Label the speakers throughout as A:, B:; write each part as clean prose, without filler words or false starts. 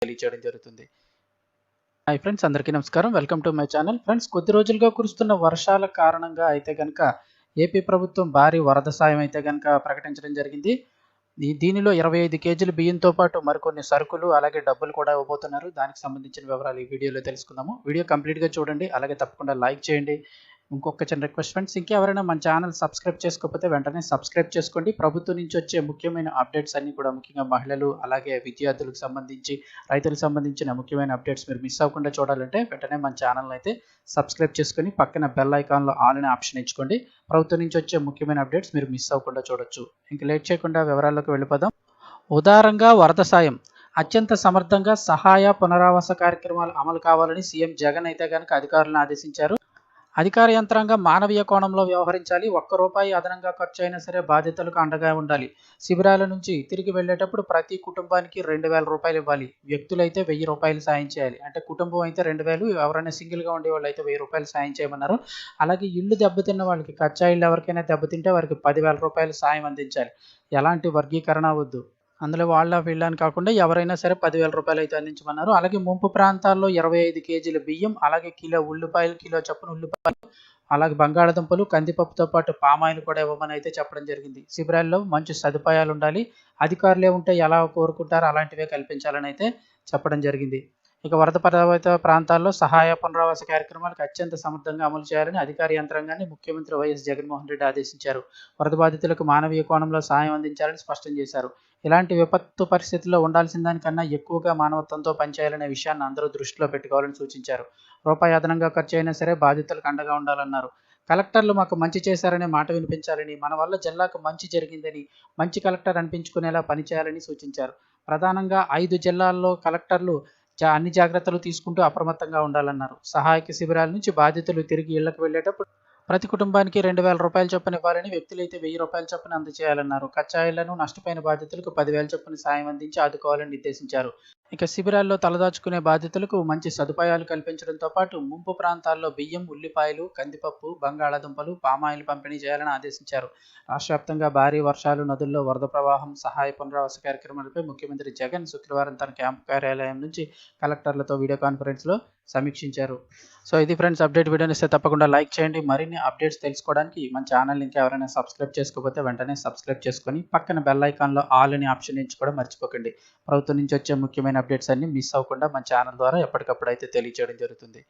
A: తెలియజేయడం జరుగుతుంది. Hi friends, అందరికీ నమస్కారం. Welcome to my channel. Friends, కొద్ది రోజులుగా కురుస్తున్న వర్షాల కారణంగా అయితే గనక ఏపీ ప్రభుత్వం భారీ వరద సాయం అయితే గనక ప్రకటించడం జరిగింది. దీనిలో 25 కేజీల బియ్యంతో పాటు మరికొన్ని సరుకులు అలాగే డబ్బులు కూడా ఇవ్వబోతున్నారు. దానికి సంబంధించిన వివరాలు ఈ వీడియోలో తెలుసుకుందాము. వీడియో కంప్లీట్గా చూడండి, అలాగే తప్పకుండా లైక్ చేయండి. ఇంకొక చిన్న రిక్వెస్ట్ ఫ్రెండ్స్, ఇంకెవరైనా మన ఛానల్ సబ్స్క్రైబ్ చేసుకోకపోతే వెంటనే సబ్స్క్రైబ్ చేసుకోండి. ప్రభుత్వం నుంచి వచ్చే ముఖ్యమైన అప్డేట్స్ అన్ని కూడా, ముఖ్యంగా మహిళలు అలాగే విద్యార్థులకు సంబంధించి, రైతులకు సంబంధించిన ముఖ్యమైన అప్డేట్స్ మీరు మిస్ అవ్వకుండా చూడాలంటే వెంటనే మన ఛానల్ అయితే సబ్స్క్రైబ్ చేసుకొని పక్కన బెల్ ఐకాన్లో ఆల్ అనే ఆప్షన్ ఎంచుకోండి. ప్రభుత్వం నుంచి వచ్చే ముఖ్యమైన అప్డేట్స్ మీరు మిస్ అవ్వకుండా చూడొచ్చు. ఇంక లేట్ చేయకుండా వివరాల్లోకి వెళ్ళిపోదాం. ఉదారంగా వరద సాయం, అత్యంత సమర్థంగా సహాయ పునరావాస కార్యక్రమాలు అమలు కావాలని సీఎం జగన్ అయితే గనక అధికారులను ఆదేశించారు. అధికార యంత్రాంగం మానవీయ కోణంలో వ్యవహరించాలి. ₹1 అదనంగా ఖర్చు అయినా సరే బాధితులకు అండగా ఉండాలి. శిబిరాల నుంచి తిరిగి వెళ్లేటప్పుడు ప్రతి కుటుంబానికి ₹2,000 ఇవ్వాలి. వ్యక్తులైతే ₹1,000 సాయం చేయాలి. అంటే కుటుంబం అయితే 2,000, ఎవరైనా సింగిల్గా ఉండే వాళ్ళు అయితే ₹1,000 సాయం చేయమన్నారు. అలాగే ఇల్లు దెబ్బతిన్న వాళ్ళకి, కచ్చా ఇల్లు ఎవరికైనా దెబ్బతింటే వారికి ₹10,000 సాయం అందించాలి. ఎలాంటి వర్గీకరణ వద్దు. అందులో వాళ్ళ వీళ్ళని కాకుండా ఎవరైనా సరే ₹10,000 అయితే అందించమన్నారు. అలాగే ముంపు ప్రాంతాల్లో 25 కేజీల బియ్యం, అలాగే కిలో చొప్పున ఉల్లిపాయలు, అలాగే బంగాళదుంపలు, కందిపప్పుతో పాటు పామాయిల్ కూడా ఇవ్వమని అయితే చెప్పడం జరిగింది. శిబిరాల్లో మంచి సదుపాయాలు ఉండాలి. అధికారులే ఉంటే ఎలా కోరుకుంటారో అలాంటివే కల్పించాలని అయితే చెప్పడం జరిగింది. ఇక వరద ప్రభావిత ప్రాంతాల్లో సహాయ పునరావాస కార్యక్రమాలకు అత్యంత సమర్థంగా అమలు చేయాలని అధికార యంత్రాంగాన్ని ముఖ్యమంత్రి వైఎస్ జగన్మోహన్ రెడ్డి ఆదేశించారు. వరద బాధితులకు మానవీయ కోణంలో సాయం అందించాలని స్పష్టం చేశారు. ఇలాంటి విపత్తు పరిస్థితుల్లో ఉండాల్సిన దానికన్నా ఎక్కువగా మానవత్వంతో పనిచేయాలనే విషయాన్ని అందరూ దృష్టిలో పెట్టుకోవాలని సూచించారు. రూపాయి అదనంగా ఖర్చు అయినా సరే బాధితులకు అండగా ఉండాలన్నారు. కలెక్టర్లు మాకు మంచి చేశారనే మాట వినిపించాలని, మన వల్ల జిల్లాకు మంచి జరిగిందని మంచి కలెక్టర్ అనిపించుకునేలా పనిచేయాలని సూచించారు. ప్రధానంగా 5 జిల్లాల్లో కలెక్టర్లు అన్ని జాగ్రత్తలు తీసుకుంటూ అప్రమత్తంగా ఉండాలన్నారు. సహాయక శిబిరాల నుంచి బాధితులు తిరిగి ఇళ్లకు వెళ్లేటప్పుడు ప్రతి కుటుంబానికి ₹2,000 చొప్పున ఇవ్వాలని, వ్యక్తులైతే ₹1,000 చొప్పున అందజేయాలన్నారు. కచ్చా ఇళ్లను నష్టపోయిన బాధితులకు 10,000 చొప్పున సాయం అందించి ఆదుకోవాలని నిర్దేశించారు. ఇక శిబిరాల్లో తలదాచుకునే బాధితులకు మంచి సదుపాయాలు కల్పించడంతో పాటు ముంపు ప్రాంతాల్లో బియ్యం, ఉల్లిపాయలు, కందిపప్పు, బంగాళాదుంపలు, పామాయిల్ పంపిణీ చేయాలని ఆదేశించారు. రాష్ట్ర వ్యాప్తంగా భారీ వర్షాలు, నదుల్లో వరద ప్రవాహం, సహాయ పునరావాస కార్యక్రమాలపై ముఖ్యమంత్రి జగన్ శుక్రవారం తన క్యాంపు కార్యాలయం నుంచి కలెక్టర్లతో వీడియో కాన్ఫరెన్స్లో సమీక్షించారు. సో ఇది ఫ్రెండ్స్ అప్డేట్. వీడియోని ఇస్తే తప్పకుండా లైక్ చేయండి. మరిన్ని అప్డేట్స్ తెలుసుకోవడానికి మన ఛానల్ ఇంకా ఎవరైనా సబ్స్క్రైబ్ చేసుకోకపోతే వెంటనే సబ్స్క్రైబ్ చేసుకొని పక్కన బెల్ ఐకాన్లో ఆల్ అనే ఆప్షన్ ఎంచుకోవడం మర్చిపోకండి. ప్రభుత్వం నుంచి వచ్చే ముఖ్యమైన అప్డేట్స్ అన్ని మిస్ అవ్వకుండా మన ఛానల్ ద్వారా ఎప్పటికప్పుడు అయితే తెలియజేయడం జరుగుతుంది.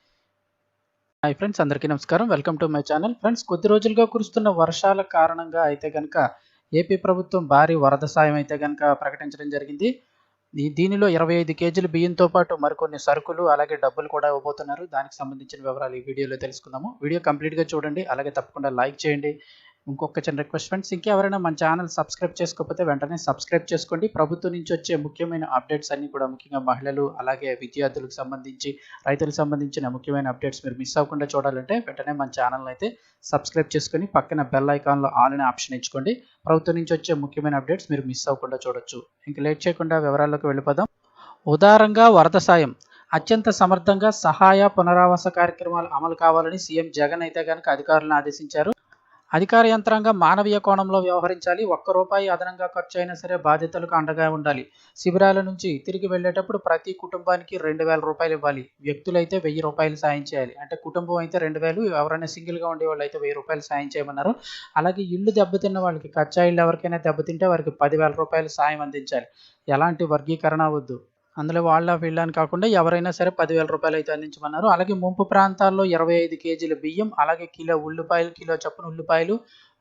A: హాయ్ ఫ్రెండ్స్, అందరికీ నమస్కారం. Welcome to my channel. Friends, కొద్ది రోజులుగా కురుస్తున్న వర్షాల కారణంగా అయితే కనుక ఏపీ ప్రభుత్వం భారీ వరద సాయం అయితే కనుక ప్రకటించడం జరిగింది. దీనిలో 25 కేజీల బియ్యంతో పాటు మరికొన్ని సరుకులు అలాగే డబ్బులు కూడా ఇవ్వబోతున్నారు. దానికి సంబంధించిన వివరాలు ఈ వీడియోలో తెలుసుకుందాము. వీడియో కంప్లీట్గా చూడండి, అలాగే తప్పకుండా లైక్ చేయండి. ఇంకొక చిన్న రిక్వెస్ట్ ఫ్రెండ్స్, ఇంకెవరైనా మన ఛానల్ సబ్స్క్రైబ్ చేసుకోకపోతే వెంటనే సబ్స్క్రైబ్ చేసుకోండి. ప్రభుత్వం నుంచి వచ్చే ముఖ్యమైన అప్డేట్స్ అన్ని కూడా, ముఖ్యంగా మహిళలు అలాగే విద్యార్థులకు సంబంధించి, రైతులకు సంబంధించిన ముఖ్యమైన అప్డేట్స్ మీరు మిస్ అవ్వకుండా చూడాలంటే వెంటనే మన ఛానల్ అయితే సబ్స్క్రైబ్ చేసుకొని పక్కన బెల్ ఐకాన్లో ఆల్ అనే ఆప్షన్ ఎంచుకోండి. ప్రభుత్వం నుంచి వచ్చే ముఖ్యమైన అప్డేట్స్ మీరు మిస్ అవ్వకుండా చూడొచ్చు. ఇంక లేట్ చేయకుండా వివరాల్లోకి వెళ్ళిపోదాం. ఉదారంగా వరద సాయం, అత్యంత సమర్థంగా సహాయ పునరావాస కార్యక్రమాలు అమలు కావాలని సీఎం జగన్ అయితే గనక అధికారులను ఆదేశించారు. అధికార యంత్రాంగం మానవీయ కోణంలో వ్యవహరించాలి. ₹1 అదనంగా ఖర్చు అయినా సరే బాధితులకు అండగా ఉండాలి. శిబిరాల నుంచి తిరిగి వెళ్లేటప్పుడు ప్రతి కుటుంబానికి ₹2,000 ఇవ్వాలి. వ్యక్తులైతే ₹1,000 సాయం చేయాలి. అంటే కుటుంబం అయితే 2,000, ఎవరైనా సింగిల్గా ఉండే వాళ్ళు అయితే ₹1,000 సాయం చేయమన్నారు. అలాగే ఇల్లు దెబ్బతిన్న వాళ్ళకి, కచ్చా ఇల్లు ఎవరికైనా దెబ్బతింటే వారికి ₹10,000 సాయం అందించాలి. ఎలాంటి వర్గీకరణ వద్దు. అందులో వాళ్ళ వీళ్ళని కాకుండా ఎవరైనా సరే ₹10,000 అయితే అందించమన్నారు. అలాగే ముంపు ప్రాంతాల్లో 25 కేజీల బియ్యం, అలాగే కిలో చొప్పున ఉల్లిపాయలు,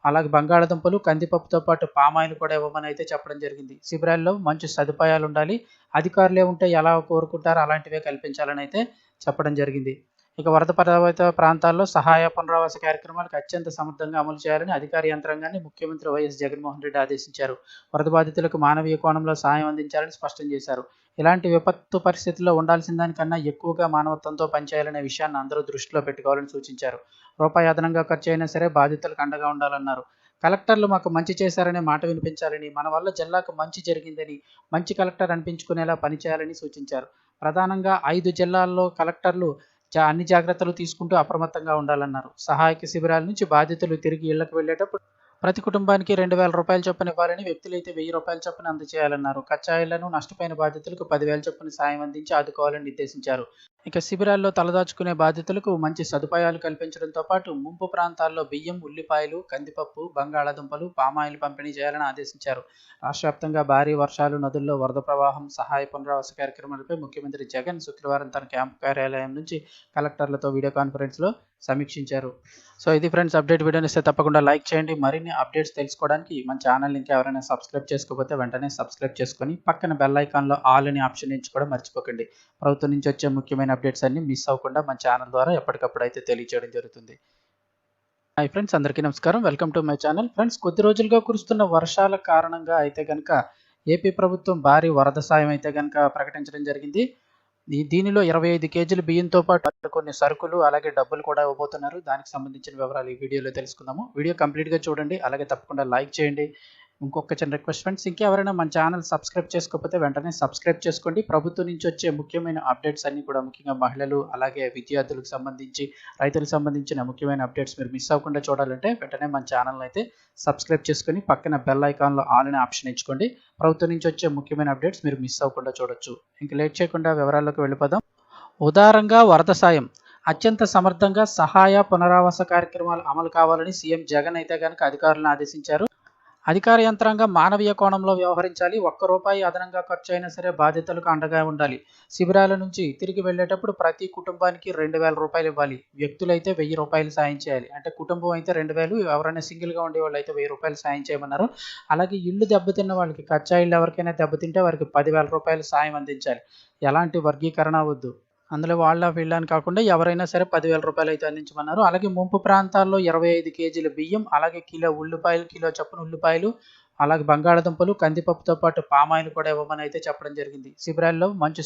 A: అలాగే బంగాళదుంపలు, కందిపప్పుతో పాటు పామాయిల్ కూడా ఇవ్వమని అయితే చెప్పడం జరిగింది. శిబిరాల్లో మంచి సదుపాయాలు ఉండాలి. అధికారులే ఉంటే ఎలా కోరుకుంటారో అలాంటివే కల్పించాలని అయితే చెప్పడం జరిగింది. ఇక వరద ప్రభావిత ప్రాంతాల్లో సహాయ పునరావాస కార్యక్రమాలకు అత్యంత సమర్థంగా అమలు చేయాలని అధికార యంత్రాంగాన్ని ముఖ్యమంత్రి వైఎస్ జగన్మోహన్ రెడ్డి ఆదేశించారు. వరద బాధితులకు మానవీయ కోణంలో సాయం అందించాలని స్పష్టం చేశారు. ఇలాంటి విపత్తు పరిస్థితుల్లో ఉండాల్సిన దానికన్నా ఎక్కువగా మానవత్వంతో పనిచేయాలనే విషయాన్ని అందరూ దృష్టిలో పెట్టుకోవాలని సూచించారు. రూపాయి అదనంగా ఖర్చు అయినా సరే బాధితులకు అండగా ఉండాలన్నారు. కలెక్టర్లు మాకు మంచి చేశారనే మాట వినిపించాలని, మన వల్ల జిల్లాకు మంచి జరిగిందని మంచి కలెక్టర్ అనిపించుకునేలా పనిచేయాలని సూచించారు. ప్రధానంగా 5 జిల్లాల్లో కలెక్టర్లు అన్ని జాగ్రత్తలు తీసుకుంటూ అప్రమత్తంగా ఉండాలన్నారు. సహాయక శిబిరాల నుంచి బాధితులు తిరిగి ఇళ్లకు వెళ్లేటప్పుడు ప్రతి కుటుంబానికి రూ. 2,000 చొప్పున ఇవ్వాలని, వ్యక్తులైతే రూ. 1,000 చొప్పున అందజేయాలన్నారు. కచ్చాయిళ్లను నష్టపోయిన బాధితులకు 10,000 చొప్పున సాయం అందించి ఆదుకోవాలని నిర్దేశించారు. ఇక శిబిరాల్లో తలదాచుకునే బాధితులకు మంచి సదుపాయాలు కల్పించడంతో పాటు ముంపు ప్రాంతాల్లో బియ్యం, ఉల్లిపాయలు, కందిపప్పు, బంగాళాదుంపలు, పామాయిల్ పంపిణీ చేయాలని ఆదేశించారు. రాష్ట్ర వ్యాప్తంగా భారీ వర్షాలు, నదుల్లో వరద ప్రవాహం, సహాయ పునరావాస కార్యక్రమాలపై ముఖ్యమంత్రి జగన్ శుక్రవారం తన క్యాంపు కార్యాలయం నుంచి కలెక్టర్లతో వీడియో కాన్ఫరెన్స్లో సమీక్షించారు. సో ఇది ఫ్రెండ్స్ అప్డేట్. వీడియోని ఇస్తే తప్పకుండా లైక్ చేయండి. మరిన్ని అప్డేట్స్ తెలుసుకోవడానికి మన ఛానల్ ఇంకా ఎవరైనా సబ్స్క్రైబ్ చేసుకోకపోతే వెంటనే సబ్స్క్రైబ్ చేసుకొని పక్కన బెల్ ఐకాన్లో ఆల్ అనే ఆప్షన్ ఎంచుకోవడం మర్చిపోకండి. ప్రభుత్వం నుంచి వచ్చే ముఖ్యమైన అప్డేట్స్ అన్ని మిస్ అవ్వకుండా మన ఛానల్ ద్వారా ఎప్పటికప్పుడు అయితే తెలియజేయడం జరుగుతుంది. హాయ్ ఫ్రెండ్స్, అందరికీ నమస్కారం. Welcome to my channel. Friends, కొద్ది రోజులుగా కురుస్తున్న వర్షాల కారణంగా అయితే కనుక ఏపీ ప్రభుత్వం భారీ వరద సాయం అయితే కనుక ప్రకటించడం జరిగింది. దీనిలో 25 కేజీల బియ్యంతో పాటు కొన్ని సరుకులు అలాగే డబ్బులు కూడా ఇవ్వబోతున్నారు. దానికి సంబంధించిన వివరాలు ఈ వీడియోలో తెలుసుకుందాము. వీడియో కంప్లీట్గా చూడండి, అలాగే తప్పకుండా లైక్ చేయండి. ఇంకొక చిన్న రిక్వెస్ట్ ఫ్రెండ్స్, ఇంకెవరైనా మన ఛానల్ సబ్స్క్రైబ్ చేసుకోకపోతే వెంటనే సబ్స్క్రైబ్ చేసుకోండి. ప్రభుత్వం నుంచి వచ్చే ముఖ్యమైన అప్డేట్స్ అన్ని కూడా, ముఖ్యంగా మహిళలు అలాగే విద్యార్థులకు సంబంధించి, రైతులకు సంబంధించిన ముఖ్యమైన అప్డేట్స్ మీరు మిస్ అవ్వకుండా చూడాలంటే వెంటనే మన ఛానల్ అయితే సబ్స్క్రైబ్ చేసుకొని పక్కన బెల్ ఐకాన్లో ఆల్ అనే ఆప్షన్ ఎంచుకోండి. ప్రభుత్వం నుంచి వచ్చే ముఖ్యమైన అప్డేట్స్ మీరు మిస్ అవ్వకుండా చూడొచ్చు. ఇంకా లేట్ చేయకుండా వివరాల్లోకి వెళ్ళిపోదాం. ఉదారంగా వరద సాయం, అత్యంత సమర్థంగా సహాయ పునరావాస కార్యక్రమాలు అమలు కావాలని సీఎం జగన్ అయితే కనుక అధికారులను ఆదేశించారు. అధికార యంత్రాంగం మానవీయ కోణంలో వ్యవహరించాలి. ₹1 అదనంగా ఖర్చు అయినా సరే బాధితులకు అండగా ఉండాలి. శిబిరాల నుంచి తిరిగి వెళ్లేటప్పుడు ప్రతి కుటుంబానికి ₹2,000 ఇవ్వాలి. వ్యక్తులైతే ₹1,000 సాయం చేయాలి. అంటే కుటుంబం అయితే 2,000, ఎవరైనా సింగిల్గా ఉండే వాళ్ళు అయితే ₹1,000 సాయం చేయమన్నారు. అలాగే ఇల్లు దెబ్బతిన్న వాళ్ళకి, కచ్చా ఇల్లు ఎవరికైనా దెబ్బతింటే వారికి ₹10,000 సాయం అందించాలి. ఎలాంటి వర్గీకరణ వద్దు. అందులో వాళ్ళ వీళ్ళని కాకుండా ఎవరైనా సరే ₹10,000 అయితే అందించమన్నారు. అలాగే ముంపు ప్రాంతాల్లో 25 కేజీల బియ్యం, అలాగే కిలో ఉల్లిపాయలు, కిలో చొప్పున ఉల్లిపాయలు, అలాగే బంగాళాదుంపలు, కందిపప్పుతో పాటు పామాయిల్ కూడా ఇవ్వమని అయితే చెప్పడం జరిగింది. శిబిరాల్లో మంచి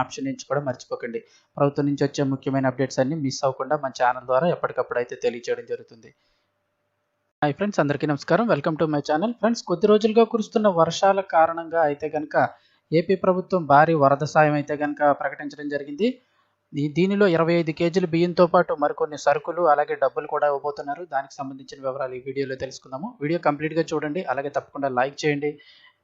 A: ఆప్షన్ ఎంచుకోవడం మర్చిపోకండి. ప్రభుత్వం నుంచి వచ్చే ముఖ్యమైన అప్డేట్స్ అన్ని మిస్ అవ్వకుండా మన ఛానల్ ద్వారా ఎప్పటికప్పుడు అయితే తెలియజేయడం జరుగుతుంది. హాయ్ ఫ్రెండ్స్, అందరికీ నమస్కారం. Welcome to my channel. Friends, కొద్ది రోజులుగా కురుస్తున్న వర్షాల కారణంగా అయితే గనక ఏపీ ప్రభుత్వం భారీ వరద సాయం అయితే గనక ప్రకటించడం జరిగింది. దీనిలో 25 కేజీల బియ్యంతో పాటు మరికొన్ని సరుకులు అలాగే డబ్బులు కూడా ఇవ్వబోతున్నారు. దానికి సంబంధించిన వివరాలు ఈ వీడియోలో తెలుసుకుందాము. వీడియో కంప్లీట్‌గా చూడండి. అలాగే తప్పకుండా లైక్ చేయండి.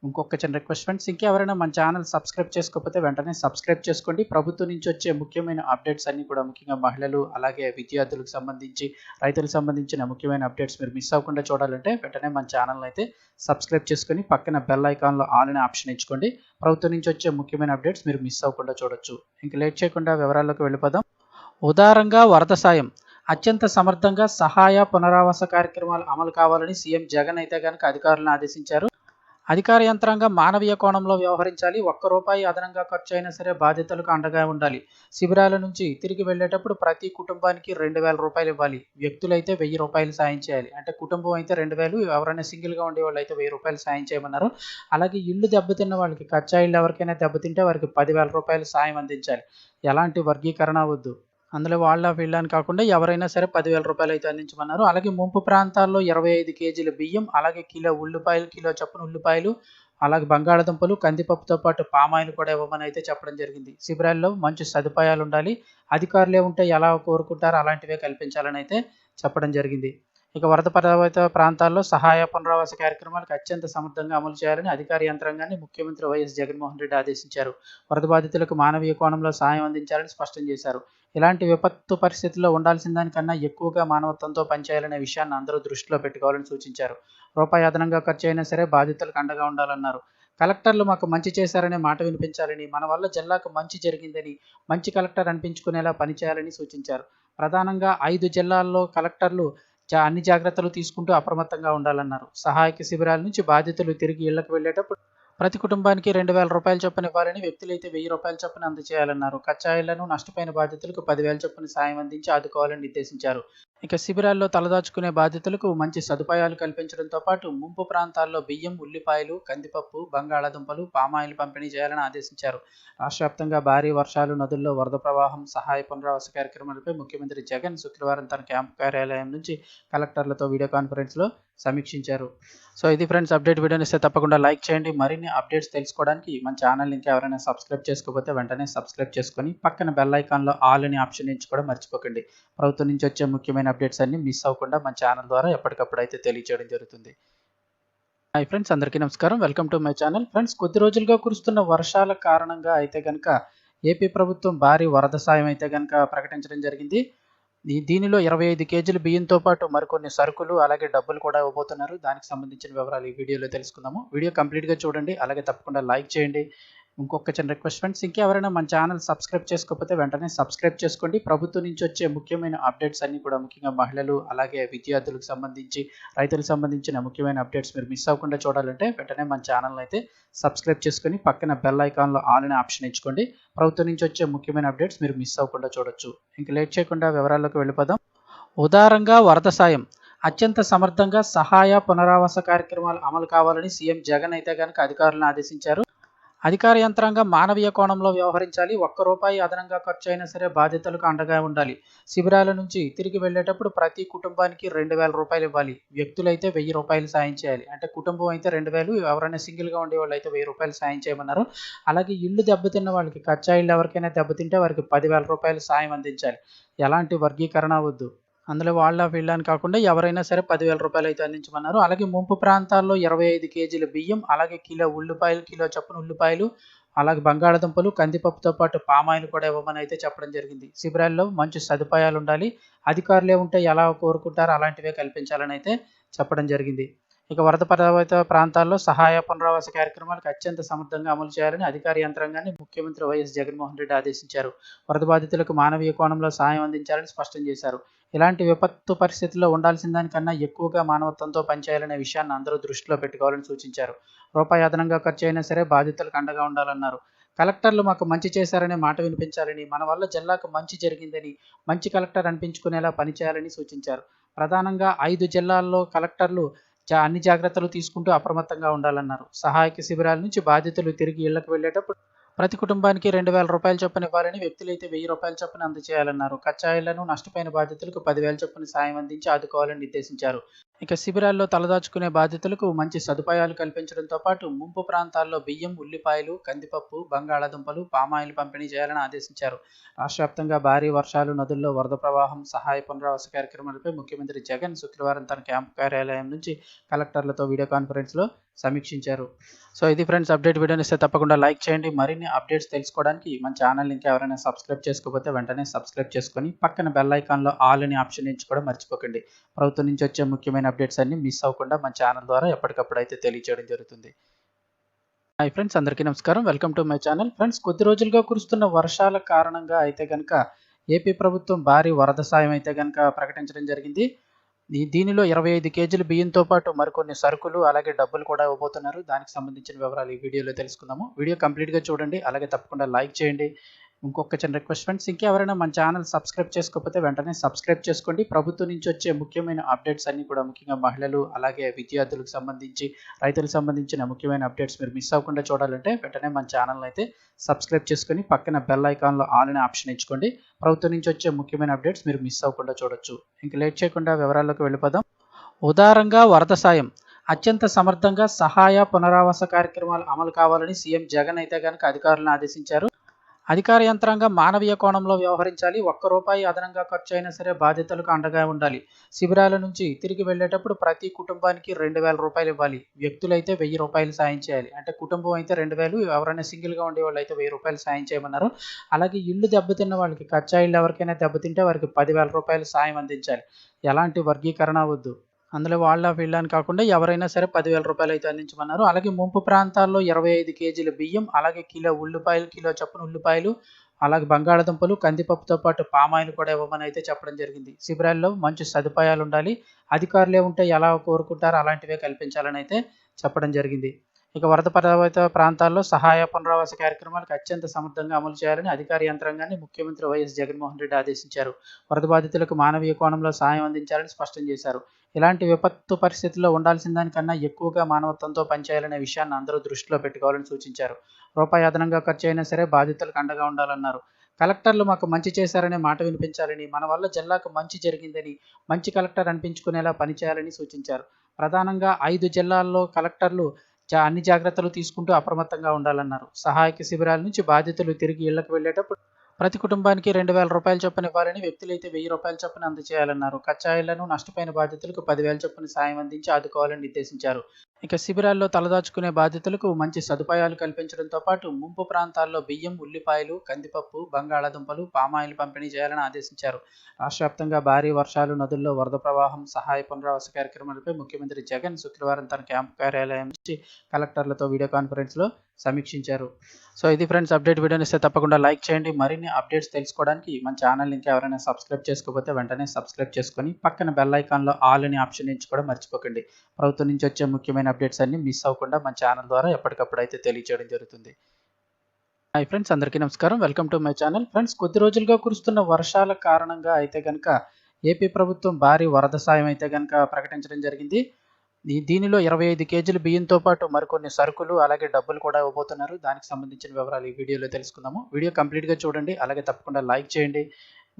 A: ఇంకొక చిన్న రిక్వెస్ట్ ఫ్రెండ్స్, ఇంకెవరైనా మన ఛానల్ సబ్స్క్రైబ్ చేసుకోకపోతే వెంటనే సబ్స్క్రైబ్ చేసుకోండి. ప్రభుత్వం నుంచి వచ్చే ముఖ్యమైన అప్డేట్స్ అన్నీ కూడా ముఖ్యంగా మహిళలు అలాగే విద్యార్థులకు సంబంధించి రైతులకు సంబంధించిన ముఖ్యమైన అప్డేట్స్ మీరు మిస్ అవ్వకుండా చూడాలంటే వెంటనే మన ఛానల్ అయితే సబ్స్క్రైబ్ చేసుకొని పక్కన బెల్ ఐకాన్లో ఆల్ అనే ఆప్షన్ ఎంచుకోండి. ప్రభుత్వం నుంచి వచ్చే ముఖ్యమైన అప్డేట్స్ మీరు మిస్ అవ్వకుండా చూడొచ్చు. ఇంక లేట్ చేయకుండా వివరాల్లోకి వెళ్ళిపోదాం. ఉదారంగా వరద సాయం అత్యంత సమర్థంగా సహాయ పునరావాస కార్యక్రమాలు అమలు కావాలని సీఎం జగన్ అయితే గనక అధికారులను ఆదేశించారు. అధికార యంత్రాంగం మానవీయ కోణంలో వ్యవహరించాలి. ₹1 అదనంగా ఖర్చు అయినా సరే బాధితులకు అండగా ఉండాలి. శిబిరాల నుంచి తిరిగి వెళ్ళేటప్పుడు ప్రతి కుటుంబానికి ₹2,000 ఇవ్వాలి. వ్యక్తులైతే ₹1,000 సాయం చేయాలి. అంటే కుటుంబం అయితే 2,000, ఎవరైనా సింగిల్గా ఉండే వాళ్ళు అయితే ₹1,000 సాయం చేయమన్నారు. అలాగే ఇల్లు దెబ్బతిన్న వాళ్ళకి, కచ్చా ఇల్లు ఎవరికైనా దెబ్బతింటే వారికి ₹10,000 సాయం అందించాలి. ఎలాంటి వర్గీకరణ వద్దు. అందులో వాళ్ళ వీళ్ళని కాకుండా ఎవరైనా సరే ₹10,000 అయితే అందించమన్నారు. అలాగే ముంపు ప్రాంతాల్లో 25 కేజీల బియ్యం, అలాగే కిలో ఉల్లిపాయలు, కిలో చొప్పున ఉల్లిపాయలు, అలాగే బంగాళదుంపలు, కందిపప్పుతో పాటు పామాయిల్ కూడా ఇవ్వమని అయితే చెప్పడం జరిగింది. శిబిరాల్లో మంచి సదుపాయాలు ఉండాలి. అధికారులే ఉంటే ఎలా కోరుకుంటారో అలాంటివే కల్పించాలని అయితే చెప్పడం జరిగింది. ఇక వరద ప్రభావిత ప్రాంతాల్లో సహాయ పునరావాస కార్యక్రమాలకు అత్యంత సమర్థంగా అమలు చేయాలని అధికార యంత్రాంగాన్ని ముఖ్యమంత్రి వైఎస్ జగన్మోహన్ రెడ్డి ఆదేశించారు. వరద బాధితులకు మానవీయ కోణంలో సాయం అందించాలని స్పష్టం చేశారు. ఇలాంటి విపత్తు పరిస్థితుల్లో ఉండాల్సిన దానికన్నా ఎక్కువగా మానవత్వంతో పనిచేయాలనే విషయాన్ని అందరూ దృష్టిలో పెట్టుకోవాలని సూచించారు. రూపాయి అదనంగా ఖర్చు అయినా సరే బాధితులకు అండగా ఉండాలన్నారు. కలెక్టర్లు మాకు మంచి చేశారనే మాట వినిపించాలని, మన వల్ల జిల్లాకు మంచి జరిగిందని మంచి కలెక్టర్ అనిపించుకునేలా పనిచేయాలని సూచించారు. ప్రధానంగా 5 జిల్లాల్లో కలెక్టర్లు అన్ని జాగ్రత్తలు తీసుకుంటూ అప్రమత్తంగా ఉండాలన్నారు. సహాయక శిబిరాల నుంచి బాధితులు తిరిగి ఇళ్లకు వెళ్ళేటప్పుడు ప్రతి కుటుంబానికి ₹2,000 చొప్పున ఇవ్వాలని, వ్యక్తులైతే ₹1,000 చొప్పున అందజేయాలన్నారు. కచ్చాయిళ్లను నష్టపోయిన బాధితులకు 10,000 చొప్పున సాయం అందించి ఆదుకోవాలని నిర్దేశించారు. ఇక శిబిరాల్లో తలదాచుకునే బాధితులకు మంచి సదుపాయాలు కల్పించడంతో పాటు ముంపు ప్రాంతాల్లో బియ్యం, ఉల్లిపాయలు, కందిపప్పు, బంగాళాదుంపలు, పామాయిల్ పంపిణీ చేయాలని ఆదేశించారు. రాష్ట్ర వ్యాప్తంగా భారీ వర్షాలు, నదుల్లో వరద ప్రవాహం, సహాయ పునరావాస కార్యక్రమాలపై ముఖ్యమంత్రి జగన్ శుక్రవారం తన క్యాంపు కార్యాలయం నుంచి కలెక్టర్లతో వీడియో కాన్ఫరెన్స్లో సమీక్షించారు. సో ఇది ఫ్రెండ్స్ అప్డేట్. వీడియోని ఇస్తే తప్పకుండా లైక్ చేయండి. మరిన్ని అప్డేట్స్ తెలుసుకోవడానికి మన ఛానల్ ఇంకా ఎవరైనా సబ్స్క్రైబ్ చేసుకోకపోతే వెంటనే సబ్స్క్రైబ్ చేసుకొని పక్కన బెల్ ఐకాన్లో ఆల్ అనే ఆప్షన్ ఎంచుకోవడం మర్చిపోకండి. ప్రభుత్వం నుంచి వచ్చే ముఖ్యమైన అప్డేట్స్ అన్ని మిస్ అవ్వకుండా మన ఛానల్ ద్వారా ఎప్పటికప్పుడు అయితే తెలియజేయడం జరుగుతుంది. హాయ్ ఫ్రెండ్స్, అందరికీ నమస్కారం. Welcome to my channel. Friends, కొద్ది రోజులుగా కురుస్తున్న వర్షాల కారణంగా అయితే కనుక ఏపీ ప్రభుత్వం భారీ వరద సాయం అయితే కనుక ప్రకటించడం జరిగింది. దీనిలో 25 కేజీల బియ్యంతో పాటు మరికొన్ని సరుకులు అలాగే డబ్బులు కూడా ఇవ్వబోతున్నారు. దానికి సంబంధించిన వివరాలు ఈ వీడియోలో తెలుసుకుందాము. వీడియో కంప్లీట్‌గా చూడండి. అలాగే తప్పకుండా లైక్ చేయండి. ఇంకొక చిన్న రిక్వెస్ట్ ఫ్రెండ్స్, ఇంకెవరైనా మన ఛానల్ సబ్స్క్రైబ్ చేసుకోకపోతే వెంటనే సబ్స్క్రైబ్ చేసుకోండి. ప్రభుత్వం నుంచి వచ్చే ముఖ్యమైన అప్డేట్స్ అన్నీ కూడా ముఖ్యంగా మహిళలు అలాగే విద్యార్థులకు సంబంధించి రైతులకు సంబంధించిన ముఖ్యమైన అప్డేట్స్ మీరు మిస్ అవ్వకుండా చూడాలంటే వెంటనే మన ఛానల్ అయితే సబ్స్క్రైబ్ చేసుకొని పక్కన బెల్ ఐకాన్లో ఆల్ అనే ఆప్షన్ ఎంచుకోండి. ప్రభుత్వం నుంచి వచ్చే ముఖ్యమైన అప్డేట్స్ మీరు మిస్ అవ్వకుండా చూడొచ్చు. ఇంక లేట్ చేయకుండా వివరాల్లోకి వెళ్ళిపోదాం. ఉదారంగా వరద సాయం అత్యంత సమర్థంగా సహాయ పునరావాస కార్యక్రమాలు అమలు కావాలని సీఎం జగన్ అయితే గనక అధికారులను ఆదేశించారు. అధికార యంత్రాంగం మానవీయ కోణంలో వ్యవహరించాలి. ₹1 అదనంగా ఖర్చు అయినా సరే బాధితులకు అండగా ఉండాలి. శిబిరాల నుంచి తిరిగి వెళ్ళేటప్పుడు ప్రతి కుటుంబానికి ₹2,000 ఇవ్వాలి. వ్యక్తులైతే ₹1,000 సాయం చేయాలి. అంటే కుటుంబం అయితే 2,000, ఎవరైనా సింగిల్గా ఉండే వాళ్ళు అయితే ₹1,000 సాయం చేయమన్నారు. అలాగే ఇల్లు దెబ్బతిన్న వాళ్ళకి, కచ్చా ఇల్లు ఎవరికైనా దెబ్బతింటే వారికి ₹10,000 సాయం అందించాలి. ఎలాంటి వర్గీకరణ వద్దు. అందులో వాళ్ళ వీళ్ళని కాకుండా ఎవరైనా సరే ₹10,000 అయితే అందించమన్నారు. అలాగే ముంపు ప్రాంతాల్లో 25 కేజీల బియ్యం, అలాగే కిలో ఉల్లిపాయలు, కిలో చొప్పున ఉల్లిపాయలు, అలాగే బంగాళదుంపలు, కందిపప్పుతో పాటు పామాయిల్ కూడా ఇవ్వమని అయితే చెప్పడం జరిగింది. శిబిరాల్లో మంచి సదుపాయాలు ఉండాలి. అధికారులే ఉంటే ఎలా కోరుకుంటారో అలాంటివే కల్పించాలని అయితే చెప్పడం జరిగింది. ఇక వరద ప్రభావిత ప్రాంతాల్లో సహాయ పునరావాస కార్యక్రమాలకు అత్యంత సమర్థంగా అమలు చేయాలని అధికార యంత్రాంగాన్ని ముఖ్యమంత్రి వైఎస్ జగన్మోహన్ రెడ్డి ఆదేశించారు. వరద బాధితులకు మానవీయ కోణంలో సాయం అందించాలని స్పష్టం చేశారు. ఇలాంటి విపత్తు పరిస్థితుల్లో ఉండాల్సిన దానికన్నా ఎక్కువగా మానవత్వంతో పనిచేయాలనే విషయాన్ని అందరూ దృష్టిలో పెట్టుకోవాలని సూచించారు. రూపాయి అదనంగా ఖర్చు అయినా సరే బాధితులకు అండగా ఉండాలన్నారు. కలెక్టర్లు మాకు మంచి చేశారనే మాట వినిపించాలని, మన వల్ల జిల్లాకు మంచి జరిగిందని మంచి కలెక్టర్ అనిపించుకునేలా పనిచేయాలని సూచించారు. ప్రధానంగా 5 జిల్లాల్లో కలెక్టర్లు అన్ని జాగ్రత్తలు తీసుకుంటూ అప్రమత్తంగా ఉండాలన్నారు. సహాయక శిబిరాల నుంచి బాధితులు తిరిగి ఇళ్లకు వెళ్ళేటప్పుడు ప్రతి కుటుంబానికి రూ. 2,000 చొప్పున ఇవ్వాలని, వ్యక్తులైతే రూ. 1,000 చొప్పున అందజేయాలన్నారు. కచ్చాయిళ్లను నష్టపోయిన బాధితులకు 10,000 చొప్పున సాయం అందించి ఆదుకోవాలని నిర్దేశించారు. ఇక శిబిరాల్లో తలదాచుకునే బాధితులకు మంచి సదుపాయాలు కల్పించడంతో పాటు ముంపు ప్రాంతాల్లో బియ్యం, ఉల్లిపాయలు, కందిపప్పు, బంగాళాదుంపలు, పామాయిల్ పంపిణీ చేయాలని ఆదేశించారు. రాష్ట్ర వ్యాప్తంగా భారీ వర్షాలు, నదుల్లో వరద ప్రవాహం, సహాయ పునరావాస కార్యక్రమాలపై ముఖ్యమంత్రి జగన్ శుక్రవారం తన క్యాంపు కార్యాలయం నుంచి కలెక్టర్లతో వీడియో కాన్ఫరెన్స్లో సమీక్షించారు. సో ఇది ఫ్రెండ్స్ అప్డేట్. వీడియోని ఇస్తే తప్పకుండా లైక్ చేయండి. మరిన్ని అప్డేట్స్ తెలుసుకోవడానికి మన ఛానల్ ఇంకా ఎవరైనా సబ్స్క్రైబ్ చేసుకోకపోతే వెంటనే సబ్స్క్రైబ్ చేసుకొని పక్కన బెల్ ఐకాన్లో ఆల్ అనే ఆప్షన్ ఎంచుకోవడం మర్చిపోకండి. ప్రభుత్వం నుంచి వచ్చే ముఖ్యమైన అప్డేట్స్ అన్ని మిస్ అవ్వకుండా మన ఛానల్ ద్వారా ఎప్పటికప్పుడు అయితే తెలియజేయడం జరుగుతుంది. హాయ్ ఫ్రెండ్స్, అందరికీ నమస్కారం. Welcome to my channel. Friends, కొద్ది రోజులుగా కురుస్తున్న వర్షాల కారణంగా అయితే కనుక ఏపీ ప్రభుత్వం భారీ వరద సాయం అయితే కనుక ప్రకటించడం జరిగింది. దీనిలో 25 కేజీల బియ్యంతో పాటు మరికొన్ని సరుకులు అలాగే డబ్బులు కూడా ఇవ్వబోతున్నారు. దానికి సంబంధించిన వివరాలు ఈ వీడియోలో తెలుసుకుందాము. వీడియో కంప్లీట్గా చూడండి, అలాగే తప్పకుండా లైక్ చేయండి. ఇంకొక చిన్న రిక్వెస్ట్ ఫ్రెండ్స్, ఇంకెవరైనా మన ఛానల్ సబ్స్క్రైబ్ చేసుకోకపోతే వెంటనే సబ్స్క్రైబ్ చేసుకోండి. ప్రభుత్వం నుంచి వచ్చే ముఖ్యమైన అప్డేట్స్ అన్ని కూడా, ముఖ్యంగా మహిళలు అలాగే విద్యార్థులకు సంబంధించి, రైతులకు సంబంధించిన ముఖ్యమైన అప్డేట్స్ మీరు మిస్ అవ్వకుండా చూడాలంటే వెంటనే మన ఛానల్ అయితే సబ్స్క్రైబ్ చేసుకొని పక్కన బెల్ ఐకాన్లో ఆల్ అనే ఆప్షన్ ఎంచుకోండి. ప్రభుత్వం నుంచి వచ్చే ముఖ్యమైన అప్డేట్స్ మీరు మిస్ అవ్వకుండా చూడొచ్చు. ఇంక లేట్ చేయకుండా వివరాల్లోకి వెళ్ళిపోదాం. ఉదారంగా వరద సాయం, అత్యంత సమర్థంగా సహాయ పునరావాస కార్యక్రమాలు అమలు కావాలని సీఎం జగన్ అయితే కనుక అధికారులను ఆదేశించారు. అధికార యంత్రాంగం మానవీయ కోణంలో వ్యవహరించాలి. రూపాయి అదనంగా ఖర్చు అయినా సరే బాధితులకు అండగా ఉండాలి. శిబిరాల నుంచి తిరిగి వెళ్లేటప్పుడు ప్రతి కుటుంబానికి రూ. 2,000 ఇవ్వాలి. వ్యక్తులైతే రూ. 1,000 సాయం చేయాలి. అంటే కుటుంబం అయితే 2,000, ఎవరైనా సింగిల్గా ఉండే వాళ్ళు అయితే రూ. 1,000 సాయం చేయమన్నారు. అలాగే ఇల్లు దెబ్బతిన్న వాళ్ళకి, కచ్చా ఇల్లు ఎవరికైనా దెబ్బతింటే వారికి రూ. 10,000 సాయం అందించాలి. ఎలాంటి వర్గీకరణ వద్దు. అందులో వాళ్ళ వీళ్ళని కాకుండా ఎవరైనా సరే రూ. 10,000 అయితే అందించమన్నారు. అలాగే ముంపు ప్రాంతాల్లో 25 కేజీల బియ్యం, అలాగే కిలో చొప్పున ఉల్లిపాయలు, అలాగే బంగాళాదుంపలు, కందిపప్పుతో పాటు పామాయిల్ కూడా ఇవ్వమని అయితే చెప్పడం జరిగింది. శిబిరాల్లో మంచి సదుపాయాలు ఉండాలి. అధికారులే ఉంటే ఎలా కోరుకుంటారో అలాంటివే కల్పించాలని అయితే చెప్పడం జరిగింది. ఇక వరద ప్రభావిత ప్రాంతాల్లో సహాయ పునరావాస కార్యక్రమాలకు అత్యంత సమర్థంగా అమలు చేయాలని అధికార యంత్రాంగాన్ని ముఖ్యమంత్రి వైఎస్ జగన్మోహన్ రెడ్డి ఆదేశించారు. వరద బాధితులకు మానవీయ కోణంలో సాయం అందించాలని స్పష్టం చేశారు. ఇలాంటి విపత్తు పరిస్థితుల్లో ఉండాల్సిన దానికన్నా ఎక్కువగా మానవత్వంతో పనిచేయాలనే విషయాన్ని అందరూ దృష్టిలో పెట్టుకోవాలని సూచించారు. రూపాయి అదనంగా ఖర్చు అయినా సరే బాధితులకు అండగా ఉండాలన్నారు. కలెక్టర్లు మాకు మంచి చేశారనే మాట వినిపించాలని, మన వల్ల జిల్లాకు మంచి జరిగిందని, మంచి కలెక్టర్ అనిపించుకునేలా పనిచేయాలని సూచించారు. ప్రధానంగా 5 జిల్లాల్లో కలెక్టర్లు అన్ని జాగ్రత్తలు తీసుకుంటూ అప్రమత్తంగా ఉండాలన్నారు. సహాయక శిబిరాల నుంచి బాధితులు తిరిగి ఇళ్లకు వెళ్లేటప్పుడు ప్రతి కుటుంబానికి రూ. 2,000 చొప్పున ఇవ్వాలని, వ్యక్తులైతే రూ. 1,000 చొప్పున అందజేయాలన్నారు. కచ్చాయిళ్లను నష్టపోయిన బాధితులకు 10,000 చొప్పున సాయం అందించి ఆదుకోవాలని నిర్దేశించారు. ఇక శిబిరాల్లో తలదాచుకునే బాధితులకు మంచి సదుపాయాలు కల్పించడంతో పాటు ముంపు ప్రాంతాల్లో బియ్యం, ఉల్లిపాయలు, కందిపప్పు, బంగాళాదుంపలు, పామాయిల్ పంపిణీ చేయాలని ఆదేశించారు. రాష్ట్ర వ్యాప్తంగా భారీ వర్షాలు, నదుల్లో వరద ప్రవాహం, సహాయ పునరావాస కార్యక్రమాలపై ముఖ్యమంత్రి జగన్ శుక్రవారం తన క్యాంపు కార్యాలయం నుంచి కలెక్టర్లతో వీడియో కాన్ఫరెన్స్లో సమీక్షించారు. సో ఇది ఫ్రెండ్స్ అప్డేట్. వీడియోని ఇస్తే తప్పకుండా లైక్ చేయండి. మరిన్ని అప్డేట్స్ తెలుసుకోవడానికి మన ఛానల్ ఇంకా ఎవరైనా సబ్స్క్రైబ్ చేసుకోకపోతే వెంటనే సబ్స్క్రైబ్ చేసుకొని పక్కన బెల్ ఐకాన్లో ఆల్ అనే ఆప్షన్ ఎంచుకోవడం మర్చిపోకండి. ప్రభుత్వం నుంచి వచ్చే ముఖ్యమైన అప్డేట్స్ అన్ని మిస్ అవ్వకుండా మన ఛానల్ ద్వారా ఎప్పటికప్పుడు అయితే తెలియజేయడం జరుగుతుంది. హాయ్ ఫ్రెండ్స్, అందరికీ నమస్కారం. Welcome to my channel. Friends, కొద్ది రోజులుగా కురుస్తున్న వర్షాల కారణంగా అయితే కనుక ఏపీ ప్రభుత్వం భారీ వరద సాయం అయితే కనుక ప్రకటించడం జరిగింది. దీనిలో 25 కేజీల బియ్యంతో పాటు మరికొన్ని సరుకులు అలాగే డబ్బులు కూడా ఇవ్వబోతున్నారు. దానికి సంబంధించిన వివరాలు ఈ వీడియోలో తెలుసుకుందాము. వీడియో కంప్లీట్గా చూడండి, అలాగే తప్పకుండా లైక్ చేయండి.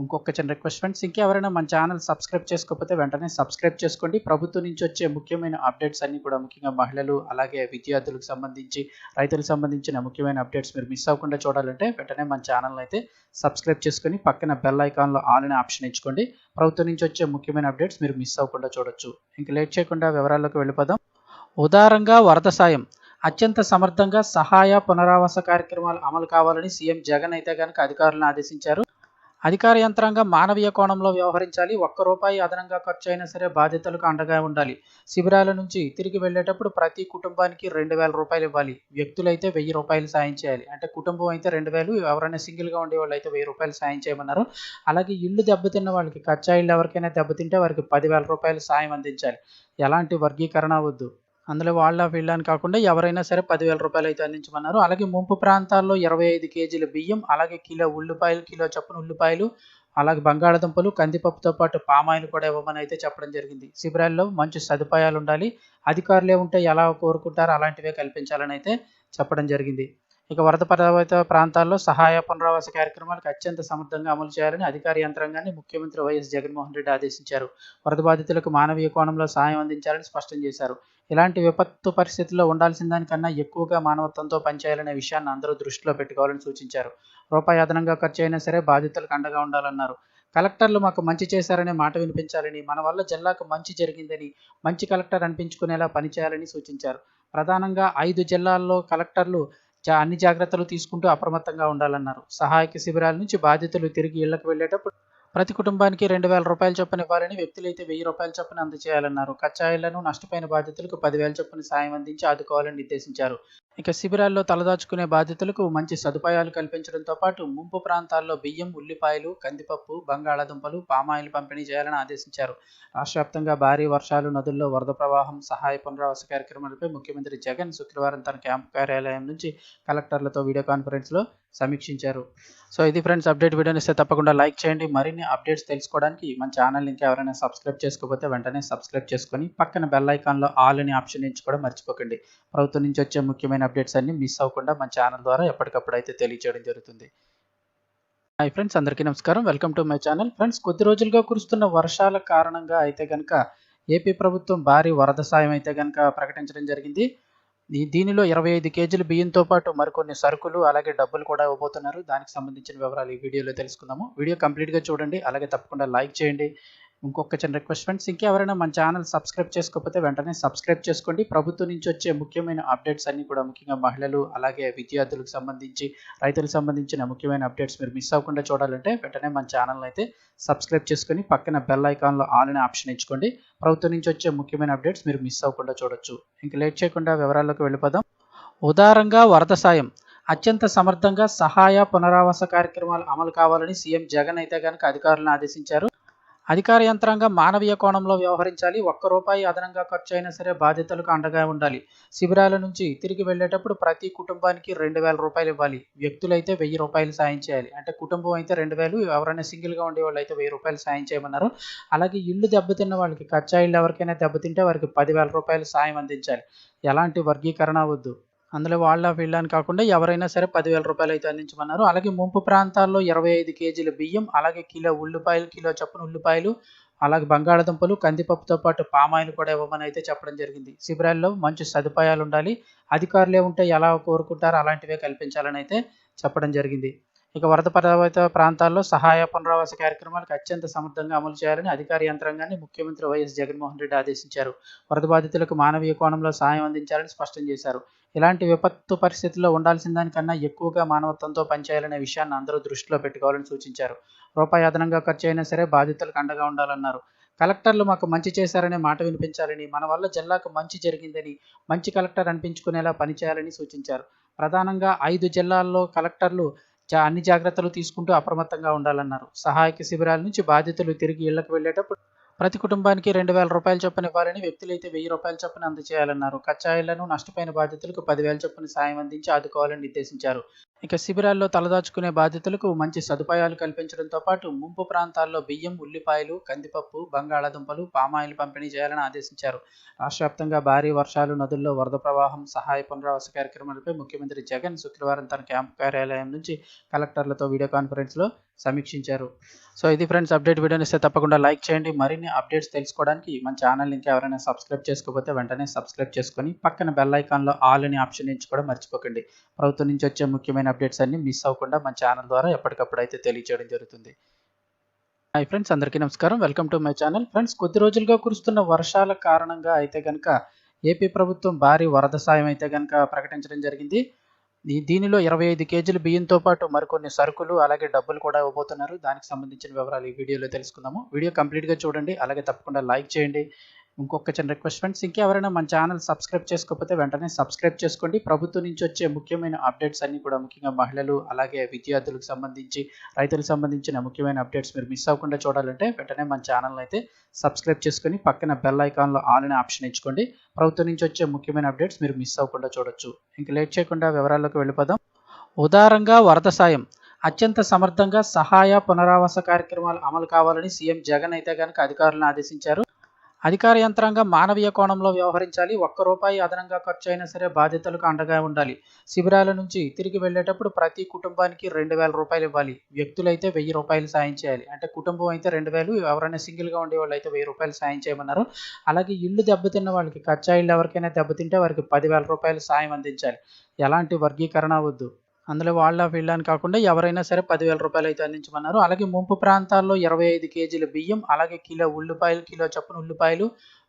A: ఇంకొక చిన్న రిక్వెస్ట్ ఫ్రెండ్స్, ఇంకెవరైనా మన ఛానల్ సబ్స్క్రైబ్ చేసుకోకపోతే వెంటనే సబ్స్క్రైబ్ చేసుకోండి. ప్రభుత్వం నుంచి వచ్చే ముఖ్యమైన అప్డేట్స్ అన్ని కూడా, ముఖ్యంగా మహిళలు అలాగే విద్యార్థులకు సంబంధించి, రైతులకు సంబంధించిన ముఖ్యమైన అప్డేట్స్ మీరు మిస్ అవ్వకుండా చూడాలంటే వెంటనే మన ఛానల్ అయితే సబ్స్క్రైబ్ చేసుకొని పక్కన బెల్ ఐకాన్లో ఆల్ అనే ఆప్షన్ ఎంచుకోండి. ప్రభుత్వం నుంచి వచ్చే ముఖ్యమైన అప్డేట్స్ మీరు మిస్ అవ్వకుండా చూడొచ్చు. ఇంక లేట్ చేయకుండా వివరాల్లోకి వెళ్ళిపోదాం. ఉదారంగా వరద సాయం, అత్యంత సమర్థంగా సహాయ పునరావాస కార్యక్రమాలు అమలు కావాలని సీఎం జగన్ అయితే కనుక అధికారులను ఆదేశించారు. అధికార యంత్రాంగం మానవీయ కోణంలో వ్యవహరించాలి. రూపాయి అదనంగా ఖర్చు అయినా సరే బాధితులకు అండగా ఉండాలి. శిబిరాల నుంచి తిరిగి వెళ్లేటప్పుడు ప్రతి కుటుంబానికి రూ. 2,000 ఇవ్వాలి. వ్యక్తులైతే రూ. 1,000 సాయం చేయాలి. అంటే కుటుంబం అయితే 2,000, ఎవరైనా సింగిల్గా ఉండే వాళ్ళు అయితే రూ. 1,000 సాయం చేయమన్నారు. అలాగే ఇల్లు దెబ్బతిన్న వాళ్ళకి, కచ్చా ఇల్లు ఎవరికైనా దెబ్బతింటే వారికి రూ. 10,000 సాయం అందించాలి. ఎలాంటి వర్గీకరణ వద్దు. అందులో వాళ్ళ వీళ్ళని కాకుండా ఎవరైనా సరే రూ. 10,000 అయితే అందించమన్నారు. అలాగే ముంపు ప్రాంతాల్లో 25 కేజీల బియ్యం, అలాగే కిలో చొప్పున ఉల్లిపాయలు, అలాగే బంగాళాదుంపలు, కందిపప్పుతో పాటు పామాయిల్ కూడా ఇవ్వమని అయితే చెప్పడం జరిగింది. శిబిరాల్లో మంచి సదుపాయాలు ఉండాలి. అధికారులే ఉంటే ఎలా కోరుకుంటారో అలాంటివే కల్పించాలని అయితే చెప్పడం జరిగింది. ఇక వరద ప్రభావిత ప్రాంతాల్లో సహాయ పునరావాస కార్యక్రమాలకు అత్యంత సమర్థంగా అమలు చేయాలని అధికార యంత్రాంగాన్ని ముఖ్యమంత్రి వైఎస్ జగన్మోహన్ రెడ్డి ఆదేశించారు. వరద బాధితులకు మానవీయ కోణంలో సాయం అందించాలని స్పష్టం చేశారు. ఇలాంటి విపత్తు పరిస్థితుల్లో ఉండాల్సిన దానికన్నా ఎక్కువగా మానవత్వంతో పనిచేయాలనే విషయాన్ని అందరూ దృష్టిలో పెట్టుకోవాలని సూచించారు. రూపాయి అదనంగా ఖర్చు అయినా సరే బాధితులకు అండగా ఉండాలన్నారు. కలెక్టర్లు మాకు మంచి చేశారనే మాట వినిపించాలని, మన వల్ల జిల్లాకు మంచి జరిగిందని, మంచి కలెక్టర్ అనిపించుకునేలా పనిచేయాలని సూచించారు. ప్రధానంగా 5 జిల్లాల్లో కలెక్టర్లు అన్ని జాగ్రత్తలు తీసుకుంటూ అప్రమత్తంగా ఉండాలన్నారు. సహాయక శిబిరాల నుంచి బాధితులు తిరిగి ఇళ్లకు వెళ్లేటప్పుడు ప్రతి కుటుంబానికి 2,000 రూపాయల చొప్పున ఇవ్వాలని, వ్యక్తులైతే 1,000 రూపాయల చొప్పున అందజేయాలన్నారు. కచ్చా ఇళ్లను నష్టపోయిన బాధితులకు 10,000 చొప్పున సాయం అందించి ఆదుకోవాలని నిర్దేశించారు. ఇక శిబిరాల్లో తలదాచుకునే బాధితులకు మంచి సదుపాయాలు కల్పించడంతో పాటు ముంపు ప్రాంతాల్లో బియ్యం, ఉల్లిపాయలు, కందిపప్పు, బంగాళాదుంపలు, పామాయిల్ పంపిణీ చేయాలని ఆదేశించారు. రాష్ట్ర వ్యాప్తంగా భారీ వర్షాలు, నదుల్లో వరద ప్రవాహం, సహాయ పునరావాస కార్యక్రమాలపై ముఖ్యమంత్రి జగన్ శుక్రవారం తన క్యాంపు కార్యాలయం నుంచి కలెక్టర్లతో వీడియో కాన్ఫరెన్స్లో సమీక్షించారు. సో ఇది ఫ్రెండ్స్ అప్డేట్. వీడియోని ఇస్తే తప్పకుండా లైక్ చేయండి. మరిన్ని అప్డేట్స్ తెలుసుకోవడానికి మన ఛానల్ ఇంకా ఎవరైనా సబ్స్క్రైబ్ చేసుకోకపోతే వెంటనే సబ్స్క్రైబ్ చేసుకొని పక్కన బెల్ ఐకాన్లో ఆల్ అనే ఆప్షన్ ఎంచుకోవడం మర్చిపోకండి. ప్రభుత్వం నుంచి వచ్చే ముఖ్యమైన అప్డేట్స్ అన్ని మిస్ అవ్వకుండా మన ఛానల్ ద్వారా ఎప్పటికప్పుడు అయితే తెలియజేయడం జరుగుతుంది. హాయ్ ఫ్రెండ్స్, అందరికీ నమస్కారం. Welcome to my channel. Friends, కొద్ది రోజులుగా కురుస్తున్న వర్షాల కారణంగా అయితే కనుక ఏపీ ప్రభుత్వం భారీ వరద సాయం అయితే కనుక ప్రకటించడం జరిగింది. దీనిలో 25 కేజీల బియ్యంతో పాటు మరికొన్ని సరుకులు అలాగే డబ్బులు కూడా ఇవ్వబోతున్నారు. దానికి సంబంధించిన వివరాలు ఈ వీడియోలో తెలుసుకుందాము. వీడియో కంప్లీట్గా చూడండి, అలాగే తప్పకుండా లైక్ చేయండి. ఇంకొక చిన్న రిక్వెస్ట్ ఫ్రెండ్స్, ఇంకెవరైనా మన ఛానల్ సబ్స్క్రైబ్ చేసుకోకపోతే వెంటనే సబ్స్క్రైబ్ చేసుకోండి. ప్రభుత్వం నుంచి వచ్చే ముఖ్యమైన అప్డేట్స్ అన్ని కూడా, ముఖ్యంగా మహిళలు అలాగే విద్యార్థులకు సంబంధించి, రైతులకు సంబంధించిన ముఖ్యమైన అప్డేట్స్ మీరు మిస్ అవ్వకుండా చూడాలంటే వెంటనే మన ఛానల్ అయితే సబ్స్క్రైబ్ చేసుకొని పక్కన బెల్ ఐకాన్లో ఆల్ అనే ఆప్షన్ ఎంచుకోండి. ప్రభుత్వం నుంచి వచ్చే ముఖ్యమైన అప్డేట్స్ మీరు మిస్ అవ్వకుండా చూడొచ్చు. ఇంక లేట్ చేయకుండా వివరాల్లోకి వెళ్ళిపోదాం. ఉదారంగా వరద సాయం, అత్యంత సమర్థంగా సహాయ పునరావాస కార్యక్రమాలు అమలు కావాలని సీఎం జగన్ అయితే కనుక అధికారులను ఆదేశించారు. అధికార యంత్రాంగం మానవీయ కోణంలో వ్యవహరించాలి. ₹1 అదనంగా ఖర్చు అయినా సరే బాధితులకు అండగా ఉండాలి. శిబిరాల నుంచి తిరిగి వెళ్లేటప్పుడు ప్రతి కుటుంబానికి 2,000 రూపాయలు ఇవ్వాలి. వ్యక్తులైతే 1,000 రూపాయలు సాయం చేయాలి. అంటే కుటుంబం అయితే 2,000, ఎవరైనా సింగిల్గా ఉండే వాళ్ళు అయితే 1,000 రూపాయలు సాయం చేయమన్నారు. అలాగే ఇల్లు దెబ్బతిన్న వాళ్ళకి, కచ్చా ఇల్లు ఎవరికైనా దెబ్బతింటే వారికి 10,000 రూపాయలు సాయం అందించాలి. ఎలాంటి వర్గీకరణ వద్దు. అందులో వాళ్ళ వీళ్ళని కాకుండా ఎవరైనా సరే 10,000 రూపాయలు అయితే అందించమన్నారు. అలాగే ముంపు ప్రాంతాల్లో 25 కేజీల బియ్యం, అలాగే కిలో చొప్పున ఉల్లిపాయలు, అలాగే బంగాళాదుంపలు, కందిపప్పుతో పాటు పామాయిల్ కూడా ఇవ్వమని అయితే చెప్పడం జరిగింది. శిబిరాల్లో మంచి సదుపాయాలు ఉండాలి. అధికారులే ఉంటే ఎలా కోరుకుంటారో అలాంటివే కల్పించాలని అయితే చెప్పడం జరిగింది. ఇక వరద ప్రభావిత ప్రాంతాల్లో సహాయ పునరావాస కార్యక్రమాలకు అత్యంత సమర్థంగా అమలు చేయాలని అధికార యంత్రాంగాన్ని ముఖ్యమంత్రి వైఎస్ జగన్మోహన్ రెడ్డి ఆదేశించారు. వరద బాధితులకు మానవీయ కోణంలో సాయం అందించాలని స్పష్టం చేశారు. ఇలాంటి విపత్తు పరిస్థితుల్లో ఉండాల్సిన దానికన్నా ఎక్కువగా మానవత్వంతో పనిచేయాలనే విషయాన్ని అందరూ దృష్టిలో పెట్టుకోవాలని సూచించారు. రూపాయి అదనంగా ఖర్చు అయినా సరే బాధితులకు అండగా ఉండాలన్నారు. కలెక్టర్లు మాకు మంచి చేశారనే మాట వినిపించాలని, మన వల్ల జిల్లాకు మంచి జరిగిందని, మంచి కలెక్టర్ అనిపించుకునేలా పనిచేయాలని సూచించారు. ప్రధానంగా 5 జిల్లాల్లో కలెక్టర్లు అన్ని జాగ్రత్తలు తీసుకుంటూ అప్రమత్తంగా ఉండాలన్నారు. సహాయక శిబిరాల నుంచి బాధితులు తిరిగి ఇళ్లకు వెళ్లేటప్పుడు ప్రతి కుటుంబానికి 2,000 రూపాయల చొప్పున ఇవ్వాలని, వ్యక్తులైతే 1,000 రూపాయల చొప్పున అందజేయాలన్నారు. కచ్చా ఇళ్లను నష్టపోయిన బాధితులకు 10,000 చొప్పున సాయం అందించి ఆదుకోవాలని నిర్దేశించారు. ఇక శిబిరాల్లో తలదాచుకునే బాధితులకు మంచి సదుపాయాలు కల్పించడంతో పాటు ముంపు ప్రాంతాల్లో బియ్యం, ఉల్లిపాయలు, కందిపప్పు, బంగాళాదుంపలు, పామాయిల్ పంపిణీ చేయాలని ఆదేశించారు. రాష్ట్ర వ్యాప్తంగా భారీ వర్షాలు, నదుల్లో వరద ప్రవాహం, సహాయ పునరావాస కార్యక్రమాలపై ముఖ్యమంత్రి జగన్ శుక్రవారం తన క్యాంపు కార్యాలయం నుంచి కలెక్టర్లతో వీడియో కాన్ఫరెన్స్లో సమీక్షించారు. సో ఇది ఫ్రెండ్స్ అప్డేట్. వీడియోని ఇస్తే తప్పకుండా లైక్ చేయండి. మరిన్ని అప్డేట్స్ తెలుసుకోవడానికి మన ఛానల్ ఇంకా ఎవరైనా సబ్స్క్రైబ్ చేసుకోకపోతే వెంటనే సబ్స్క్రైబ్ చేసుకొని పక్కన బెల్ ఐకాన్లో ఆల్ అనే ఆప్షన్ ఎంచుకోవడం మర్చిపోకండి. ప్రభుత్వం నుంచి వచ్చే ముఖ్యమైన అప్డేట్స్ అన్ని మిస్ అవ్వకుండా మన ఛానల్ ద్వారా ఎప్పటికప్పుడు అయితే తెలియజేయడం జరుగుతుంది. హాయ్ ఫ్రెండ్స్, అందరికీ నమస్కారం. Welcome to my channel. Friends, కొద్ది రోజులుగా కురుస్తున్న వర్షాల కారణంగా అయితే కనుక ఏపీ ప్రభుత్వం భారీ వరద సాయం అయితే కనుక ప్రకటించడం జరిగింది. దీనిలో 25 కేజీల బియ్యంతో పాటు మరికొన్ని సరుకులు అలాగే డబ్బులు కూడా ఇవ్వబోతున్నారు. దానికి సంబంధించిన వివరాలు ఈ వీడియోలో తెలుసుకుందాము. వీడియో కంప్లీట్గా చూడండి, అలాగే తప్పకుండా లైక్ చేయండి. ఇంకొక చిన్న రిక్వెస్ట్ ఫ్రెండ్స్, ఇంకెవరైనా మన ఛానల్ సబ్స్క్రైబ్ చేసుకోకపోతే వెంటనే సబ్స్క్రైబ్ చేసుకోండి. ప్రభుత్వం నుంచి వచ్చే ముఖ్యమైన అప్డేట్స్ అన్ని కూడా, ముఖ్యంగా మహిళలు అలాగే విద్యార్థులకు సంబంధించి, రైతులకు సంబంధించిన ముఖ్యమైన అప్డేట్స్ మీరు మిస్ అవ్వకుండా చూడాలంటే వెంటనే మన ఛానల్ అయితే సబ్స్క్రైబ్ చేసుకొని పక్కన బెల్ ఐకాన్లో ఆల్ అనే ఆప్షన్ ఎంచుకోండి. ప్రభుత్వం నుంచి వచ్చే ముఖ్యమైన అప్డేట్స్ మీరు మిస్ అవ్వకుండా చూడొచ్చు. ఇంక లేట్ చేయకుండా వివరాల్లోకి వెళ్ళిపోదాం. ఉదారంగా వరద సాయం, అత్యంత సమర్థంగా సహాయ పునరావాస కార్యక్రమాలు అమలు కావాలని సీఎం జగన్ అయితే కనుక అధికారులను ఆదేశించారు. అధికార యంత్రాంగం మానవీయ కోణంలో వ్యవహరించాలి. ఒక్క రూపాయి అదనంగా ఖర్చు అయినా సరే బాధితులకు అండగా ఉండాలి. శిబిరాల నుంచి తిరిగి వెళ్ళేటప్పుడు ప్రతి కుటుంబానికి రూ. 2,000 ఇవ్వాలి. వ్యక్తులైతే రూ. 1,000 సాయం చేయాలి. అంటే కుటుంబం అయితే 2,000, ఎవరైనా సింగిల్‌గా ఉండేవాళ్ళు అయితే రూ. 1,000 సాయం చేయమన్నారు. అలాగే ఇల్లు దెబ్బతిన్న వాళ్ళకి, కచ్చా ఇల్లు ఎవరికైనా దెబ్బతింటే వారికి రూ. 10,000 సాయం అందించాలి. ఎలాంటి వర్గీకరణ వద్దు. అందులో వీళ్ళ అని కాకుండా ఎవరైనా సరే రూ. 10,000 అయితే అందించమన్నారు. అలాగే ముంపు ప్రాంతాల్లో 25 కేజీల బియ్యం, అలాగే కిలో చొప్పున ఉల్లిపాయలు,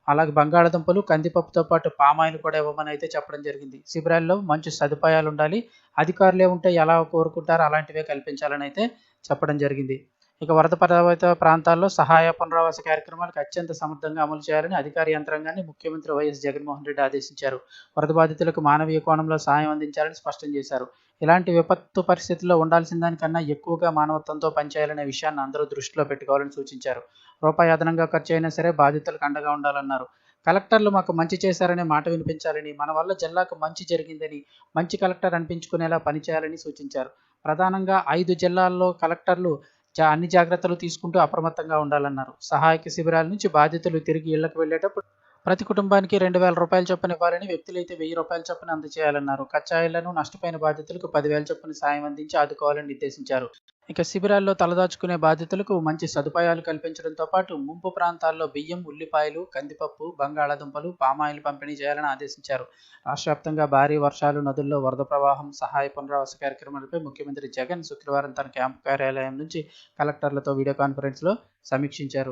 A: అలాగే బంగాళాదుంపలు, కందిపప్పుతో పాటు పామాయిల్ కూడా ఇవ్వమని అయితే చెప్పడం జరిగింది. శిబిరాల్లో మంచి సదుపాయాలు ఉండాలి. అధికారులే ఉంటే ఎలా కోరుకుంటారో అలాంటివే కల్పించాలని అయితే చెప్పడం జరిగింది. ఇక వరద ప్రభావిత ప్రాంతాల్లో సహాయ పునరావాస కార్యక్రమాలకు అత్యంత సమర్థంగా అమలు చేయాలని అధికార యంత్రాంగాన్ని ముఖ్యమంత్రి వైఎస్ జగన్మోహన్ రెడ్డి ఆదేశించారు. వరద బాధితులకు మానవీయ కోణంలో సాయం అందించాలని స్పష్టం చేశారు. ఇలాంటి విపత్తు పరిస్థితుల్లో ఉండాల్సిన దానికన్నా ఎక్కువగా మానవత్వంతో పనిచేయాలనే విషయాన్ని అందరూ దృష్టిలో పెట్టుకోవాలని సూచించారు. రూపాయి అదనంగా ఖర్చు అయినా సరే బాధితులకు అండగా ఉండాలన్నారు. కలెక్టర్లు మాకు మంచి చేశారనే మాట వినిపించాలని, మన వల్ల జిల్లాకు మంచి జరిగిందని మంచి కలెక్టర్ అనిపించుకునేలా పనిచేయాలని సూచించారు. ప్రధానంగా 5 జిల్లాల్లో కలెక్టర్లు అన్ని జాగ్రత్తలు తీసుకుంటూ అప్రమత్తంగా ఉండాలన్నారు. సహాయక శిబిరాల నుంచి బాధితులు తిరిగి ఇళ్లకు వెళ్ళేటప్పుడు ప్రతి కుటుంబానికి రూ. 2,000 చొప్పున ఇవ్వాలని, వ్యక్తులైతే రూ. 1,000 చొప్పున అందజేయాలన్నారు. కచ్చా ఇళ్లను నష్టపోయిన బాధితులకు 10,000 చొప్పున సాయం అందించి ఆదుకోవాలని నిర్దేశించారు. ఇక శిబిరాల్లో తలదాచుకునే బాధితులకు మంచి సదుపాయాలు కల్పించడంతో పాటు ముంపు ప్రాంతాల్లో బియ్యం, ఉల్లిపాయలు, కందిపప్పు, బంగాళాదుంపలు, పామాయిల్ పంపిణీ చేయాలని ఆదేశించారు. రాష్ట్ర వ్యాప్తంగా భారీ వర్షాలు, నదుల్లో వరద ప్రవాహం, సహాయ పునరావాస కార్యక్రమాలపై ముఖ్యమంత్రి జగన్ శుక్రవారం తన క్యాంపు కార్యాలయం నుంచి కలెక్టర్లతో వీడియో కాన్ఫరెన్స్లో సమీక్షించారు.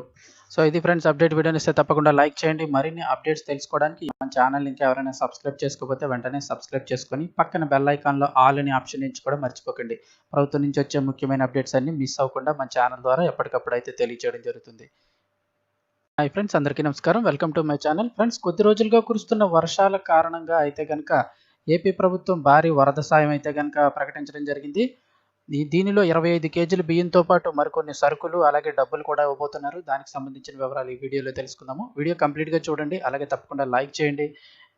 A: సో ఇది ఫ్రెండ్స్ అప్డేట్. వీడియోని ఇస్తే తప్పకుండా లైక్ చేయండి. మరిన్ని అప్డేట్స్ తెలుసుకోవడానికి మన ఛానల్ ఇంకా ఎవరైనా సబ్స్క్రైబ్ చేసుకోకపోతే వెంటనే సబ్స్క్రైబ్ చేసుకొని పక్కన బెల్ ఐకాన్లో ఆల్ అనే ఆప్షన్ ఎంచుకోవడం మర్చిపోకండి. ప్రభుత్వం నుంచి వచ్చే ముఖ్యమైన అప్డేట్స్ అన్ని మిస్ అవ్వకుండా మన ఛానల్ ద్వారా ఎప్పటికప్పుడు అయితే తెలియజేయడం జరుగుతుంది. హాయ్ ఫ్రెండ్స్, అందరికీ నమస్కారం. Welcome to my channel. Friends, కొద్ది రోజులుగా కురుస్తున్న వర్షాల కారణంగా అయితే కనుక ఏపీ ప్రభుత్వం భారీ వరద సాయం అయితే కనుక ప్రకటించడం జరిగింది. దీనిలో 25 కేజీల బియ్యంతో పాటు మరికొన్ని సరుకులు, అలాగే డబ్బులు కూడా ఇవ్వబోతున్నారు. దానికి సంబంధించిన వివరాలు ఈ వీడియోలో తెలుసుకుందాము. వీడియో కంప్లీట్గా చూడండి, అలాగే తప్పకుండా లైక్ చేయండి.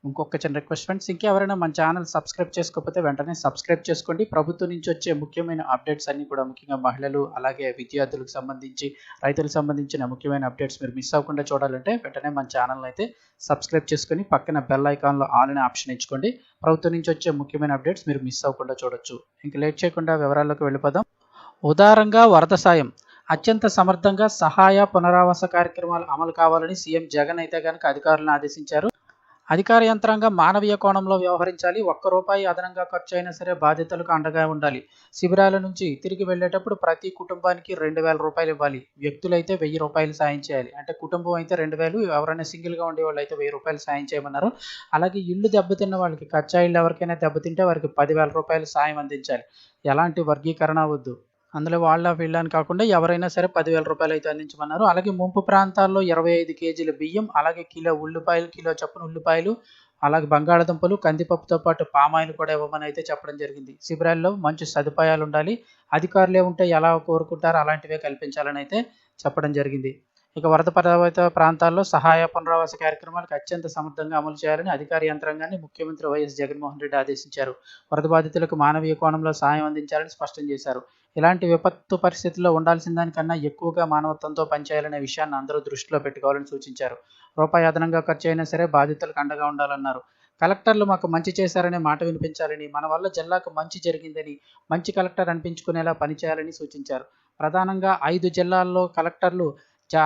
A: ఇంకొక చిన్న రిక్వెస్ట్ ఫ్రెండ్స్, ఇంకెవరైనా మన ఛానల్ సబ్స్క్రైబ్ చేసుకోకపోతే వెంటనే సబ్స్క్రైబ్ చేసుకోండి. ప్రభుత్వం నుంచి వచ్చే ముఖ్యమైన అప్డేట్స్ అన్నీ కూడా, ముఖ్యంగా మహిళలు, అలాగే విద్యార్థులకు సంబంధించి, రైతులకు సంబంధించిన ముఖ్యమైన అప్డేట్స్ మీరు మిస్ అవ్వకుండా చూడాలంటే వెంటనే మన ఛానల్ అయితే సబ్స్క్రైబ్ చేసుకొని పక్కన బెల్ ఐకాన్లో ఆల్ అనే ఆప్షన్ ఎంచుకోండి. ప్రభుత్వం నుంచి వచ్చే ముఖ్యమైన అప్డేట్స్ మీరు మిస్ అవ్వకుండా చూడొచ్చు. ఇంక లేట్ చేయకుండా వివరాల్లోకి వెళ్ళిపోదాం. ఉదారంగా వరద సాయం, అత్యంత సమర్థంగా సహాయ పునరావాస కార్యక్రమాలు అమలు కావాలని సీఎం జగన్ అయితే కనుక అధికారులను ఆదేశించారు. అధికార యంత్రాంగం మానవీయ కోణంలో వ్యవహరించాలి. ఒక్క రూపాయి అదనంగా ఖర్చు అయినా సరే బాధితులకు అండగా ఉండాలి. శిబిరాల నుంచి తిరిగి వెళ్ళేటప్పుడు ప్రతి కుటుంబానికి రూ. 2,000 ఇవ్వాలి. వ్యక్తులైతే రూ. 1,000 సాయం చేయాలి. అంటే కుటుంబం అయితే 2,000, ఎవరైనా సింగిల్గా ఉండేవాళ్ళు అయితే రూ. 1,000 సాయం చేయమన్నారు. అలాగే ఇల్లు దెబ్బతిన్న వాళ్ళకి, కచ్చా ఇల్లు ఎవరికైనా దెబ్బతింటే వారికి రూ. 10,000 సాయం అందించాలి. ఎలాంటి వర్గీకరణ వద్దు. అందులో వీళ్ళ అని కాకుండా ఎవరైనా సరే రూ. 10,000 అయితే అందించమన్నారు. అలాగే ముంపు ప్రాంతాల్లో 25 కేజీల బియ్యం, అలాగే కిలో చొప్పున ఉల్లిపాయలు, అలాగే బంగాళాదుంపలు, కందిపప్పుతో పాటు పామాయిల్ కూడా ఇవ్వమని అయితే చెప్పడం జరిగింది. శిబిరాల్లో మంచి సదుపాయాలు ఉండాలి. అధికారులే ఉంటే ఎలా కోరుకుంటారో అలాంటివే కల్పించాలని అయితే చెప్పడం జరిగింది. ఇక వరద ప్రభావిత ప్రాంతాల్లో సహాయ పునరావాస కార్యక్రమాలకు అత్యంత సమర్థంగా అమలు చేయాలని అధికార యంత్రాంగాన్ని ముఖ్యమంత్రి వైఎస్ జగన్మోహన్ రెడ్డి ఆదేశించారు. వరద బాధితులకు మానవీయ కోణంలో సాయం అందించాలని స్పష్టం చేశారు. ఇలాంటి విపత్తు పరిస్థితుల్లో ఉండాల్సిన దానికన్నా ఎక్కువగా మానవత్వంతో పనిచేయాలనే విషయాన్ని అందరూ దృష్టిలో పెట్టుకోవాలని సూచించారు. రూపాయి అదనంగా ఖర్చు అయినా సరే బాధితులకు అండగా ఉండాలన్నారు. కలెక్టర్లు మాకు మంచి చేశారనే మాట వినిపించాలని, మన వల్ల జిల్లాకు మంచి జరిగిందని మంచి కలెక్టర్ అనిపించుకునేలా పనిచేయాలని సూచించారు. ప్రధానంగా 5 జిల్లాల్లో కలెక్టర్లు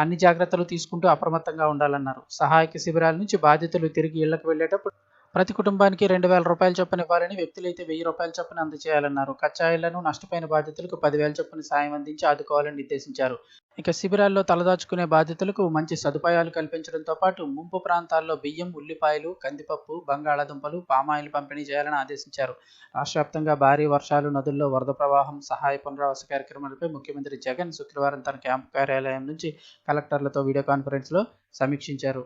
A: అన్ని జాగ్రత్తలు తీసుకుంటూ అప్రమత్తంగా ఉండాలన్నారు. సహాయక శిబిరాల నుంచి బాధితులు తిరిగి ఇళ్లకు వెళ్ళేటప్పుడు ప్రతి కుటుంబానికి రూ. 2,000 చొప్పున ఇవ్వాలని, వ్యక్తులైతే రూ. 1,000 చొప్పున అందజేయాలన్నారు. కచ్చా ఇళ్లను నష్టపోయిన బాధితులకు 10,000 చొప్పున సాయం అందించి ఆదుకోవాలని నిర్దేశించారు. ఇక శిబిరాల్లో తలదాచుకునే బాధితులకు మంచి సదుపాయాలు కల్పించడంతో పాటు ముంపు ప్రాంతాల్లో బియ్యం, ఉల్లిపాయలు, కందిపప్పు, బంగాళాదుంపలు, పామాయిల్ పంపిణీ చేయాలని ఆదేశించారు. రాష్ట్ర వ్యాప్తంగా భారీ వర్షాలు, నదుల్లో వరద ప్రవాహం, సహాయ పునరావాస కార్యక్రమాలపై ముఖ్యమంత్రి జగన్ శుక్రవారం తన క్యాంపు కార్యాలయం నుంచి కలెక్టర్లతో వీడియో కాన్ఫరెన్స్లో సమీక్షించారు.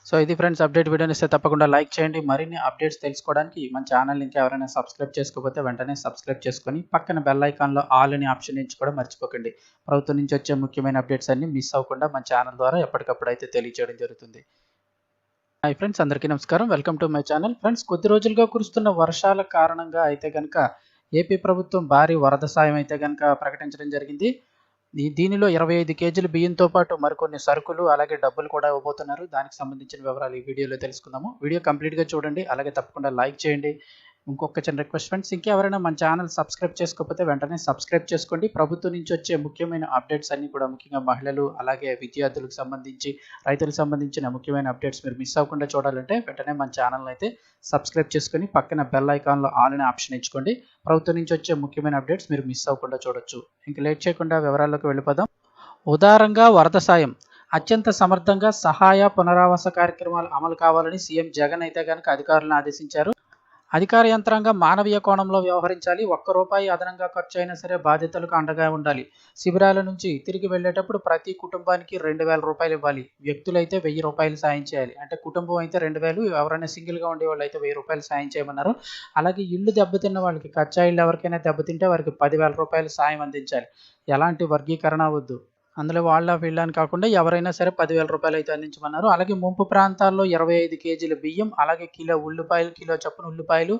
A: సో ఇది ఫ్రెండ్స్ అప్డేట్. వీడియోని ఇస్తే తప్పకుండా లైక్ చేయండి. మరిన్ని అప్డేట్స్ తెలుసుకోవడానికి మన ఛానల్ ఇంకా ఎవరైనా సబ్స్క్రైబ్ చేసుకోకపోతే వెంటనే సబ్స్క్రైబ్ చేసుకొని పక్కన బెల్ ఐకాన్లో ఆల్ అనే ఆప్షన్ ఎంచుకోవడం మర్చిపోకండి. ప్రభుత్వం నుంచి వచ్చే ముఖ్యమైన అప్డేట్స్ అన్ని మిస్ అవ్వకుండా మన ఛానల్ ద్వారా ఎప్పటికప్పుడు అయితే తెలియజేయడం జరుగుతుంది. హాయ్ ఫ్రెండ్స్, అందరికీ నమస్కారం. Welcome to my channel. Friends, కొద్ది రోజులుగా కురుస్తున్న వర్షాల కారణంగా అయితే కనుక ఏపీ ప్రభుత్వం భారీ వరద సాయం అయితే కనుక ప్రకటించడం జరిగింది. దీనిలో 25 కేజీల బియ్యంతో పాటు మరికొన్ని సరుకులు, అలాగే డబ్బులు కూడా ఇవ్వబోతున్నారు. దానికి సంబంధించిన వివరాలు ఈ వీడియోలో తెలుసుకుందాము. వీడియో కంప్లీట్‌గా చూడండి. అలాగే తప్పకుండా లైక్ చేయండి. ఇంకొక చిన్న రిక్వెస్ట్ ఫ్రెండ్స్, ఇంకెవరైనా మన ఛానల్ సబ్స్క్రైబ్ చేసుకోకపోతే వెంటనే సబ్స్క్రైబ్ చేసుకోండి. ప్రభుత్వం నుంచి వచ్చే ముఖ్యమైన అప్డేట్స్ అన్నీ కూడా, ముఖ్యంగా మహిళలు, అలాగే విద్యార్థులకు సంబంధించి, రైతులకు సంబంధించిన ముఖ్యమైన అప్డేట్స్ మీరు మిస్ అవ్వకుండా చూడాలంటే వెంటనే మన ఛానల్‌ని అయితే సబ్స్క్రైబ్ చేసుకొని పక్కన బెల్ ఐకాన్‌లో ఆల్ అనే ఆప్షన్ ఎంచుకోండి. ప్రభుత్వం నుంచి వచ్చే ముఖ్యమైన అప్డేట్స్ మీరు మిస్ అవ్వకుండా చూడొచ్చు. ఇంక లేట్ చేయకుండా వివరాల్లోకి వెళ్ళిపోదాం. ఉదారంగా వరద సాయం, అత్యంత సమర్థంగా సహాయ పునరావాస కార్యక్రమాలు అమలు కావాలని సీఎం జగన్ అయితే గనుక అధికారులను ఆదేశించారు. అధికార యంత్రాంగం మానవీయ కోణంలో వ్యవహరించాలి. ₹1 అదనంగా ఖర్చు అయినా సరే బాధితులకు అండగా ఉండాలి. శిబిరాల నుంచి తిరిగి వెళ్ళేటప్పుడు ప్రతి కుటుంబానికి ₹2,000 ఇవ్వాలి. వ్యక్తులైతే ₹1,000 సాయం చేయాలి. అంటే కుటుంబం అయితే 2,000, ఎవరైనా సింగిల్‌గా ఉండేవాళ్ళు అయితే ₹1,000 సాయం చేయమన్నారు. అలాగే ఇల్లు దెబ్బతిన్న వాళ్ళకి, కచ్చా ఇల్లు ఎవరికైనా దెబ్బతింటే వారికి ₹10,000 సాయం అందించాలి. ఎలాంటి వర్గీకరణ వద్దు. అందులో వాళ్ళ వీళ్ళ అని కాకుండా ఎవరైనా సరే ₹10,000 అయితే అందించమన్నారు. అలాగే ముంపు ప్రాంతాల్లో 25 కేజీల బియ్యం, అలాగే కిలో ఉల్లిపాయలు, కిలో చొప్పున ఉల్లిపాయలు,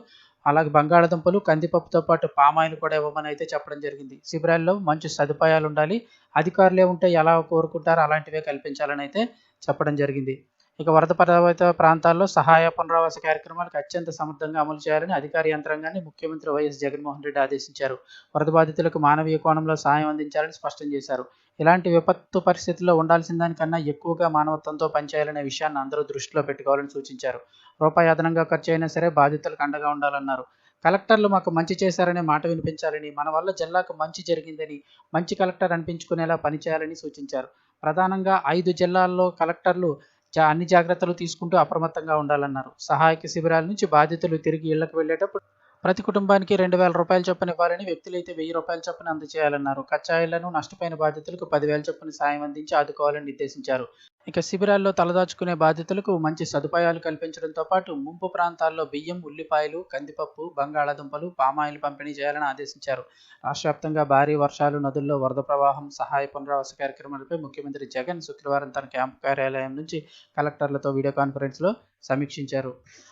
A: అలాగే బంగాళాదుంపలు, కందిపప్పుతో పాటు పామాయిల్ కూడా ఇవ్వమని అయితే చెప్పడం జరిగింది. శిబిరాల్లో మంచి సదుపాయాలు ఉండాలి. అధికారులే ఉంటే ఎలా కోరుకుంటారో అలాంటివే కల్పించాలని అయితే చెప్పడం జరిగింది. ఇక వరద ప్రభావిత ప్రాంతాల్లో సహాయ పునరావాస కార్యక్రమాలకు అత్యంత సమర్థంగా అమలు చేయాలని అధికార యంత్రాంగాన్ని ముఖ్యమంత్రి వైఎస్ జగన్మోహన్ రెడ్డి ఆదేశించారు. వరద బాధితులకు మానవీయ కోణంలో సాయం అందించాలని స్పష్టం చేశారు. ఇలాంటి విపత్తు పరిస్థితుల్లో ఉండాల్సిన దానికన్నా ఎక్కువగా మానవత్వంతో పనిచేయాలనే విషయాన్ని అందరూ దృష్టిలో పెట్టుకోవాలని సూచించారు. రూపాయి అదనంగా ఖర్చు అయినా సరే బాధితులకు అండగా ఉండాలన్నారు. కలెక్టర్లు మాకు మంచి చేశారనే మాట వినిపించాలని, మన వల్ల జిల్లాకు మంచి జరిగిందని, మంచి కలెక్టర్ అనిపించుకునేలా పనిచేయాలని సూచించారు. ప్రధానంగా 5 జిల్లాల్లో కలెక్టర్లు అన్ని జాగ్రత్తలు తీసుకుంటూ అప్రమత్తంగా ఉండాలన్నారు. సహాయక శిబిరాల నుంచి బాధితులు తిరిగి ఇళ్లకు వెళ్ళేటప్పుడు ప్రతి కుటుంబానికి ₹2,000 చొప్పున ఇవ్వాలని, వ్యక్తులైతే ₹1,000 చొప్పున అందజేయాలన్నారు. కచ్చా ఇళ్లను నష్టపోయిన బాధితులకు 10,000 చొప్పున సాయం అందించి ఆదుకోవాలని నిర్దేశించారు. ఇక శిబిరాల్లో తలదాచుకునే బాధితులకు మంచి సదుపాయాలు కల్పించడంతో పాటు ముంపు ప్రాంతాల్లో బియ్యం, ఉల్లిపాయలు, కందిపప్పు, బంగాళాదుంపలు, పామాయిల్ పంపిణీ చేయాలని ఆదేశించారు. రాష్ట్ర వ్యాప్తంగా భారీ వర్షాలు, నదుల్లో వరద ప్రవాహం, సహాయ పునరావాస కార్యక్రమాలపై ముఖ్యమంత్రి జగన్ శుక్రవారం తన క్యాంపు కార్యాలయం నుంచి కలెక్టర్లతో వీడియో కాన్ఫరెన్స్లో సమీక్షించారు.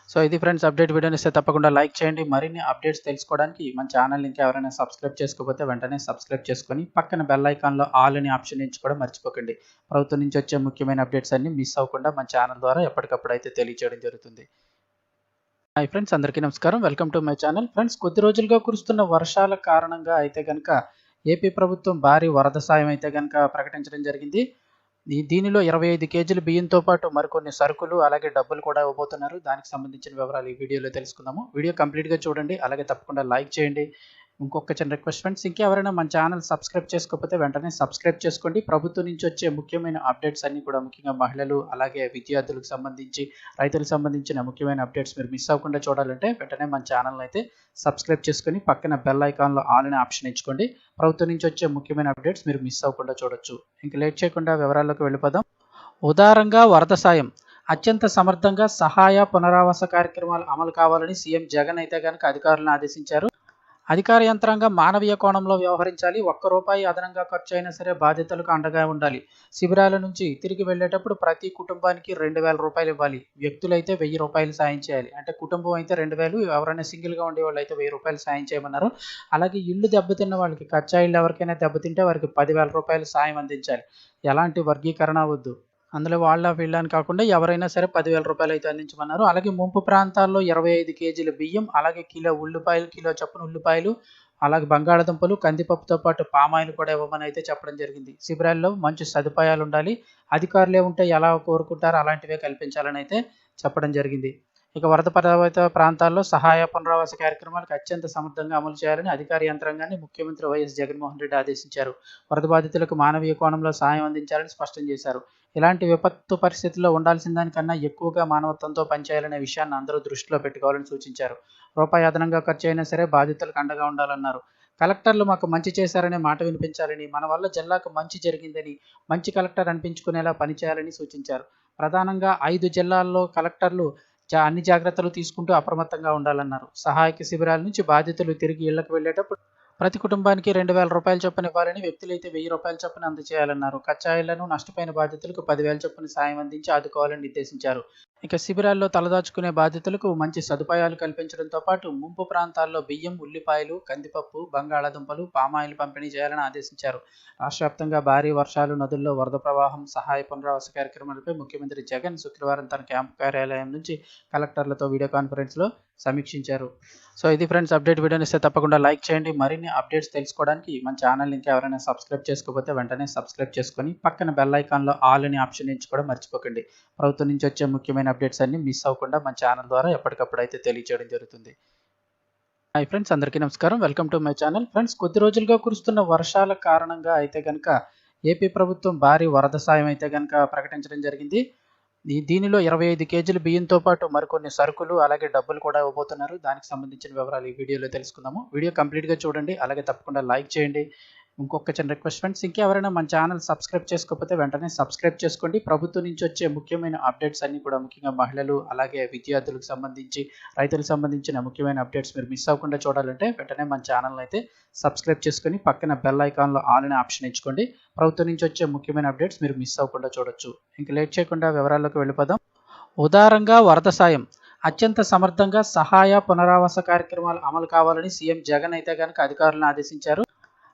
A: సో ఇది ఫ్రెండ్స్ అప్డేట్. వీడియోని ఇస్తే తప్పకుండా లైక్ చేయండి. మరిన్ని అప్డేట్స్ తెలుసుకోవడానికి మన ఛానల్ ఇంకా ఎవరైనా సబ్స్క్రైబ్ చేసుకోకపోతే వెంటనే సబ్స్క్రైబ్ చేసుకొని పక్కన బెల్ ఐకాన్లో ఆల్ అనే ఆప్షన్ ఎంచుకోవడం మర్చిపోకండి. ప్రభుత్వం నుంచి వచ్చే ముఖ్యమైన అప్డేట్స్ అన్ని మిస్ అవ్వకుండా మన ఛానల్ ద్వారా ఎప్పటికప్పుడు అయితే తెలియజేయడం జరుగుతుంది. హాయ్ ఫ్రెండ్స్, అందరికీ నమస్కారం. Welcome to my channel. Friends, కొద్ది రోజులుగా కురుస్తున్న వర్షాల కారణంగా అయితే కనుక ఏపీ ప్రభుత్వం భారీ వరద సాయం అయితే కనుక ప్రకటించడం జరిగింది. దీనిలో 25 కేజీల బియ్యంతో పాటు మరికొన్ని సరుకులు, అలాగే డబ్బులు కూడా ఇవ్వబోతున్నారు. దానికి సంబంధించిన వివరాలు ఈ వీడియోలో తెలుసుకుందాము. వీడియో కంప్లీట్‌గా చూడండి. అలాగే తప్పకుండా లైక్ చేయండి. ఇంకొక చిన్న రిక్వెస్ట్ ఫ్రెండ్స్, ఇంకెవరైనా మన ఛానల్ సబ్స్క్రైబ్ చేసుకోకపోతే వెంటనే సబ్స్క్రైబ్ చేసుకోండి. ప్రభుత్వం నుంచి వచ్చే ముఖ్యమైన అప్డేట్స్ అన్నీ కూడా, ముఖ్యంగా మహిళలు, అలాగే విద్యార్థులకు సంబంధించి, రైతులకు సంబంధించిన ముఖ్యమైన అప్డేట్స్ మీరు మిస్ అవ్వకుండా చూడాలంటే వెంటనే మన ఛానల్ని అయితే సబ్స్క్రైబ్ చేసుకొని పక్కన బెల్ ఐకాన్లో ఆల్ అనే ఆప్షన్ ఎంచుకోండి. ప్రభుత్వం నుంచి వచ్చే ముఖ్యమైన అప్డేట్స్ మీరు మిస్ అవ్వకుండా చూడొచ్చు. ఇంక లేట్ చేయకుండా వివరాల్లోకి వెళ్ళిపోదాం. ఉదారంగా వరద సాయం, అత్యంత సమర్థంగా సహాయ పునరావాస కార్యక్రమాలు అమలు కావాలని సీఎం జగన్ అయితే గనుక అధికారులను ఆదేశించారు. అధికార యంత్రాంగం మానవీయ కోణంలో వ్యవహరించాలి. ₹1 అదనంగా ఖర్చు అయినా సరే బాధితులకు అండగా ఉండాలి. శిబిరాల నుంచి తిరిగి వెళ్ళేటప్పుడు ప్రతి కుటుంబానికి ₹2,000 ఇవ్వాలి. వ్యక్తులైతే ₹1,000 సాయం చేయాలి. అంటే కుటుంబం అయితే 2,000, ఎవరైనా సింగిల్‌గా ఉండేవాళ్ళు అయితే ₹1,000 సాయం చేయమన్నారు. అలాగే ఇల్లు దెబ్బతిన్న వాళ్ళకి, కచ్చా ఇల్లు ఎవరికైనా దెబ్బతింటే వారికి ₹10,000 సాయం అందించాలి. ఎలాంటి వర్గీకరణ వద్దు. అందులో వాళ్ళ వీళ్ళ అని కాకుండా ఎవరైనా సరే ₹10,000 అయితే అందించమన్నారు. అలాగే ముంపు ప్రాంతాల్లో 25 కేజీల బియ్యం, అలాగే కిలో ఉల్లిపాయలు, కిలో చొప్పున ఉల్లిపాయలు, అలాగే బంగాళాదుంపలు, కందిపప్పుతో పాటు పామాయిల్ కూడా ఇవ్వమని అయితే చెప్పడం జరిగింది. శిబిరాల్లో మంచి సదుపాయాలు ఉండాలి. అధికారులే ఉంటే ఎలా కోరుకుంటారో అలాంటివే కల్పించాలని అయితే చెప్పడం జరిగింది. ఇక వరద ప్రభావిత ప్రాంతాల్లో సహాయ పునరావాస కార్యక్రమాలకు అత్యంత సమర్థంగా అమలు చేయాలని అధికార యంత్రాంగాన్ని ముఖ్యమంత్రి వైఎస్ జగన్మోహన్ రెడ్డి ఆదేశించారు. వరద బాధితులకు మానవీయ కోణంలో సాయం అందించాలని స్పష్టం చేశారు. ఇలాంటి విపత్తు పరిస్థితుల్లో ఉండాల్సిన దానికన్నా ఎక్కువగా మానవత్వంతో పనిచేయాలనే విషయాన్ని అందరూ దృష్టిలో పెట్టుకోవాలని సూచించారు. రూపాయి అదనంగా ఖర్చు అయినా సరే బాధితులకు అండగా ఉండాలన్నారు. కలెక్టర్లు మాకు మంచి చేశారనే మాట వినిపించాలని, మన వల్ల జిల్లాకు మంచి జరిగిందని, మంచి కలెక్టర్ అనిపించుకునేలా పనిచేయాలని సూచించారు. ప్రధానంగా 5 జిల్లాల్లో కలెక్టర్లు అన్ని జాగ్రత్తలు తీసుకుంటూ అప్రమత్తంగా ఉండాలన్నారు. సహాయక శిబిరాల నుంచి బాధితులు తిరిగి ఇళ్లకు వెళ్ళేటప్పుడు ప్రతి కుటుంబానికి ₹2,000 చొప్పున ఇవ్వాలని, వ్యక్తులైతే ₹1,000 చొప్పున అందజేయాలన్నారు. కచ్చా ఇళ్లను నష్టపోయిన బాధితులకు 10,000 చొప్పున సాయం అందించి ఆదుకోవాలని నిర్దేశించారు. ఇక శిబిరాల్లో తలదాచుకునే బాధితులకు మంచి సదుపాయాలు కల్పించడంతో పాటు ముంపు ప్రాంతాల్లో బియ్యం, ఉల్లిపాయలు, కందిపప్పు, బంగాళాదుంపలు, పామాయిల్ పంపిణీ చేయాలని ఆదేశించారు. రాష్ట్ర వ్యాప్తంగా భారీ వర్షాలు, నదుల్లో వరద ప్రవాహం, సహాయ పునరావాస కార్యక్రమాలపై ముఖ్యమంత్రి జగన్ శుక్రవారం తన క్యాంపు కార్యాలయం నుంచి కలెక్టర్లతో వీడియో కాన్ఫరెన్స్లో సమీక్షించారు. సో ఇది ఫ్రెండ్స్ అప్డేట్. వీడియోని ఇస్తే తప్పకుండా లైక్ చేయండి. మరిన్ని అప్డేట్స్ తెలుసుకోవడానికి మన ఛానల్ ఇంకా ఎవరైనా సబ్స్క్రైబ్ చేసుకోకపోతే వెంటనే సబ్స్క్రైబ్ చేసుకొని పక్కన బెల్ ఐకాన్లో ఆల్ అనే ఆప్షన్ ఎంచుకోవడం మర్చిపోకండి. ప్రభుత్వం నుంచి వచ్చే ముఖ్యమైన అప్డేట్స్ అన్ని మిస్ అవ్వకుండా మన ఛానల్ ద్వారా ఎప్పటికప్పుడు అయితే తెలియజేయడం జరుగుతుంది. హాయ్ ఫ్రెండ్స్, అందరికీ నమస్కారం. Welcome to my channel. Friends, కొద్ది రోజులుగా కురుస్తున్న వర్షాల కారణంగా అయితే కనుక ఏపీ ప్రభుత్వం భారీ వరద సాయం అయితే కనుక ప్రకటించడం జరిగింది. దీనిలో 25 కేజీల బియ్యంతో పాటు మరికొన్ని సరుకులు అలాగే డబ్బులు కూడా ఇవ్వబోతున్నారు. దానికి సంబంధించిన వివరాలు ఈ వీడియోలో తెలుసుకుందాము. వీడియో కంప్లీట్గా చూడండి, అలాగే తప్పకుండా లైక్ చేయండి. ఇంకొక చిన్న రిక్వెస్ట్ ఫ్రెండ్స్, ఇంకెవరైనా మన ఛానల్ సబ్స్క్రైబ్ చేసుకోకపోతే వెంటనే సబ్స్క్రైబ్ చేసుకోండి. ప్రభుత్వం నుంచి వచ్చే ముఖ్యమైన అప్డేట్స్ అన్ని కూడా, ముఖ్యంగా మహిళలు అలాగే విద్యార్థులకు సంబంధించి, రైతులకు సంబంధించిన ముఖ్యమైన అప్డేట్స్ మీరు మిస్ అవ్వకుండా చూడాలంటే వెంటనే మన ఛానల్ అయితే సబ్స్క్రైబ్ చేసుకొని పక్కన బెల్ ఐకాన్లో ఆల్ అనే ఆప్షన్ ఎంచుకోండి. ప్రభుత్వం నుంచి వచ్చే ముఖ్యమైన అప్డేట్స్ మీరు మిస్ అవ్వకుండా చూడొచ్చు. ఇంక లేట్ చేయకుండా వివరాల్లోకి వెళ్ళిపోదాం. ఉదారంగా వరద సాయం, అత్యంత సమర్థంగా సహాయ పునరావాస కార్యక్రమాలు అమలు కావాలని సీఎం జగన్ అయితే కనుక అధికారులను ఆదేశించారు.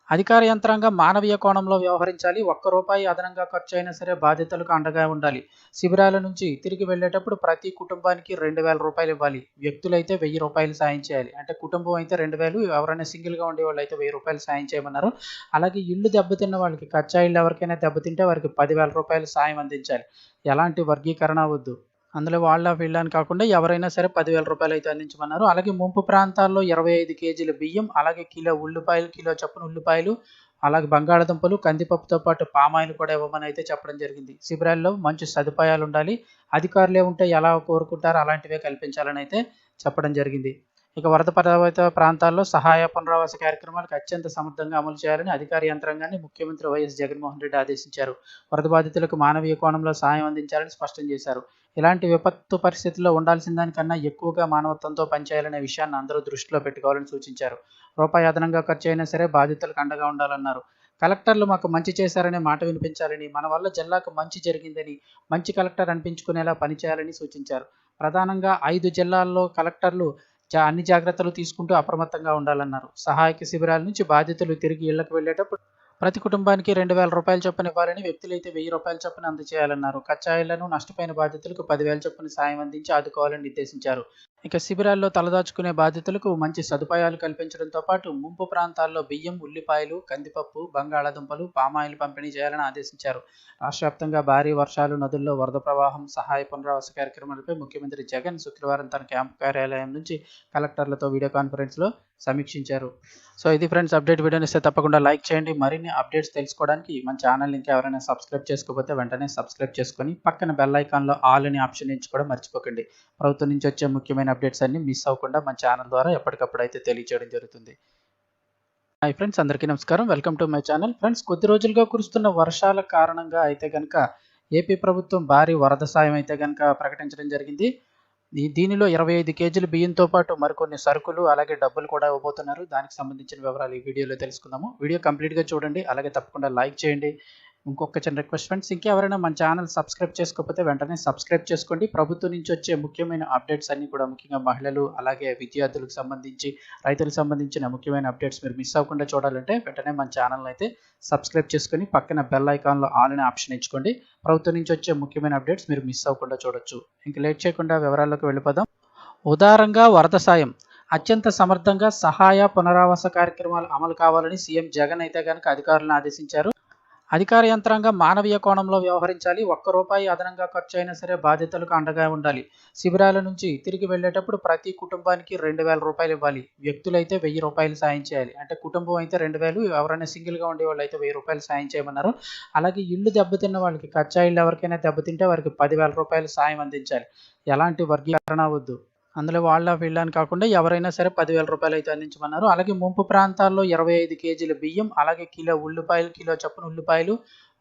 A: అధికార యంత్రాంగం మానవీయ కోణంలో వ్యవహరించాలి. ₹1 అదనంగా ఖర్చు అయినా సరే బాధితులకు అండగా ఉండాలి. శిబిరాల నుంచి తిరిగి వెళ్లేటప్పుడు ప్రతి కుటుంబానికి ₹2,000 ఇవ్వాలి. వ్యక్తులైతే ₹1,000 సాయం చేయాలి. అంటే కుటుంబం అయితే 2,000, ఎవరైనా సింగిల్గా ఉండే వాళ్ళు అయితే ₹1,000 సాయం చేయమన్నారు. అలాగే ఇల్లు దెబ్బతిన్న వాళ్ళకి, కచ్చా ఇల్లు ఎవరికైనా దెబ్బతింటే వారికి ₹10,000 సాయం అందించాలి. ఎలాంటి వర్గీకరణ వద్దు. అందులో వాళ్ళ వీళ్ళని కాకుండా ఎవరైనా సరే ₹10,000 అయితే అందించమన్నారు. అలాగే ముంపు ప్రాంతాల్లో 25 కేజీల బియ్యం, అలాగే కిలో ఉల్లిపాయలు, కిలో చొప్పున ఉల్లిపాయలు, అలాగే బంగాళాదుంపలు, కందిపప్పుతో పాటు పామాయిల్ కూడా ఇవ్వమని అయితే చెప్పడం జరిగింది. శిబిరాల్లో మంచి సదుపాయాలు ఉండాలి. అధికారులే ఉంటే ఎలా కోరుకుంటారో అలాంటివే కల్పించాలని అయితే చెప్పడం జరిగింది. ఇక వరద ప్రభావిత ప్రాంతాల్లో సహాయ పునరావాస కార్యక్రమాలకు అత్యంత సమర్థంగా అమలు చేయాలని అధికార యంత్రాంగాన్ని ముఖ్యమంత్రి వైఎస్ జగన్మోహన్ రెడ్డి ఆదేశించారు. వరద బాధితులకు మానవీయ కోణంలో సాయం అందించాలని స్పష్టం చేశారు. ఇలాంటి విపత్తు పరిస్థితుల్లో ఉండాల్సిన దానికన్నా ఎక్కువగా మానవత్వంతో పనిచేయాలనే విషయాన్ని అందరూ దృష్టిలో పెట్టుకోవాలని సూచించారు. రూపాయి అదనంగా ఖర్చు అయినా సరే బాధితులకు అండగా ఉండాలన్నారు. కలెక్టర్లు మాకు మంచి చేశారనే మాట వినిపించాలని, మన వల్ల జిల్లాకు మంచి జరిగిందని, మంచి కలెక్టర్ అనిపించుకునేలా పనిచేయాలని సూచించారు. ప్రధానంగా 5 జిల్లాల్లో కలెక్టర్లు అన్ని జాగ్రత్తలు తీసుకుంటూ అప్రమత్తంగా ఉండాలన్నారు. సహాయక శిబిరాల నుంచి బాధితులు తిరిగి ఇళ్లకు వెళ్లేటప్పుడు ప్రతి కుటుంబానికి ₹2,000 చొప్పున ఇవ్వాలని, వ్యక్తులైతే ₹1,000 చొప్పున అందజేయాలన్నారు. కచ్చాయిళ్లను నష్టపోయిన బాధితులకు 10,000 చొప్పున సాయం అందించి ఆదుకోవాలని నిర్దేశించారు. ఇక శిబిరాల్లో తలదాచుకునే బాధితులకు మంచి సదుపాయాలు కల్పించడంతో పాటు ముంపు ప్రాంతాల్లో బియ్యం, ఉల్లిపాయలు, కందిపప్పు, బంగాళాదుంపలు, పామాయిల్ పంపిణీ చేయాలని ఆదేశించారు. రాష్ట్ర వ్యాప్తంగా భారీ వర్షాలు, నదుల్లో వరద ప్రవాహం, సహాయ పునరావాస కార్యక్రమాలపై ముఖ్యమంత్రి జగన్ శుక్రవారం తన క్యాంపు కార్యాలయం నుంచి కలెక్టర్లతో వీడియో కాన్ఫరెన్స్లో సమీక్షించారు. సో ఇది ఫ్రెండ్స్ అప్డేట్. వీడియోని ఇస్తే తప్పకుండా లైక్ చేయండి. మరిన్ని అప్డేట్స్ తెలుసుకోవడానికి మన ఛానల్ ఇంకా ఎవరైనా సబ్స్క్రైబ్ చేసుకోకపోతే వెంటనే సబ్స్క్రైబ్ చేసుకొని పక్కన బెల్ ఐకాన్లో ఆల్ అనే ఆప్షన్ ఎంచుకోవడం మర్చిపోకండి. ప్రభుత్వం నుంచి వచ్చే ముఖ్యమైన అప్డేట్స్ అన్ని మిస్ అవ్వకుండా మన ఛానల్ ద్వారా ఎప్పటికప్పుడు అయితే తెలియజేయడం జరుగుతుంది. హాయ్ ఫ్రెండ్స్, అందరికీ నమస్కారం. Welcome to my channel. Friends, కొద్ది రోజులుగా కురుస్తున్న వర్షాల కారణంగా అయితే కనుక ఏపీ ప్రభుత్వం భారీ వరద సాయం అయితే కనుక ప్రకటించడం జరిగింది. దీనిలో 25 కేజీల బియ్యంతో పాటు మరికొన్ని సరుకులు అలాగే డబ్బులు కూడా ఇవ్వబోతున్నారు. దానికి సంబంధించిన వివరాలు ఈ వీడియోలో తెలుసుకుందాము. వీడియో కంప్లీట్గా చూడండి, అలాగే తప్పకుండా లైక్ చేయండి. ఇంకొక చిన్న రిక్వెస్ట్ ఫ్రెండ్స్, ఇంకెవరైనా మన ఛానల్ సబ్స్క్రైబ్ చేసుకోకపోతే వెంటనే సబ్స్క్రైబ్ చేసుకోండి. ప్రభుత్వం నుంచి వచ్చే ముఖ్యమైన అప్డేట్స్ అన్ని కూడా, ముఖ్యంగా మహిళలు అలాగే విద్యార్థులకు సంబంధించి, రైతులకు సంబంధించిన ముఖ్యమైన అప్డేట్స్ మీరు మిస్ అవ్వకుండా చూడాలంటే వెంటనే మన ఛానల్ అయితే సబ్స్క్రైబ్ చేసుకొని పక్కన బెల్ ఐకాన్లో ఆల్ అనే ఆప్షన్ ఎంచుకోండి. ప్రభుత్వం నుంచి వచ్చే ముఖ్యమైన అప్డేట్స్ మీరు మిస్ అవ్వకుండా చూడొచ్చు. ఇంక లేట్ చేయకుండా వివరాల్లోకి వెళ్ళిపోదాం. ఉదారంగా వరద సాయం, అత్యంత సమర్థంగా సహాయ పునరావాస కార్యక్రమాలు అమలు కావాలని సీఎం జగన్ అయితే కనుక అధికారులను ఆదేశించారు. అధికార యంత్రాంగం మానవీయ కోణంలో వ్యవహరించాలి. ₹1 అదనంగా ఖర్చు అయినా సరే బాధితులకు అండగా ఉండాలి. శిబిరాల నుంచి తిరిగి వెళ్లేటప్పుడు ప్రతి కుటుంబానికి ₹2,000 ఇవ్వాలి. వ్యక్తులైతే ₹1,000 సాయం చేయాలి. అంటే కుటుంబం అయితే 2,000, ఎవరైనా సింగిల్గా ఉండే వాళ్ళు అయితే ₹1,000 సాయం చేయమన్నారు. అలాగే ఇల్లు దెబ్బతిన్న వాళ్ళకి, కచ్చా ఇల్లు ఎవరికైనా దెబ్బతింటే వారికి ₹10,000 సాయం అందించాలి. ఎలాంటి వర్గీకరణ వద్దు. అందులో వాళ్ళ వీళ్ళని కాకుండా ఎవరైనా సరే ₹10,000 అయితే అందించమన్నారు. అలాగే ముంపు ప్రాంతాల్లో 25 కేజీల బియ్యం, అలాగే కిలో ఉల్లిపాయలు, కిలో చొప్పున ఉల్లిపాయలు,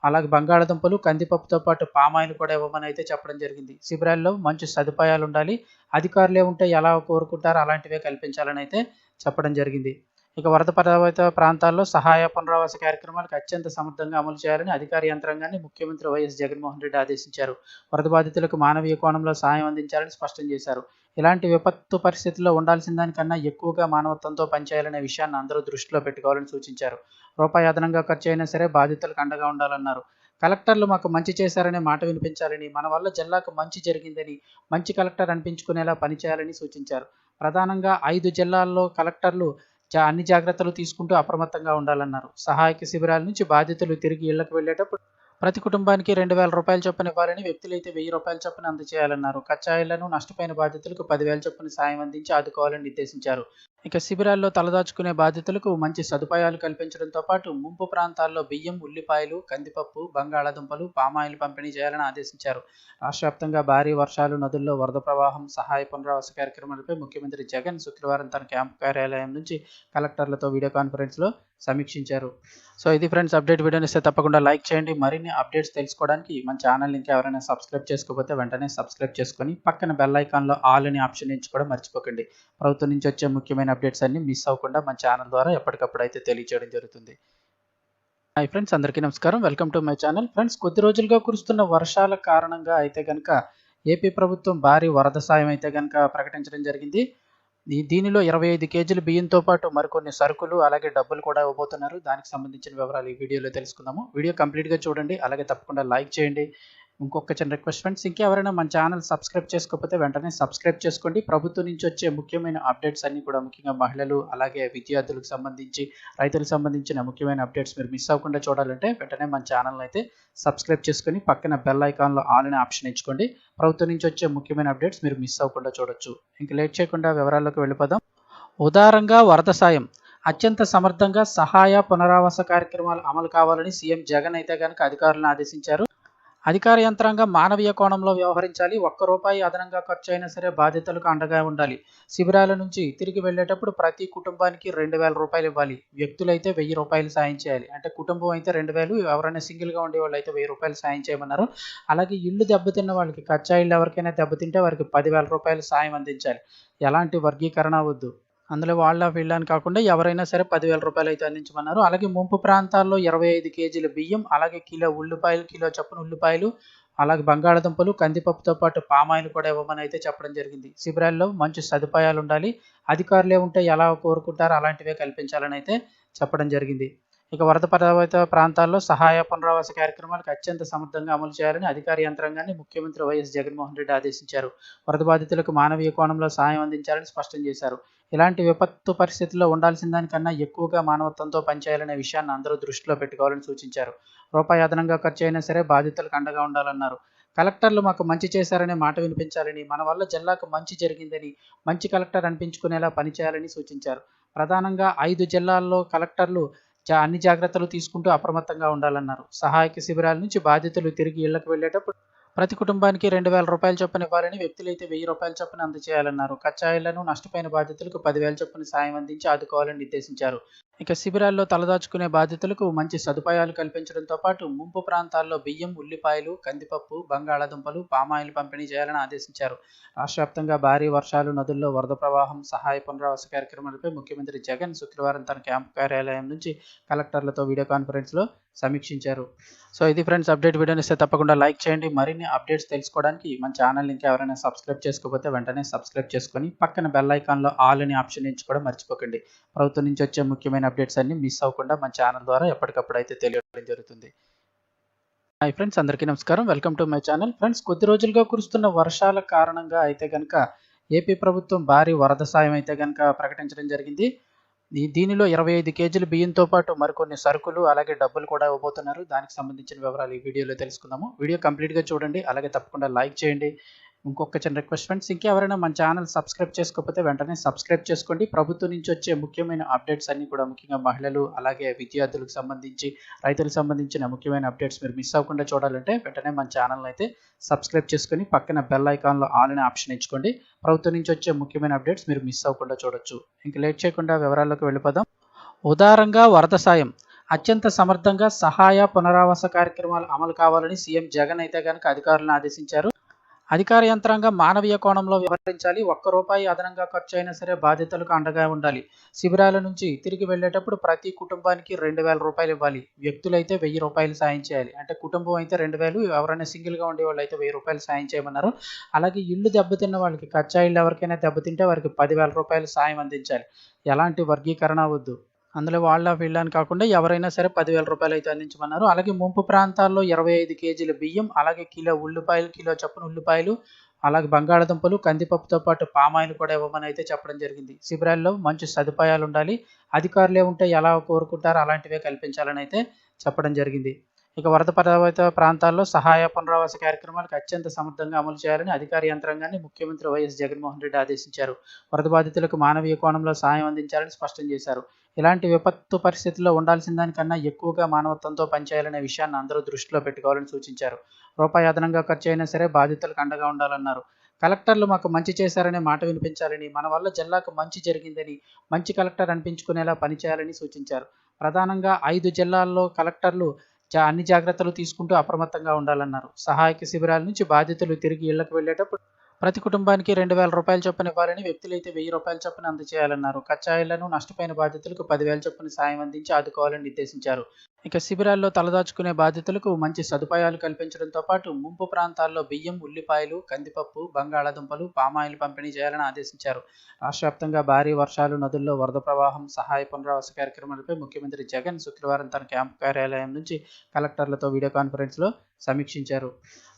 A: అలాగే బంగాళాదుంపలు, కందిపప్పుతో పాటు పామాయిల్ కూడా ఇవ్వమని అయితే చెప్పడం జరిగింది. శిబిరాల్లో మంచి సదుపాయాలు ఉండాలి. అధికారులే ఉంటే ఎలా కోరుకుంటారో అలాంటివే కల్పించాలని అయితే చెప్పడం జరిగింది. ఇక వరద ప్రభావిత ప్రాంతాల్లో సహాయ పునరావాస కార్యక్రమాలకు అత్యంత సమర్థంగా అమలు చేయాలని అధికార యంత్రాంగాన్ని ముఖ్యమంత్రి వైఎస్ జగన్మోహన్ రెడ్డి ఆదేశించారు. వరద బాధితులకు మానవీయ కోణంలో సాయం అందించాలని స్పష్టం చేశారు. ఇలాంటి విపత్తు పరిస్థితుల్లో ఉండాల్సిన దానికన్నా ఎక్కువగా మానవత్వంతో పనిచేయాలనే విషయాన్ని అందరూ దృష్టిలో పెట్టుకోవాలని సూచించారు. రూపాయి అదనంగా ఖర్చు అయినా సరే బాధితులకు అండగా ఉండాలన్నారు. కలెక్టర్లు మాకు మంచి చేశారనే మాట వినిపించాలని, మన వల్ల జిల్లాకు మంచి జరిగిందని మంచి కలెక్టర్ అనిపించుకునేలా పనిచేయాలని సూచించారు. ప్రధానంగా 5 జిల్లాల్లో కలెక్టర్లు అన్ని జాగ్రత్తలు తీసుకుంటూ అప్రమత్తంగా ఉండాలన్నారు. సహాయక శిబిరాల నుంచి బాధితులు తిరిగి ఇళ్లకు వెళ్లేటప్పుడు ప్రతి కుటుంబానికి 2,000 రూపాయల చొప్పున ఇవ్వాలని, వ్యక్తులైతే 1,000 రూపాయల చొప్పున అందజేయాలన్నారు. కచ్చాయిళ్లను నష్టపోయిన బాధితులకు 10,000 చొప్పున సాయం అందించి ఆదుకోవాలని నిర్దేశించారు. ఇక శిబిరాల్లో తలదాచుకునే బాధితులకు మంచి సదుపాయాలు కల్పించడంతో పాటు ముంపు ప్రాంతాల్లో బియ్యం, ఉల్లిపాయలు, కందిపప్పు, బంగాళాదుంపలు, పామాయిల్ పంపిణీ చేయాలని ఆదేశించారు. రాష్ట్ర వ్యాప్తంగా భారీ వర్షాలు, నదుల్లో వరద ప్రవాహం, సహాయ పునరావాస కార్యక్రమాలపై ముఖ్యమంత్రి జగన్ శుక్రవారం తన క్యాంపు కార్యాలయం నుంచి కలెక్టర్లతో వీడియో కాన్ఫరెన్స్లో సమీక్షించారు. సో ఇది ఫ్రెండ్స్ అప్డేట్. వీడియోని ఇస్తే తప్పకుండా లైక్ చేయండి. మరిన్ని అప్డేట్స్ తెలుసుకోవడానికి మన ఛానల్ ఇంకా ఎవరైనా సబ్స్క్రైబ్ చేసుకోకపోతే వెంటనే సబ్స్క్రైబ్ చేసుకొని పక్కన బెల్ ఐకాన్లో ఆల్ అనే ఆప్షన్ ఎంచుకోవడం మర్చిపోకండి. ప్రభుత్వం నుంచి వచ్చే ముఖ్యమైన అప్డేట్స్ అన్ని మిస్ అవ్వకుండా మన ఛానల్ ద్వారా ఎప్పటికప్పుడు అయితే తెలియజేయడం జరుగుతుంది. హాయ్ ఫ్రెండ్స్, అందరికీ నమస్కారం. Welcome to my channel. Friends, కొద్ది రోజులుగా కురుస్తున్న వర్షాల కారణంగా అయితే కనుక ఏపీ ప్రభుత్వం భారీ వరద సాయం అయితే కనుక ప్రకటించడం జరిగింది. దీనిలో 25 కేజీల బియ్యంతో పాటు మరికొన్ని సరుకులు అలాగే డబ్బులు కూడా ఇవ్వబోతున్నారు. దానికి సంబంధించిన వివరాలు ఈ వీడియోలో తెలుసుకుందాము. వీడియో కంప్లీట్గా చూడండి, అలాగే తప్పకుండా లైక్ చేయండి. ఇంకొక చిన్న రిక్వెస్ట్ ఫ్రెండ్స్, ఇంకెవరైనా మన ఛానల్ సబ్స్క్రైబ్ చేసుకోకపోతే వెంటనే సబ్స్క్రైబ్ చేసుకోండి. ప్రభుత్వం నుంచి వచ్చే ముఖ్యమైన అప్డేట్స్ అన్ని కూడా, ముఖ్యంగా మహిళలు అలాగే విద్యార్థులకు సంబంధించి, రైతులకు సంబంధించిన ముఖ్యమైన అప్డేట్స్ మీరు మిస్ అవ్వకుండా చూడాలంటే వెంటనే మన ఛానల్ అయితే సబ్స్క్రైబ్ చేసుకొని పక్కన బెల్ ఐకాన్లో ఆల్ అనే ఆప్షన్ ఎంచుకోండి. ప్రభుత్వం నుంచి వచ్చే ముఖ్యమైన అప్డేట్స్ మీరు మిస్ అవ్వకుండా చూడొచ్చు. ఇంకా లేట్ చేయకుండా వివరాల్లోకి వెళ్ళిపోదాం. ఉదారంగా వరద సాయం, అత్యంత సమర్థంగా సహాయ పునరావాస కార్యక్రమాలు అమలు కావాలని సీఎం జగన్ అయితే కనుక అధికారులను ఆదేశించారు. అధికార యంత్రాంగం మానవీయ కోణంలో వ్యవహరించాలి. ₹1 అదనంగా ఖర్చు అయినా సరే బాధితులకు అండగా ఉండాలి. శిబిరాల నుంచి తిరిగి వెళ్లేటప్పుడు ప్రతి కుటుంబానికి 2,000 రూపాయలు ఇవ్వాలి. వ్యక్తులైతే 1,000 రూపాయలు సాయం చేయాలి. అంటే కుటుంబం అయితే 2,000, ఎవరైనా సింగిల్గా ఉండే వాళ్ళు అయితే 1,000 రూపాయలు సాయం చేయమన్నారు. అలాగే ఇల్లు దెబ్బతిన్న వాళ్ళకి, కచ్చా ఇల్లు ఎవరికైనా దెబ్బతింటే వారికి 10,000 రూపాయలు సాయం అందించాలి. ఎలాంటి వర్గీకరణ వద్దు. అందులో వీళ్ళని కాకుండా ఎవరైనా సరే 10,000 రూపాయలు అయితే అందించమన్నారు. అలాగే ముంపు ప్రాంతాల్లో 25 కేజీల బియ్యం, అలాగే కిలో చొప్పున ఉల్లిపాయలు, అలాగే బంగాళాదుంపలు, కందిపప్పుతో పాటు పామాయిల్ కూడా ఇవ్వమని అయితే చెప్పడం జరిగింది. శిబిరాల్లో మంచి సదుపాయాలు ఉండాలి. అధికారులే ఉంటే ఎలా కోరుకుంటారో అలాంటివే కల్పించాలని అయితే చెప్పడం జరిగింది. ఇక వరద ప్రభావిత ప్రాంతాల్లో సహాయ పునరావాస కార్యక్రమాలకు అత్యంత సమర్థంగా అమలు చేయాలని అధికార యంత్రాంగాన్ని ముఖ్యమంత్రి వైఎస్ జగన్మోహన్ రెడ్డి ఆదేశించారు. వరద బాధితులకు మానవీయ కోణంలో సాయం అందించాలని స్పష్టం చేశారు. ఇలాంటి విపత్తు పరిస్థితుల్లో ఉండాల్సిన దానికన్నా ఎక్కువగా మానవత్వంతో పనిచేయాలనే విషయాన్ని అందరూ దృష్టిలో పెట్టుకోవాలని సూచించారు. రూపాయి అదనంగా ఖర్చు అయినా సరే బాధితులకు అండగా ఉండాలన్నారు. కలెక్టర్లు మాకు మంచి చేశారనే మాట వినిపించాలని, మన వల్ల జిల్లాకు మంచి జరిగిందని మంచి కలెక్టర్ అనిపించుకునేలా పనిచేయాలని సూచించారు. ప్రధానంగా 5 జిల్లాల్లో కలెక్టర్లు అన్ని జాగ్రత్తలు తీసుకుంటూ అప్రమత్తంగా ఉండాలన్నారు. సహాయక శిబిరాల నుంచి బాధితులు తిరిగి ఇళ్లకు వెళ్లేటప్పుడు ప్రతి కుటుంబానికి 2,000 రూపాయల చొప్పున ఇవ్వాలని, వ్యక్తులైతే 1,000 రూపాయల చొప్పున అందజేయాలన్నారు. కచ్చాయిళ్లను నష్టపోయిన బాధితులకు 10,000 చొప్పున సాయం అందించి ఆదుకోవాలని నిర్దేశించారు. ఇక శిబిరాల్లో తలదాచుకునే బాధితులకు మంచి సదుపాయాలు కల్పించడంతో పాటు ముంపు ప్రాంతాల్లో బియ్యం, ఉల్లిపాయలు, కందిపప్పు, బంగాళాదుంపలు, పామాయిల్ పంపిణీ చేయాలని ఆదేశించారు. రాష్ట్ర వ్యాప్తంగా భారీ వర్షాలు, నదుల్లో వరద ప్రవాహం, సహాయ పునరావాస కార్యక్రమాలపై ముఖ్యమంత్రి జగన్ శుక్రవారం తన క్యాంపు కార్యాలయం నుంచి కలెక్టర్లతో వీడియో కాన్ఫరెన్స్లో సమీక్షించారు. సో ఇది ఫ్రెండ్స్ అప్డేట్. వీడియోని ఇస్తే తప్పకుండా లైక్ చేయండి. మరిన్ని అప్డేట్స్ తెలుసుకోవడానికి మన ఛానల్ ఇంకా ఎవరైనా సబ్స్క్రైబ్ చేసుకోకపోతే వెంటనే సబ్స్క్రైబ్ చేసుకొని పక్కన బెల్ ఐకాన్లో ఆల్ అనే ఆప్షన్ ఎంచుకోవడం మర్చిపోకండి. ప్రభుత్వం నుంచి వచ్చే ముఖ్యమైన అప్డేట్స్ అన్ని మిస్ అవ్వకుండా మన ఛానల్ ద్వారా ఎప్పటికప్పుడు అయితే తెలియడం జరుగుతుంది. హాయ్ ఫ్రెండ్స్, అందరికీ నమస్కారం. Welcome to my channel. Friends, కొద్ది రోజులుగా కురుస్తున్న వర్షాల కారణంగా అయితే కనుక ఏపీ ప్రభుత్వం భారీ వరద సాయం అయితే కనుక ప్రకటించడం జరిగింది. దీనిలో 25 కేజీల బియ్యంతో పాటు మరికొన్ని సరుకులు అలాగే డబ్బులు కూడా ఇవ్వబోతున్నారు. దానికి సంబంధించిన వివరాలు ఈ వీడియోలో తెలుసుకుందాము. వీడియో కంప్లీట్గా చూడండి, అలాగే తప్పకుండా లైక్ చేయండి. ఇంకొక చిన్న రిక్వెస్ట్ ఫ్రెండ్స్, ఇంకెవరైనా మన ఛానల్ సబ్స్క్రైబ్ చేసుకోకపోతే వెంటనే సబ్స్క్రైబ్ చేసుకోండి. ప్రభుత్వం నుంచి వచ్చే ముఖ్యమైన అప్డేట్స్ అన్ని కూడా, ముఖ్యంగా మహిళలు అలాగే విద్యార్థులకు సంబంధించి, రైతులకు సంబంధించిన ముఖ్యమైన అప్డేట్స్ మీరు మిస్ అవ్వకుండా చూడాలంటే వెంటనే మన ఛానల్ అయితే సబ్స్క్రైబ్ చేసుకొని పక్కన బెల్ ఐకాన్లో ఆల్ అనే ఆప్షన్ ఎంచుకోండి. ప్రభుత్వం నుంచి వచ్చే ముఖ్యమైన అప్డేట్స్ మీరు మిస్ అవ్వకుండా చూడొచ్చు. ఇంక లేట్ చేయకుండా వివరాల్లోకి వెళ్ళిపోదాం. ఉదారంగా వరద సాయం, అత్యంత సమర్థంగా సహాయ పునరావాస కార్యక్రమాలు అమలు కావాలని సీఎం జగన్ అయితే కనుక అధికారులను ఆదేశించారు. అధికార యంత్రాంగం మానవీయ కోణంలో వ్యవహరించాలి. ఒక్క రూపాయి అదనంగా ఖర్చు అయినా సరే బాధితులకు అండగా ఉండాలి. శిబిరాల నుంచి తిరిగి వెళ్ళేటప్పుడు ప్రతి కుటుంబానికి రూ. 2,000 ఇవ్వాలి. వ్యక్తులైతే రూ. 1,000 సాయం చేయాలి. అంటే కుటుంబం అయితే 2,000, ఎవరైనా సింగిల్‌గా ఉండేవాళ్ళు అయితే రూ. 1,000 సాయం చేయమన్నారు. అలాగే ఇల్లు దెబ్బతిన్న వాళ్ళకి, కచ్చా ఇల్లు ఎవరికైనా దెబ్బతింటే వారికి రూ. 10,000 సాయం అందించాలి. ఎలాంటి వర్గీకరణ వద్దు. అందులో వాళ్ళ వీళ్ళ అని కాకుండా ఎవరైనా సరే రూ. 10,000 అయితే అందించమన్నారు. అలాగే ముంపు ప్రాంతాల్లో 25 కేజీల బియ్యం, అలాగే కిలో ఉల్లిపాయలు, కిలో చొప్పున ఉల్లిపాయలు, అలాగే బంగాళాదుంపలు, కందిపప్పుతో పాటు పామాయిల్ కూడా ఇవ్వమని అయితే చెప్పడం జరిగింది. శిబిరాల్లో మంచి సదుపాయాలు ఉండాలి. అధికారులే ఉంటే ఎలా కోరుకుంటారో అలాంటివే కల్పించాలని అయితే చెప్పడం జరిగింది. ఇక వరద ప్రభావిత ప్రాంతాల్లో సహాయ పునరావాస కార్యక్రమాలకు అత్యంత సమర్థంగా అమలు చేయాలని అధికార యంత్రాంగాన్ని ముఖ్యమంత్రి వైఎస్ జగన్మోహన్ రెడ్డి ఆదేశించారు. వరద బాధితులకు మానవీయ కోణంలో సాయం అందించాలని స్పష్టం చేశారు. ఇలాంటి విపత్తు పరిస్థితుల్లో ఉండాల్సిన దానికన్నా ఎక్కువగా మానవత్వంతో పనిచేయాలనే విషయాన్ని అందరూ దృష్టిలో పెట్టుకోవాలని సూచించారు. రూపాయి అదనంగా ఖర్చు అయినా సరే బాధితులకు అండగా ఉండాలన్నారు. కలెక్టర్లు మాకు మంచి చేశారనే మాట వినిపించాలని, మన వల్ల జిల్లాకు మంచి జరిగిందని మంచి కలెక్టర్ అనిపించుకునేలా పనిచేయాలని సూచించారు. ప్రధానంగా 5 జిల్లాల్లో కలెక్టర్లు అన్ని జాగ్రత్తలు తీసుకుంటూ అప్రమత్తంగా ఉండాలన్నారు. సహాయక శిబిరాల నుంచి బాధితులు తిరిగి ఇళ్లకు వెళ్లేటప్పుడు ప్రతి కుటుంబానికి రూ. 2,000 చొప్పున ఇవ్వాలని, వ్యక్తులైతే రూ. 1,000 చొప్పున అందజేయాలన్నారు. కచ్చాయిళ్లను నష్టపోయిన బాధితులకు 10,000 చొప్పున సాయం అందించి ఆదుకోవాలని నిర్దేశించారు. ఇక శిబిరాల్లో తలదాచుకునే బాధితులకు మంచి సదుపాయాలు కల్పించడంతో పాటు ముంపు ప్రాంతాల్లో బియ్యం, ఉల్లిపాయలు, కందిపప్పు, బంగాళాదుంపలు, పామాయిల్ పంపిణీ చేయాలని ఆదేశించారు. రాష్ట్ర వ్యాప్తంగా భారీ వర్షాలు, నదుల్లో వరద ప్రవాహం, సహాయ పునరావాస కార్యక్రమాలపై ముఖ్యమంత్రి జగన్ శుక్రవారం తన క్యాంపు కార్యాలయం నుంచి కలెక్టర్లతో వీడియో కాన్ఫరెన్స్లో సమీక్షించారు.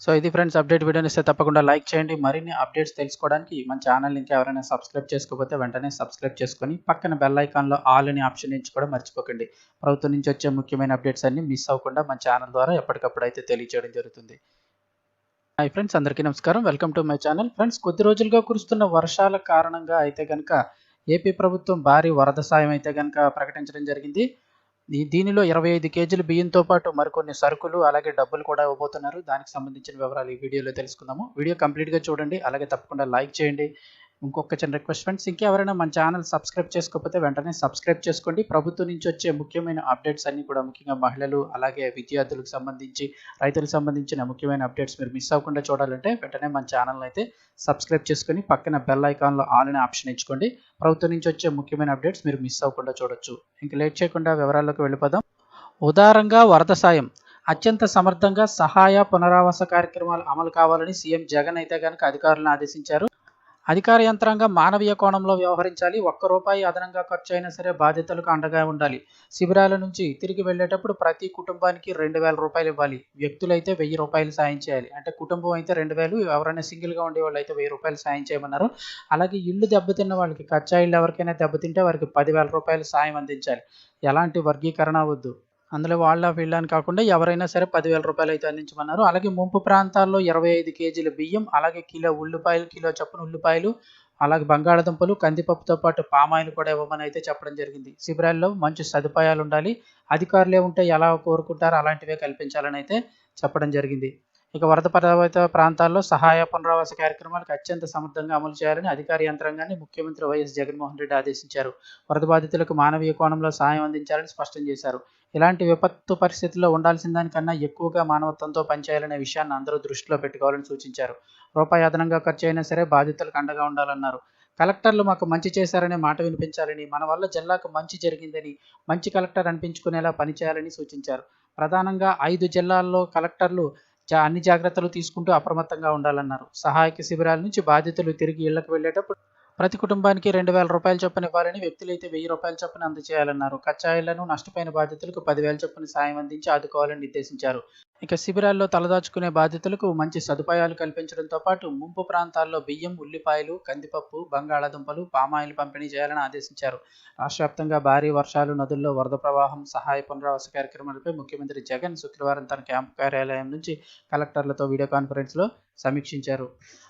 A: సో ఇది ఫ్రెండ్స్ అప్డేట్. వీడియోని ఇస్తే తప్పకుండా లైక్ చేయండి. మరిన్ని అప్డేట్స్ తెలుసుకోవడానికి మన ఛానల్ ఇంకా ఎవరైనా సబ్స్క్రైబ్ చేసుకోకపోతే వెంటనే సబ్స్క్రైబ్ చేసుకొని పక్కన బెల్ ఐకాన్లో ఆల్ అనే ఆప్షన్ ఎంచుకోవడం మర్చిపోకండి. ప్రభుత్వం నుంచి వచ్చే ముఖ్యమైన అప్డేట్స్ అన్ని మిస్ అవ్వకుండా మన ఛానల్ ద్వారా ఎప్పటికప్పుడు అయితే తెలియజేయడం జరుగుతుంది. హాయ్ ఫ్రెండ్స్, అందరికీ నమస్కారం. Welcome to my channel. Friends, కొద్ది రోజులుగా కురుస్తున్న వర్షాల కారణంగా అయితే కనుక ఏపీ ప్రభుత్వం భారీ వరద సాయం అయితే కనుక ప్రకటించడం జరిగింది. దీనిలో 25 కేజీల బియ్యంతో పాటు మరికొన్ని సరుకులు, అలాగే డబ్బులు కూడా ఇవ్వబోతున్నారు. దానికి సంబంధించిన వివరాలు ఈ వీడియోలో తెలుసుకుందాము. వీడియో కంప్లీట్గా చూడండి, అలాగే తప్పకుండా లైక్ చేయండి. ఇంకొక చిన్న రిక్వెస్ట్ ఫ్రెండ్స్, ఇంకెవరైనా మన ఛానల్ సబ్స్క్రైబ్ చేసుకోకపోతే వెంటనే సబ్స్క్రైబ్ చేసుకోండి. ప్రభుత్వం నుంచి వచ్చే ముఖ్యమైన అప్డేట్స్ అన్ని కూడా, ముఖ్యంగా మహిళలు, అలాగే విద్యార్థులకు సంబంధించి, రైతులకు సంబంధించిన ముఖ్యమైన అప్డేట్స్ మీరు మిస్ అవ్వకుండా చూడాలంటే వెంటనే మన ఛానల్ అయితే సబ్స్క్రైబ్ చేసుకొని పక్కన బెల్ ఐకాన్లో ఆల్ అనే ఆప్షన్ ఎంచుకోండి. ప్రభుత్వం నుంచి వచ్చే ముఖ్యమైన అప్డేట్స్ మీరు మిస్ అవ్వకుండా చూడొచ్చు. ఇంకా లేట్ చేయకుండా వివరాల్లోకి వెళ్ళిపోదాం. ఉదారంగా వరద సాయం, అత్యంత సమర్థంగా సహాయ పునరావాస కార్యక్రమాలు అమలు కావాలని సీఎం జగన్ అయితే కనుక అధికారులను ఆదేశించారు. అధికార యంత్రాంగం మానవీయ కోణంలో వ్యవహరించాలి. ఒక్క రూపాయి అదనంగా ఖర్చు అయినా సరే బాధితులకు అండగా ఉండాలి. శిబిరాల నుంచి తిరిగి వెళ్ళేటప్పుడు ప్రతి కుటుంబానికి రూ. 2,000 ఇవ్వాలి. వ్యక్తులైతే రూ. 1,000 సాయం చేయాలి. అంటే కుటుంబం అయితే 2,000, ఎవరైనా సింగిల్గా ఉండేవాళ్ళు అయితే రూ. 1,000 సాయం చేయమన్నారు. అలాగే ఇల్లు దెబ్బతిన్న వాళ్ళకి, కచ్చా ఇల్లు ఎవరికైనా దెబ్బతింటే వారికి రూ. 10,000 సాయం అందించాలి. ఎలాంటి వర్గీకరణ వద్దు. అందులో వాళ్ళ వీళ్ళ అని కాకుండా ఎవరైనా సరే రూ. 10,000 అయితే అందించమన్నారు. అలాగే ముంపు ప్రాంతాల్లో 25 కేజీల బియ్యం, అలాగే కిలో ఉల్లిపాయలు, కిలో చొప్పున ఉల్లిపాయలు, అలాగే బంగాళాదుంపలు, కందిపప్పుతో పాటు పామాయిల్ కూడా ఇవ్వమని అయితే చెప్పడం జరిగింది. శిబిరాల్లో మంచి సదుపాయాలు ఉండాలి. అధికారులే ఉంటే ఎలా కోరుకుంటారో అలాంటివే కల్పించాలని అయితే చెప్పడం జరిగింది. ఇక వరద ప్రభావిత ప్రాంతాల్లో సహాయ పునరావాస కార్యక్రమాలకు అత్యంత సమర్థంగా అమలు చేయాలని అధికార యంత్రాంగాన్ని ముఖ్యమంత్రి వైఎస్ జగన్మోహన్ రెడ్డి ఆదేశించారు. వరద బాధితులకు మానవీయ కోణంలో సాయం అందించాలని స్పష్టం చేశారు. ఇలాంటి విపత్తు పరిస్థితుల్లో ఉండాల్సిన దానికన్నా ఎక్కువగా మానవత్వంతో పనిచేయాలనే విషయాన్ని అందరూ దృష్టిలో పెట్టుకోవాలని సూచించారు. రూపాయి అదనంగా ఖర్చు అయినా సరే బాధితులకు అండగా ఉండాలన్నారు. కలెక్టర్లు మాకు మంచి చేశారనే మాట వినిపించాలని, మన వల్ల జిల్లాకు మంచి జరిగిందని మంచి కలెక్టర్ అనిపించుకునేలా పనిచేయాలని సూచించారు. ప్రధానంగా 5 జిల్లాల్లో కలెక్టర్లు అన్ని జాగ్రత్తలు తీసుకుంటూ అప్రమత్తంగా ఉండాలన్నారు. సహాయక శిబిరాల నుంచి బాధితులు తిరిగి ఇళ్లకు వెళ్లేటప్పుడు ప్రతి కుటుంబానికి రూ. 2,000 చొప్పున ఇవ్వాలని, వ్యక్తులైతే రూ. 1,000 చొప్పున అందజేయాలన్నారు. కచ్చాయిళ్లను నష్టపోయిన బాధితులకు 10,000 చొప్పున సాయం అందించి ఆదుకోవాలని నిర్దేశించారు. ఇక శిబిరాల్లో తలదాచుకునే బాధితులకు మంచి సదుపాయాలు కల్పించడంతో పాటు ముంపు ప్రాంతాల్లో బియ్యం, ఉల్లిపాయలు, కందిపప్పు, బంగాళాదుంపలు, పామాయిల్ పంపిణీ చేయాలని ఆదేశించారు. రాష్ట్ర వ్యాప్తంగా భారీ వర్షాలు, నదుల్లో వరద ప్రవాహం, సహాయ పునరావాస కార్యక్రమాలపై ముఖ్యమంత్రి జగన్ శుక్రవారం తన క్యాంపు కార్యాలయం నుంచి కలెక్టర్లతో వీడియో కాన్ఫరెన్స్లో సమీక్షించారు.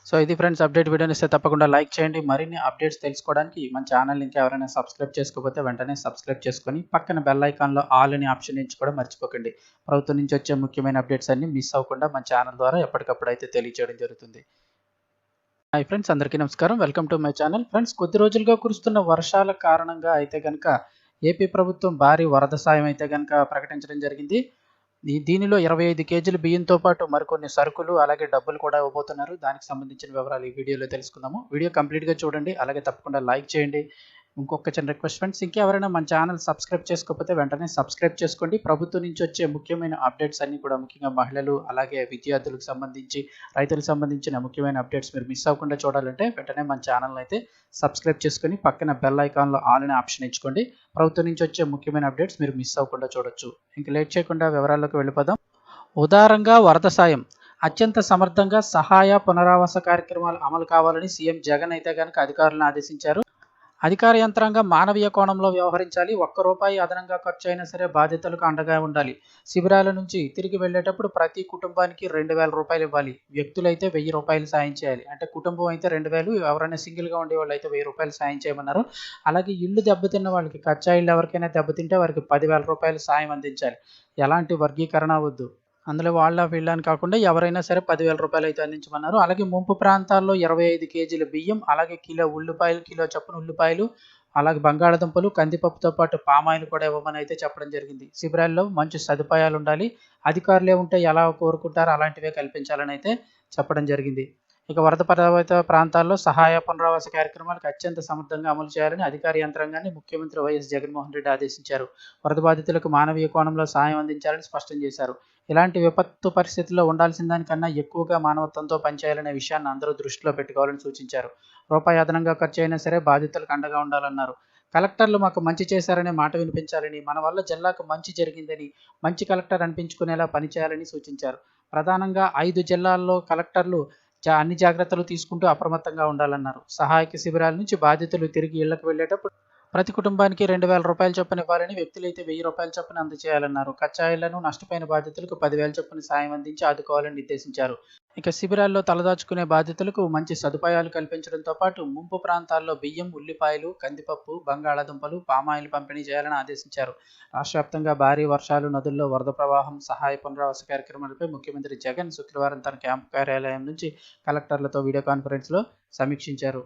A: సో ఇది ఫ్రెండ్స్ అప్డేట్. వీడియోని ఇస్తే తప్పకుండా లైక్ చేయండి. మరిన్ని అప్డేట్స్ తెలుసుకోవడానికి మన ఛానల్ ఇంకా ఎవరైనా సబ్స్క్రైబ్ చేసుకోకపోతే వెంటనే సబ్స్క్రైబ్ చేసుకొని పక్కన బెల్ ఐకాన్లో ఆల్ అనే ఆప్షన్ ఎంచుకోవడం మర్చిపోకండి. ప్రభుత్వం నుంచి వచ్చే ముఖ్యమైన అప్డేట్స్ అన్ని మిస్ అవ్వకుండా మన ఛానల్ ద్వారా ఎప్పటికప్పుడు అయితే తెలియజేయడం జరుగుతుంది. హాయ్ ఫ్రెండ్స్, అందరికీ నమస్కారం. Welcome to my channel. Friends, కొద్ది రోజులుగా కురుస్తున్న వర్షాల కారణంగా అయితే కనుక ఏపీ ప్రభుత్వం భారీ వరద సాయం అయితే కనుక ప్రకటించడం జరిగింది. దీనిలో 25 కేజీల బియ్యంతో పాటు మరికొన్ని సరుకులు, అలాగే డబ్బులు కూడా ఇవ్వబోతున్నారు. దానికి సంబంధించిన వివరాలు ఈ వీడియోలో తెలుసుకుందాము. వీడియో కంప్లీట్‌గా చూడండి. అలాగే తప్పకుండా లైక్ చేయండి. ఇంకొక చిన్న రిక్వెస్ట్ ఫ్రెండ్స్, ఇంకెవరైనా మన ఛానల్ సబ్స్క్రైబ్ చేసుకోకపోతే వెంటనే సబ్స్క్రైబ్ చేసుకోండి. ప్రభుత్వం నుంచి వచ్చే ముఖ్యమైన అప్డేట్స్ అన్నీ కూడా, ముఖ్యంగా మహిళలు, అలాగే విద్యార్థులకు సంబంధించి, రైతులకు సంబంధించిన ముఖ్యమైన అప్డేట్స్ మీరు మిస్ అవ్వకుండా చూడాలంటే వెంటనే మన ఛానల్‌ని అయితే సబ్స్క్రైబ్ చేసుకొని పక్కన బెల్ ఐకాన్‌లో ఆల్ అనే ఆప్షన్ ఎంచుకోండి. ప్రభుత్వం నుంచి వచ్చే ముఖ్యమైన అప్డేట్స్ మీరు మిస్ అవ్వకుండా చూడొచ్చు. ఇంక లేట్ చేయకుండా వివరాల్లోకి వెళ్ళిపోదాం. ఉదారంగా వరద సాయం, అత్యంత సమర్థంగా సహాయ పునరావాస కార్యక్రమాలు అమలు కావాలని సీఎం జగన్ అయితే గనక అధికారులను ఆదేశించారు. అధికార యంత్రాంగం మానవీయ కోణంలో వ్యవహరించాలి. ఒక్క రూపాయి అదనంగా ఖర్చు అయినా సరే బాధితులకు అండగా ఉండాలి. శిబిరాల నుంచి తిరిగి వెళ్ళేటప్పుడు ప్రతి కుటుంబానికి 2,000 రూపాయలు ఇవ్వాలి. వ్యక్తులైతే 1,000 రూపాయలు సాయం చేయాలి. అంటే కుటుంబం అయితే 2,000, ఎవరైనా సింగిల్గా ఉండే వాళ్ళు అయితే 1,000 రూపాయలు సాయం చేయమన్నారు. అలాగే ఇల్లు దెబ్బతిన్న వాళ్ళకి, కచ్చా ఇల్లు ఎవరికైనా దెబ్బతింటే వారికి 10,000 రూపాయలు సాయం అందించాలి. ఎలాంటి వర్గీకరణ వద్దు. అందులో వాళ్ళ వీళ్ళని కాకుండా ఎవరైనా సరే 10,000 రూపాయలు అయితే అందించమన్నారు. అలాగే ముంపు ప్రాంతాల్లో 25 కేజీల బియ్యం, అలాగే కిలో ఉల్లిపాయలు, కిలో చొప్పున ఉల్లిపాయలు, అలాగే బంగాళదుంపలు, కందిపప్పుతో పాటు పామాయిల్ కూడా ఇవ్వమని అయితే చెప్పడం జరిగింది. శిబిరాల్లో మంచి సదుపాయాలు ఉండాలి. అధికారులే ఉంటే ఎలా కోరుకుంటారో అలాంటివే కల్పించాలని అయితే చెప్పడం జరిగింది. ఇక వరద ప్రభావిత ప్రాంతాల్లో సహాయ పునరావాస కార్యక్రమాలకు అత్యంత సమర్థంగా అమలు చేయాలని అధికార యంత్రాంగాన్ని ముఖ్యమంత్రి వైఎస్ జగన్మోహన్ రెడ్డి ఆదేశించారు. వరద బాధితులకు మానవీయ కోణంలో సాయం అందించాలని స్పష్టం చేశారు. ఇలాంటి విపత్తు పరిస్థితుల్లో ఉండాల్సిన దానికన్నా ఎక్కువగా మానవత్వంతో పనిచేయాలనే విషయాన్ని అందరూ దృష్టిలో పెట్టుకోవాలని సూచించారు. రూపాయి అదనంగా ఖర్చు అయినా సరే బాధితులకు అండగా ఉండాలన్నారు. కలెక్టర్లు మాకు మంచి చేశారనే మాట వినిపించాలని, మన వల్ల జిల్లాకు మంచి జరిగిందని మంచి కలెక్టర్ అనిపించుకునేలా పనిచేయాలని సూచించారు. ప్రధానంగా 5 జిల్లాల్లో కలెక్టర్లు అన్ని జాగ్రత్తలు తీసుకుంటూ అప్రమత్తంగా ఉండాలన్నారు. సహాయక శిబిరాల నుంచి బాధితులు తిరిగి ఇళ్లకు వెళ్ళేటప్పుడు ప్రతి కుటుంబానికి 2,000 రూపాయల చొప్పున ఇవ్వాలని, వ్యక్తులైతే 1,000 రూపాయల చొప్పున అందజేయాలన్నారు. కచ్చాయిళ్లను నష్టపోయిన బాధితులకు 10,000 చొప్పున సాయం అందించి ఆదుకోవాలని నిర్దేశించారు. ఇక శిబిరాల్లో తలదాచుకునే బాధితులకు మంచి సదుపాయాలు కల్పించడంతో పాటు ముంపు ప్రాంతాల్లో బియ్యం, ఉల్లిపాయలు, కందిపప్పు, బంగాళాదుంపలు, పామాయిల్ పంపిణీ చేయాలని ఆదేశించారు. రాష్ట్ర వ్యాప్తంగా భారీ వర్షాలు, నదుల్లో వరద ప్రవాహం, సహాయ పునరావాస కార్యక్రమాలపై ముఖ్యమంత్రి జగన్ శుక్రవారం తన క్యాంపు కార్యాలయం నుంచి కలెక్టర్లతో వీడియో కాన్ఫరెన్స్లో సమీక్షించారు.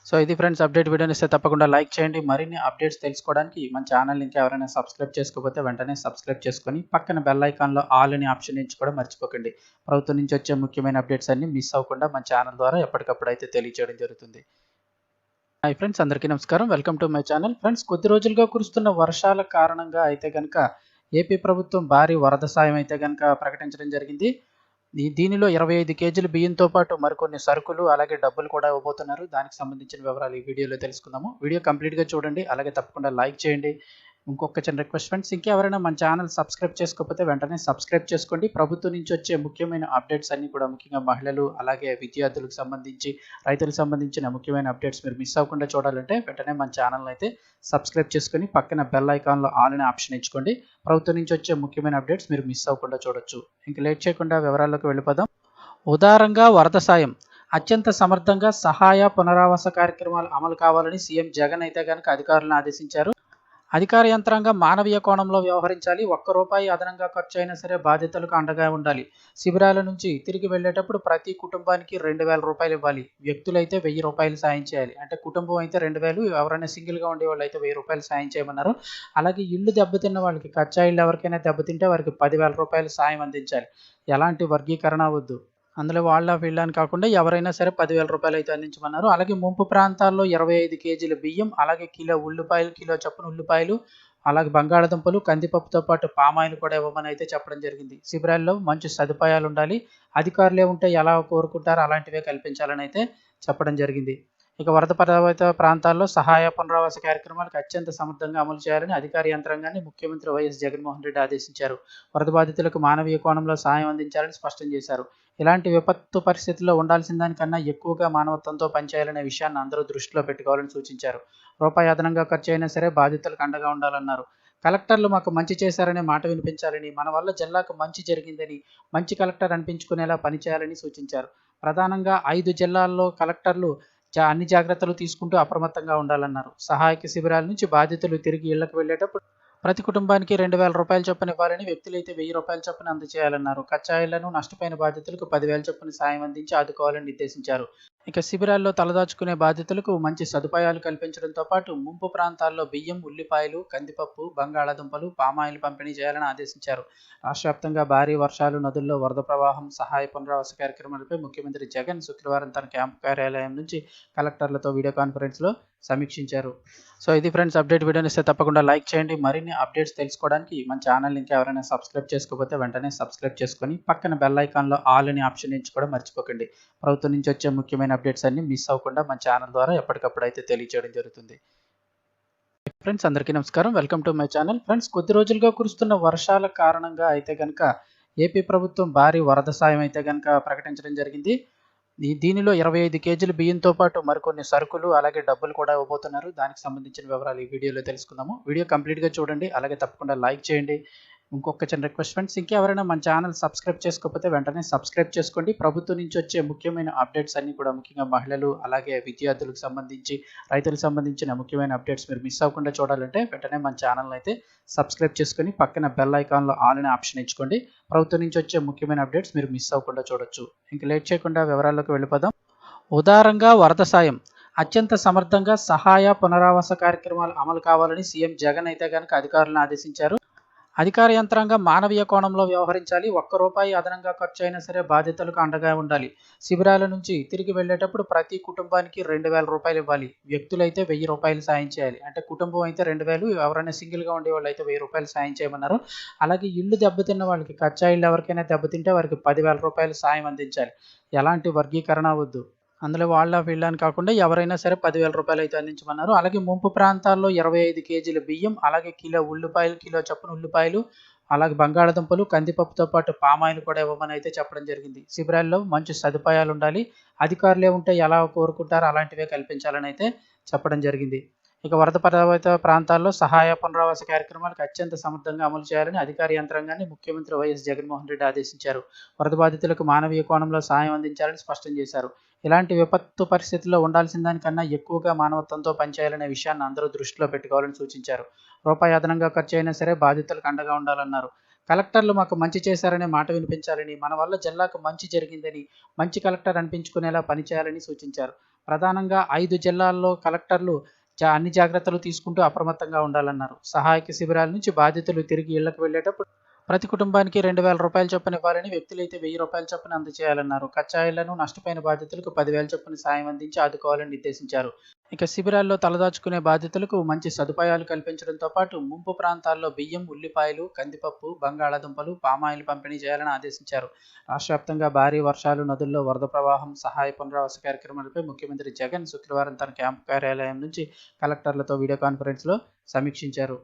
A: సో ఇది ఫ్రెండ్స్ అప్డేట్. వీడియోని ఇస్తే తప్పకుండా లైక్ చేయండి. మరిన్ని అప్డేట్స్ తెలుసుకోవడానికి మన ఛానల్ ఇంకా ఎవరైనా సబ్స్క్రైబ్ చేసుకోకపోతే వెంటనే సబ్స్క్రైబ్ చేసుకొని పక్కన బెల్ ఐకాన్లో ఆల్ అనే ఆప్షన్ ఎంచుకోవడం మర్చిపోకండి. ప్రభుత్వం నుంచి వచ్చే ముఖ్యమైన అప్డేట్స్ అన్ని మిస్ అవ్వకుండా మన ఛానల్ ద్వారా ఎప్పటికప్పుడు అయితే తెలియజేయడం జరుగుతుంది. హాయ్ ఫ్రెండ్స్, అందరికీ నమస్కారం. Welcome to my channel. Friends, కొద్ది రోజులుగా కురుస్తున్న వర్షాల కారణంగా అయితే కనుక ఏపీ ప్రభుత్వం భారీ వరద సాయం అయితే కనుక ప్రకటించడం జరిగింది. దీనిలో 25 కేజీల బియ్యంతో పాటు మరికొన్ని సరుకులు, అలాగే డబ్బులు కూడా ఇవ్వబోతున్నారు. దానికి సంబంధించిన వివరాలు ఈ వీడియోలో తెలుసుకుందాము. వీడియో కంప్లీట్‌గా చూడండి. అలాగే తప్పకుండా లైక్ చేయండి. ఇంకొక చిన్న రిక్వెస్ట్ ఫ్రెండ్స్, ఇంకెవరైనా మన ఛానల్ సబ్స్క్రైబ్ చేసుకోకపోతే వెంటనే సబ్స్క్రైబ్ చేసుకోండి. ప్రభుత్వం నుంచి వచ్చే ముఖ్యమైన అప్డేట్స్ అన్నీ కూడా, ముఖ్యంగా మహిళలు, అలాగే విద్యార్థులకు సంబంధించి, రైతులకు సంబంధించిన ముఖ్యమైన అప్డేట్స్ మీరు మిస్ అవ్వకుండా చూడాలంటే వెంటనే మన ఛానల్ని అయితే సబ్స్క్రైబ్ చేసుకొని పక్కన బెల్ ఐకాన్లో ఆల్ అనే ఆప్షన్ ఎంచుకోండి. ప్రభుత్వం నుంచి వచ్చే ముఖ్యమైన అప్డేట్స్ మీరు మిస్ అవ్వకుండా చూడొచ్చు. ఇంక లేట్ చేయకుండా వివరాల్లోకి వెళ్ళిపోదాం. ఉదారంగా వరద సాయం, అత్యంత సమర్థంగా సహాయ పునరావాస కార్యక్రమాలు అమలు కావాలని సీఎం జగన్ అయితే గనక అధికారులను ఆదేశించారు. అధికార యంత్రాంగం మానవీయ కోణంలో వ్యవహరించాలి. ఒక్క రూపాయి అదనంగా ఖర్చు అయినా సరే బాధితులకు అండగా ఉండాలి. శిబిరాల నుంచి తిరిగి వెళ్ళేటప్పుడు ప్రతి కుటుంబానికి 2,000 రూపాయలు ఇవ్వాలి. వ్యక్తులైతే 1,000 రూపాయలు సాయం చేయాలి. అంటే కుటుంబం అయితే 2,000, ఎవరైనా సింగిల్గా ఉండే వాళ్ళు అయితే 1,000 రూపాయలు సాయం చేయమన్నారు. అలాగే ఇల్లు దెబ్బతిన్న వాళ్ళకి, కచ్చా ఇల్లు ఎవరికైనా దెబ్బతింటే వారికి 10,000 రూపాయలు సాయం అందించాలి. ఎలాంటి వర్గీకరణ వద్దు. అందులో వాళ్ళ వీళ్ళని కాకుండా ఎవరైనా సరే 10,000 రూపాయలు అయితే అందించమన్నారు. అలాగే ముంపు ప్రాంతాల్లో 25 కేజీల బియ్యం, అలాగే కిలో ఉల్లిపాయలు, కిలో చొప్పున ఉల్లిపాయలు, అలాగే బంగాళదుంపలు, కందిపప్పుతో పాటు పామాయిల్ కూడా ఇవ్వమని అయితే చెప్పడం జరిగింది. శిబిరాల్లో మంచి సదుపాయాలు ఉండాలి. అధికారులే ఉంటే ఎలా కోరుకుంటారో అలాంటివే కల్పించాలని అయితే చెప్పడం జరిగింది. ఇక వరద ప్రభావిత ప్రాంతాల్లో సహాయ పునరావాస కార్యక్రమాలకు అత్యంత సమర్థంగా అమలు చేయాలని అధికార యంత్రాంగాన్ని ముఖ్యమంత్రి వైఎస్ జగన్మోహన్ రెడ్డి ఆదేశించారు. వరద బాధితులకు మానవీయ కోణంలో సాయం అందించాలని స్పష్టం చేశారు. ఇలాంటి విపత్తు పరిస్థితుల్లో ఉండాల్సిన దానికన్నా ఎక్కువగా మానవత్వంతో పనిచేయాలనే విషయాన్ని అందరూ దృష్టిలో పెట్టుకోవాలని సూచించారు. రూపాయి అదనంగా ఖర్చు అయినా సరే బాధితులకు అండగా ఉండాలన్నారు. కలెక్టర్లు మాకు మంచి చేశారనే మాట వినిపించాలని, మన వల్ల జిల్లాకు మంచి జరిగిందని మంచి కలెక్టర్ అనిపించుకునేలా పనిచేయాలని సూచించారు. ప్రధానంగా 5 జిల్లాల్లో కలెక్టర్లు అన్ని జాగ్రత్తలు తీసుకుంటూ అప్రమత్తంగా ఉండాలన్నారు. సహాయక శిబిరాల నుంచి బాధితులు తిరిగి ఇళ్లకు వెళ్ళేటప్పుడు ప్రతి కుటుంబానికి రూ. 2,000 చొప్పున ఇవ్వాలని, వ్యక్తులైతే రూ. 1,000 చొప్పున అందజేయాలన్నారు. కచ్చాయిళ్లను నష్టపోయిన బాధితులకు 10,000 చొప్పున సాయం అందించి ఆదుకోవాలని నిర్దేశించారు. ఇక శిబిరాల్లో తలదాచుకునే బాధితులకు మంచి సదుపాయాలు కల్పించడంతో పాటు ముంపు ప్రాంతాల్లో బియ్యం, ఉల్లిపాయలు, కందిపప్పు, బంగాళాదుంపలు, పామాయిల్ పంపిణీ చేయాలని ఆదేశించారు. రాష్ట్ర వ్యాప్తంగా భారీ వర్షాలు, నదుల్లో వరద ప్రవాహం, సహాయ పునరావాస కార్యక్రమాలపై ముఖ్యమంత్రి జగన్ శుక్రవారం తన క్యాంపు కార్యాలయం నుంచి కలెక్టర్లతో వీడియో కాన్ఫరెన్స్లో సమీక్షించారు. సో ఇది ఫ్రెండ్స్ అప్డేట్. వీడియోని ఇస్తే తప్పకుండా లైక్ చేయండి. మరిన్ని అప్డేట్స్ తెలుసుకోవడానికి మన ఛానల్ ఇంకా ఎవరైనా సబ్స్క్రైబ్ చేసుకోకపోతే వెంటనే సబ్స్క్రైబ్ చేసుకొని పక్కన బెల్ ఐకాన్లో ఆల్ అనే ఆప్షన్ ఎంచుకోవడం మర్చిపోకండి. ప్రభుత్వం నుంచి వచ్చే ముఖ్యమైన అప్డేట్స్ అన్ని మిస్ అవ్వకుండా మన ఛానల్ ద్వారా ఎప్పటికప్పుడు అయితే తెలియజేయడం జరుగుతుంది. ఫ్రెండ్స్ అందరికీ నమస్కారం, welcome to my channel. Friends కొద్ది రోజులుగా కురుస్తున్న వర్షాల కారణంగా అయితే కనుక ఏపీ ప్రభుత్వం భారీ వరద సాయం అయితే కనుక ప్రకటించడం జరిగింది. దీనిలో 25 కేజీల బియ్యంతో పాటు మరికొన్ని సరుకులు అలాగే డబ్బులు కూడా ఇవ్వబోతున్నారు. దానికి సంబంధించిన వివరాలు ఈ వీడియోలో తెలుసుకుందాము. వీడియో కంప్లీట్గా చూడండి, అలాగే తప్పకుండా లైక్ చేయండి. ఇంకొక చిన్న రిక్వెస్ట్ ఫ్రెండ్స్, ఇంకెవరైనా మన ఛానల్ సబ్స్క్రైబ్ చేసుకోకపోతే వెంటనే సబ్స్క్రైబ్ చేసుకోండి. ప్రభుత్వం నుంచి వచ్చే ముఖ్యమైన అప్డేట్స్ అన్ని కూడా, ముఖ్యంగా మహిళలు అలాగే విద్యార్థులకు సంబంధించి, రైతులకు సంబంధించిన ముఖ్యమైన అప్డేట్స్ మీరు మిస్ అవ్వకుండా చూడాలంటే వెంటనే మన ఛానల్ అయితే సబ్స్క్రైబ్ చేసుకొని పక్కన బెల్ ఐకాన్లో ఆల్ అనే ఆప్షన్ ఎంచుకోండి. ప్రభుత్వం నుంచి వచ్చే ముఖ్యమైన అప్డేట్స్ మీరు మిస్ అవ్వకుండా చూడొచ్చు. ఇంక లేట్ చేయకుండా వివరాల్లోకి వెళ్ళిపోదాం. ఉదారంగా వరద సాయం, అత్యంత సమర్థంగా సహాయ పునరావాస కార్యక్రమాలు అమలు కావాలని సీఎం జగన్ అయితే కనుక అధికారులను ఆదేశించారు. అధికార యంత్రాంగం మానవీయ కోణంలో వ్యవహరించాలి. ₹1 అదనంగా ఖర్చు అయినా సరే బాధితులకు అండగా ఉండాలి. శిబిరాల నుంచి తిరిగి వెళ్లేటప్పుడు ప్రతి కుటుంబానికి ₹2,000 ఇవ్వాలి. వ్యక్తులైతే ₹1,000 సాయం చేయాలి. అంటే కుటుంబం అయితే 2,000, ఎవరైనా సింగిల్గా ఉండే వాళ్ళు అయితే ₹1,000 సాయం చేయమన్నారు. అలాగే ఇల్లు దెబ్బతిన్న వాళ్ళకి, కచ్చా ఇల్లు ఎవరికైనా దెబ్బతింటే వారికి ₹10,000 సాయం అందించాలి. ఎలాంటి వర్గీకరణ వద్దు. అందులో వాళ్ళ వీళ్ళని కాకుండా ఎవరైనా సరే ₹10,000 అయితే అందించమన్నారు. అలాగే ముంపు ప్రాంతాల్లో 25 కేజీల బియ్యం, అలాగే కిలో చొప్పున ఉల్లిపాయలు, అలాగే బంగాళాదుంపలు, కందిపప్పుతో పాటు పామాయిల్ కూడా ఇవ్వమని అయితే చెప్పడం జరిగింది. శిబిరాల్లో మంచి సదుపాయాలు ఉండాలి. అధికారులే ఉంటే ఎలా కోరుకుంటారో అలాంటివే కల్పించాలని అయితే చెప్పడం జరిగింది. ఇక వరద ప్రభావిత ప్రాంతాల్లో సహాయ పునరావాస కార్యక్రమాలకు అత్యంత సమర్థంగా అమలు చేయాలని అధికార యంత్రాంగాన్ని ముఖ్యమంత్రి వైఎస్ జగన్మోహన్ రెడ్డి ఆదేశించారు. వరద బాధితులకు మానవీయ కోణంలో సాయం అందించాలని స్పష్టం చేశారు. ఇలాంటి విపత్తు పరిస్థితుల్లో ఉండాల్సిన దానికన్నా ఎక్కువగా మానవత్వంతో పనిచేయాలనే విషయాన్ని అందరూ దృష్టిలో పెట్టుకోవాలని సూచించారు. రూపాయి అదనంగా ఖర్చు అయినా సరే బాధితులకు అండగా ఉండాలన్నారు. కలెక్టర్లు మాకు మంచి చేశారనే మాట వినిపించాలని, మన వల్ల జిల్లాకు మంచి జరిగిందని, మంచి కలెక్టర్ అనిపించుకునేలా పనిచేయాలని సూచించారు. ప్రధానంగా 5 జిల్లాల్లో కలెక్టర్లు అన్ని జాగ్రత్తలు తీసుకుంటూ అప్రమత్తంగా ఉండాలన్నారు. సహాయక శిబిరాల నుంచి బాధితులు తిరిగి ఇళ్లకు వెళ్లేటప్పుడు ప్రతి కుటుంబానికి ₹2,000 చొప్పున ఇవ్వాలని, వ్యక్తులైతే ₹1,000 చొప్పున అందజేయాలన్నారు. కచ్చాయిళ్లను నష్టపోయిన బాధితులకు 10,000 చొప్పున సాయం అందించి ఆదుకోవాలని నిర్దేశించారు. ఇక శిబిరాల్లో తలదాచుకునే బాధితులకు మంచి సదుపాయాలు కల్పించడంతో పాటు ముంపు ప్రాంతాల్లో బియ్యం, ఉల్లిపాయలు, కందిపప్పు, బంగాళాదుంపలు, పామాయిల్ పంపిణీ చేయాలని ఆదేశించారు. రాష్ట్ర వ్యాప్తంగా భారీ వర్షాలు, నదుల్లో వరద ప్రవాహం, సహాయ పునరావాస కార్యక్రమాలపై ముఖ్యమంత్రి జగన్ శుక్రవారం తన క్యాంపు కార్యాలయం నుంచి కలెక్టర్లతో వీడియో కాన్ఫరెన్స్లో సమీక్షించారు.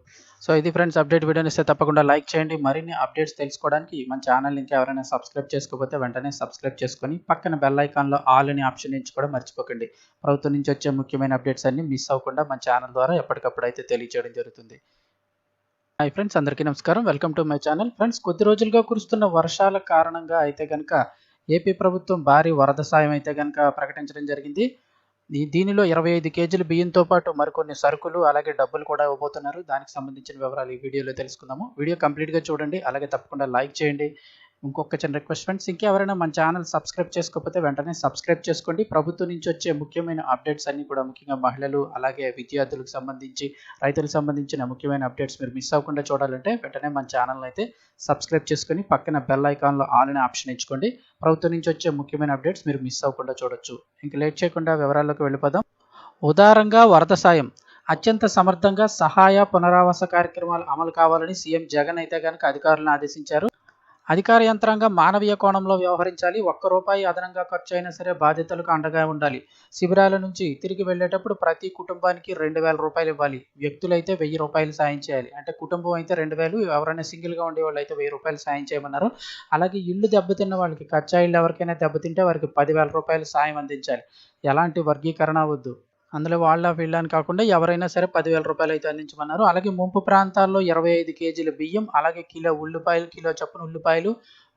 A: సో ఇది ఫ్రెండ్స్ అప్డేట్. వీడియోని ఇస్తే తప్పకుండా లైక్ చేయండి. మరిన్ని అప్డేట్స్ తెలుసుకోవడానికి మన ఛానల్ ఇంకా ఎవరైనా సబ్స్క్రైబ్ చేసుకోకపోతే వెంటనే సబ్స్క్రైబ్ చేసుకొని పక్కన బెల్ ఐకాన్లో ఆల్ అనే ఆప్షన్ ఎంచుకోవడం మర్చిపోకండి. ప్రభుత్వం నుంచి వచ్చే ముఖ్యమైన అప్డేట్స్ అన్ని మిస్ అవ్వకుండా మన ఛానల్ ద్వారా ఎప్పటికప్పుడు అయితే తెలియజేయడం జరుగుతుంది. హాయ్ ఫ్రెండ్స్ అందరికీ నమస్కారం, welcome to my channel. Friends కొద్ది రోజులుగా కురుస్తున్న వర్షాల కారణంగా అయితే కనుక ఏపీ ప్రభుత్వం భారీ వరద సాయం అయితే కనుక ప్రకటించడం జరిగింది. దీనిలో 25 కేజీల బియ్యంతో పాటు మరికొన్ని సరుకులు అలాగే డబ్బులు కూడా ఇవ్వబోతున్నారు. దానికి సంబంధించిన వివరాలు ఈ వీడియోలో తెలుసుకుందాము. వీడియో కంప్లీట్గా చూడండి, అలాగే తప్పకుండా లైక్ చేయండి. ఇంకొక చిన్న రిక్వెస్ట్ ఫ్రెండ్స్, ఇంకెవరైనా మన ఛానల్ సబ్స్క్రైబ్ చేసుకోకపోతే వెంటనే సబ్స్క్రైబ్ చేసుకోండి. ప్రభుత్వం నుంచి వచ్చే ముఖ్యమైన అప్డేట్స్ అన్ని కూడా, ముఖ్యంగా మహిళలు అలాగే విద్యార్థులకు సంబంధించి, రైతులకు సంబంధించిన ముఖ్యమైన అప్డేట్స్ మీరు మిస్ అవ్వకుండా చూడాలంటే వెంటనే మన ఛానల్ అయితే సబ్స్క్రైబ్ చేసుకొని పక్కన బెల్ ఐకాన్లో ఆల్ అనే ఆప్షన్ ఎంచుకోండి. ప్రభుత్వం నుంచి వచ్చే ముఖ్యమైన అప్డేట్స్ మీరు మిస్ అవ్వకుండా చూడొచ్చు. ఇంక లేట్ చేయకుండా వివరాల్లోకి వెళ్ళిపోదాం. ఉదారంగా వరద సాయం, అత్యంత సమర్థంగా సహాయ పునరావాస కార్యక్రమాలు అమలు కావాలని సీఎం జగన్ అయితే కనుక అధికారులను ఆదేశించారు. అధికార యంత్రాంగం మానవీయ కోణంలో వ్యవహరించాలి. ₹1 అదనంగా ఖర్చు అయినా సరే బాధితులకు అండగా ఉండాలి. శిబిరాల నుంచి తిరిగి వెళ్లేటప్పుడు ప్రతి కుటుంబానికి ₹2,000 ఇవ్వాలి. వ్యక్తులైతే ₹1,000 సాయం చేయాలి. అంటే కుటుంబం అయితే 2,000, ఎవరైనా సింగిల్గా ఉండే వాళ్ళు అయితే ₹1,000 సాయం చేయమన్నారు. అలాగే ఇల్లు దెబ్బతిన్న వాళ్ళకి, కచ్చా ఇల్లు ఎవరికైనా దెబ్బతింటే వారికి ₹10,000 సాయం అందించాలి. ఎలాంటి వర్గీకరణ వద్దు. అందులో వాళ్ళ వీళ్ళని కాకుండా ఎవరైనా సరే ₹10,000 అయితే అందించమన్నారు. అలాగే ముంపు ప్రాంతాల్లో 25 కేజీల బియ్యం, అలాగే కిలో చొప్పున ఉల్లిపాయలు,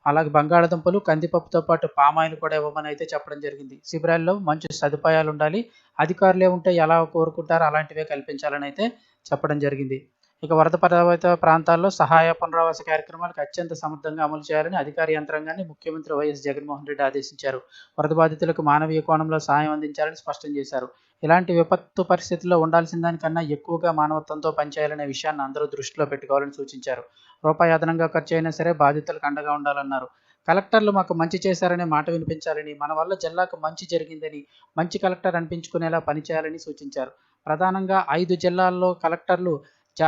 A: అలాగే బంగాళాదుంపలు, కందిపప్పుతో పాటు పామాయిల్ కూడా ఇవ్వమని అయితే చెప్పడం జరిగింది. శిబిరాల్లో మంచి సదుపాయాలు ఉండాలి. అధికారులే ఉంటే ఎలా కోరుకుంటారో అలాంటివే కల్పించాలని అయితే చెప్పడం జరిగింది. ఇక వరద ప్రభావిత ప్రాంతాల్లో సహాయ పునరావాస కార్యక్రమాలకు అత్యంత సమర్థంగా అమలు చేయాలని అధికార యంత్రాంగాన్ని ముఖ్యమంత్రి వైఎస్ జగన్మోహన్ రెడ్డి ఆదేశించారు. వరద బాధితులకు మానవీయ కోణంలో సాయం అందించాలని స్పష్టం చేశారు. ఇలాంటి విపత్తు పరిస్థితుల్లో ఉండాల్సిన దానికన్నా ఎక్కువగా మానవత్వంతో పనిచేయాలనే విషయాన్ని అందరూ దృష్టిలో పెట్టుకోవాలని సూచించారు. రూపాయి అదనంగా ఖర్చు అయినా సరే బాధితులకు అండగా ఉండాలన్నారు. కలెక్టర్లు మాకు మంచి చేశారనే మాట వినిపించాలని, మన వల్ల జిల్లాకు మంచి జరిగిందని మంచి కలెక్టర్ అనిపించుకునేలా పనిచేయాలని సూచించారు. ప్రధానంగా 5 జిల్లాల్లో కలెక్టర్లు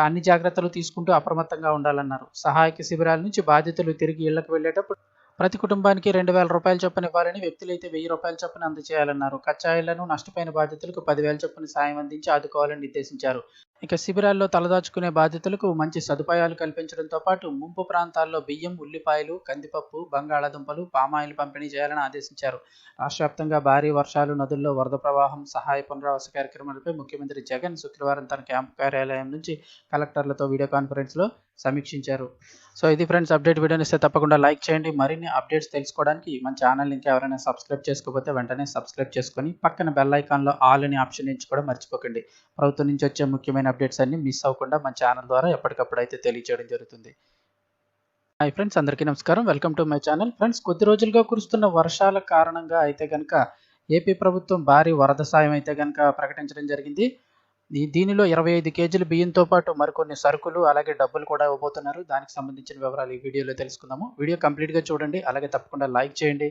A: అన్ని జాగ్రత్తలు తీసుకుంటూ అప్రమత్తంగా ఉండాలన్నారు. సహాయక శిబిరాల నుంచి బాధితులు తిరిగి ఇళ్లకు వెళ్లేటప్పుడు ప్రతి కుటుంబానికి 2,000 రూపాయల చొప్పున ఇవ్వాలని, వ్యక్తులైతే 1,000 రూపాయల చొప్పున అందజేయాలన్నారు. కచ్చాయిళ్లను నష్టపోయిన బాధితులకు 10,000 చొప్పున సాయం అందించి ఆదుకోవాలని నిర్దేశించారు. ఇక శిబిరాల్లో తలదాచుకునే బాధితులకు మంచి సదుపాయాలు కల్పించడంతో పాటు ముంపు ప్రాంతాల్లో బియ్యం, ఉల్లిపాయలు, కందిపప్పు, బంగాళాదుంపలు, పామాయిల్ పంపిణీ చేయాలని ఆదేశించారు. రాష్ట్ర వ్యాప్తంగా భారీ వర్షాలు, నదుల్లో వరద ప్రవాహం, సహాయ పునరావాస కార్యక్రమాలపై ముఖ్యమంత్రి జగన్ శుక్రవారం తన క్యాంపు కార్యాలయం నుంచి కలెక్టర్లతో వీడియో కాన్ఫరెన్స్లో సమీక్షించారు. సో ఇది ఫ్రెండ్స్ అప్డేట్. వీడియోని ఇస్తే తప్పకుండా లైక్ చేయండి. మరిన్ని అప్డేట్స్ తెలుసుకోవడానికి మన ఛానల్ ఇంకా ఎవరైనా సబ్స్క్రైబ్ చేసుకోకపోతే వెంటనే సబ్స్క్రైబ్ చేసుకొని పక్కన బెల్ ఐకాన్లో ఆల్ అని ఆప్షన్ ఎంచుకోవడం మర్చిపోకండి. ప్రభుత్వం నుంచి వచ్చే ముఖ్యమైన అప్డేట్స్ అన్ని మిస్ అవ్వకుండా మన ఛానల్ ద్వారా ఎప్పటికప్పుడు అయితే తెలియజేయడం జరుగుతుంది. హాయ్ ఫ్రెండ్స్, అందరికీ నమస్కారం. Welcome to my channel. Friends, కొద్ది రోజులుగా కురుస్తున్న వర్షాల కారణంగా అయితే కనుక ఏపీ ప్రభుత్వం భారీ వరద సాయం అయితే కనుక ప్రకటించడం జరిగింది. దీనిలో 25 కేజీల బియ్యంతో పాటు మరికొన్ని సరుకులు అలాగే డబ్బులు కూడా ఇవ్వబోతున్నారు. దానికి సంబంధించిన వివరాలు ఈ వీడియోలో తెలుసుకుందాము. వీడియో కంప్లీట్గా చూడండి, అలాగే తప్పకుండా లైక్ చేయండి.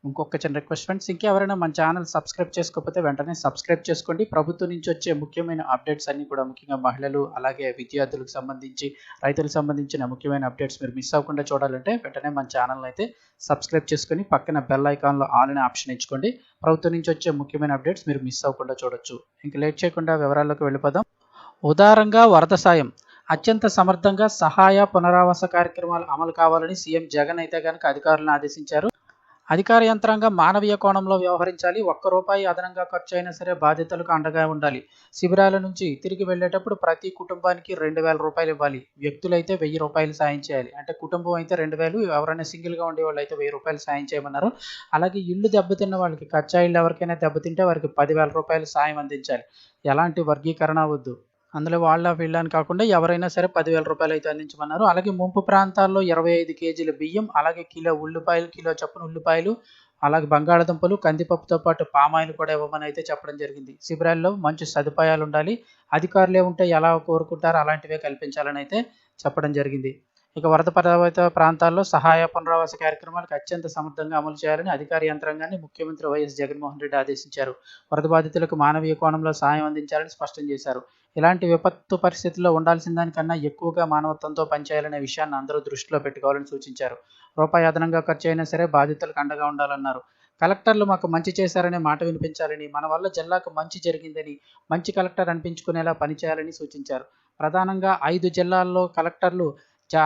A: ఇంకొక చిన్న రిక్వెస్ట్ ఫ్రెండ్స్, ఇంకెవరైనా మన ఛానల్ సబ్స్క్రైబ్ చేసుకోకపోతే వెంటనే సబ్స్క్రైబ్ చేసుకోండి. ప్రభుత్వం నుంచి వచ్చే ముఖ్యమైన అప్డేట్స్ అన్ని కూడా, ముఖ్యంగా మహిళలు అలాగే విద్యార్థులకు సంబంధించి, రైతులకు సంబంధించిన ముఖ్యమైన అప్డేట్స్ మీరు మిస్ అవ్వకుండా చూడాలంటే వెంటనే మన ఛానల్ అయితే సబ్స్క్రైబ్ చేసుకొని పక్కన బెల్ ఐకాన్లో ఆల్ అనే ఆప్షన్ ఎంచుకోండి. ప్రభుత్వం నుంచి వచ్చే ముఖ్యమైన అప్డేట్స్ మీరు మిస్ అవ్వకుండా చూడొచ్చు. ఇంక లేట్ చేయకుండా వివరాల్లోకి వెళ్ళిపోదాం. ఉదారంగా వరద సాయం, అత్యంత సమర్థంగా సహాయ పునరావాస కార్యక్రమాలు అమలు కావాలని సీఎం జగన్ అయితే కనుక అధికారులను ఆదేశించారు. అధికార యంత్రాంగం మానవీయ కోణంలో వ్యవహరించాలి. ₹1 అదనంగా ఖర్చు అయినా సరే బాధితులకు అండగా ఉండాలి. శిబిరాల నుంచి తిరిగి వెళ్లేటప్పుడు ప్రతి కుటుంబానికి 2,000 రూపాయలు ఇవ్వాలి. వ్యక్తులైతే 1,000 రూపాయలు సాయం చేయాలి. అంటే కుటుంబం అయితే 2,000, ఎవరైనా సింగిల్గా ఉండే వాళ్ళు అయితే 1,000 రూపాయలు సాయం చేయమన్నారు. అలాగే ఇల్లు దెబ్బతిన్న వాళ్ళకి, కచ్చా ఇల్లు ఎవరికైనా దెబ్బతింటే వారికి 10,000 రూపాయలు సాయం అందించాలి. ఎలాంటి వర్గీకరణ వద్దు. అందులో వాళ్ళ వీళ్ళని కాకుండా ఎవరైనా సరే 10,000 రూపాయలు అయితే అందించమన్నారు. అలాగే ముంపు ప్రాంతాల్లో 25 కేజీల బియ్యం, అలాగే కిలో చొప్పున ఉల్లిపాయలు, అలాగే బంగాళాదుంపలు, కందిపప్పుతో పాటు పామాయిల్ కూడా ఇవ్వమని అయితే చెప్పడం జరిగింది. శిబిరాల్లో మంచి సదుపాయాలు ఉండాలి. అధికారులే ఉంటే ఎలా కోరుకుంటారో అలాంటివే కల్పించాలని అయితే చెప్పడం జరిగింది. ఇక వరద ప్రభావిత ప్రాంతాల్లో సహాయ పునరావాస కార్యక్రమాలకు అత్యంత సమర్థంగా అమలు చేయాలని అధికార యంత్రాంగాన్ని ముఖ్యమంత్రి వైఎస్ జగన్మోహన్ రెడ్డి ఆదేశించారు. వరద బాధితులకు మానవీయ కోణంలో సాయం అందించాలని స్పష్టం చేశారు. ఇలాంటి విపత్తు పరిస్థితుల్లో ఉండాల్సిన దానికన్నా ఎక్కువగా మానవత్వంతో పనిచేయాలనే విషయాన్ని అందరూ దృష్టిలో పెట్టుకోవాలని సూచించారు. రూపాయి అదనంగా ఖర్చు అయినా సరే బాధితులకు అండగా ఉండాలన్నారు. కలెక్టర్లు మాకు మంచి చేశారనే మాట వినిపించాలని, మన వల్ల జిల్లాకు మంచి జరిగిందని మంచి కలెక్టర్ అనిపించుకునేలా పనిచేయాలని సూచించారు. ప్రధానంగా 5 జిల్లాల్లో కలెక్టర్లు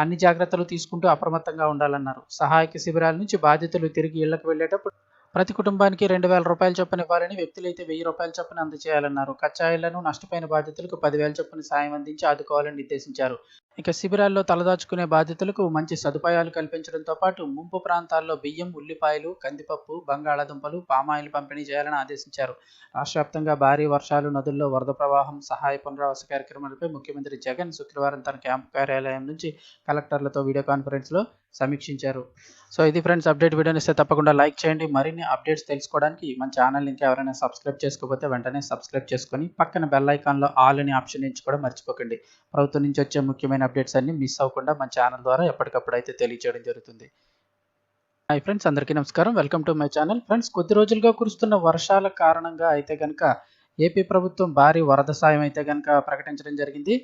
A: అన్ని జాగ్రత్తలు తీసుకుంటూ అప్రమత్తంగా ఉండాలన్నారు. సహాయక శిబిరాల నుంచి బాధితులు తిరిగి ఇళ్లకు వెళ్లేటప్పుడు ప్రతి కుటుంబానికి 2,000 రూపాయల చొప్పున ఇవ్వాలని, వ్యక్తులైతే 1,000 రూపాయల చొప్పున అందజేయాలన్నారు. కచ్చాయిళ్లను నష్టపోయిన బాధితులకు 10,000 చొప్పున సాయం అందించి ఆదుకోవాలని నిర్దేశించారు. ఇక శిబిరాల్లో తలదాచుకునే బాధితులకు మంచి సదుపాయాలు కల్పించడంతో పాటు ముంపు ప్రాంతాల్లో బియ్యం, ఉల్లిపాయలు, కందిపప్పు, బంగాళాదుంపలు, పామాయిల్ పంపిణీ చేయాలని ఆదేశించారు. రాష్ట్ర వ్యాప్తంగా భారీ వర్షాలు, నదుల్లో వరద ప్రవాహం, సహాయ పునరావాస కార్యక్రమాలపై ముఖ్యమంత్రి జగన్ శుక్రవారం తన క్యాంపు కార్యాలయం నుంచి కలెక్టర్లతో వీడియో కాన్ఫరెన్స్లో సమీక్షించారు. సో ఇది ఫ్రెండ్స్ అప్డేట్. వీడియోని ఇస్తే తప్పకుండా లైక్ చేయండి. మరిన్ని అప్డేట్స్ తెలుసుకోవడానికి మన ఛానల్ ఇంకా ఎవరైనా సబ్స్క్రైబ్ చేసుకోకపోతే వెంటనే సబ్స్క్రైబ్ చేసుకొని పక్కన బెల్ ఐకాన్లో ఆల్ అని ఆప్షన్ ఎంచుకోవడం మర్చిపోకండి. ప్రభుత్వం నుంచి వచ్చే ముఖ్యమైన అప్డేట్స్ అన్ని మిస్ అవ్వకుండా మన ఛానల్ ద్వారా ఎప్పటికప్పుడు అయితే తెలియజేయడం జరుగుతుంది. హాయ్ ఫ్రెండ్స్, అందరికీ నమస్కారం. Welcome to my channel. Friends, కొద్ది రోజులుగా కురుస్తున్న వర్షాల కారణంగా అయితే కనుక ఏపీ ప్రభుత్వం భారీ వరద సాయం అయితే కనుక ప్రకటించడం జరిగింది.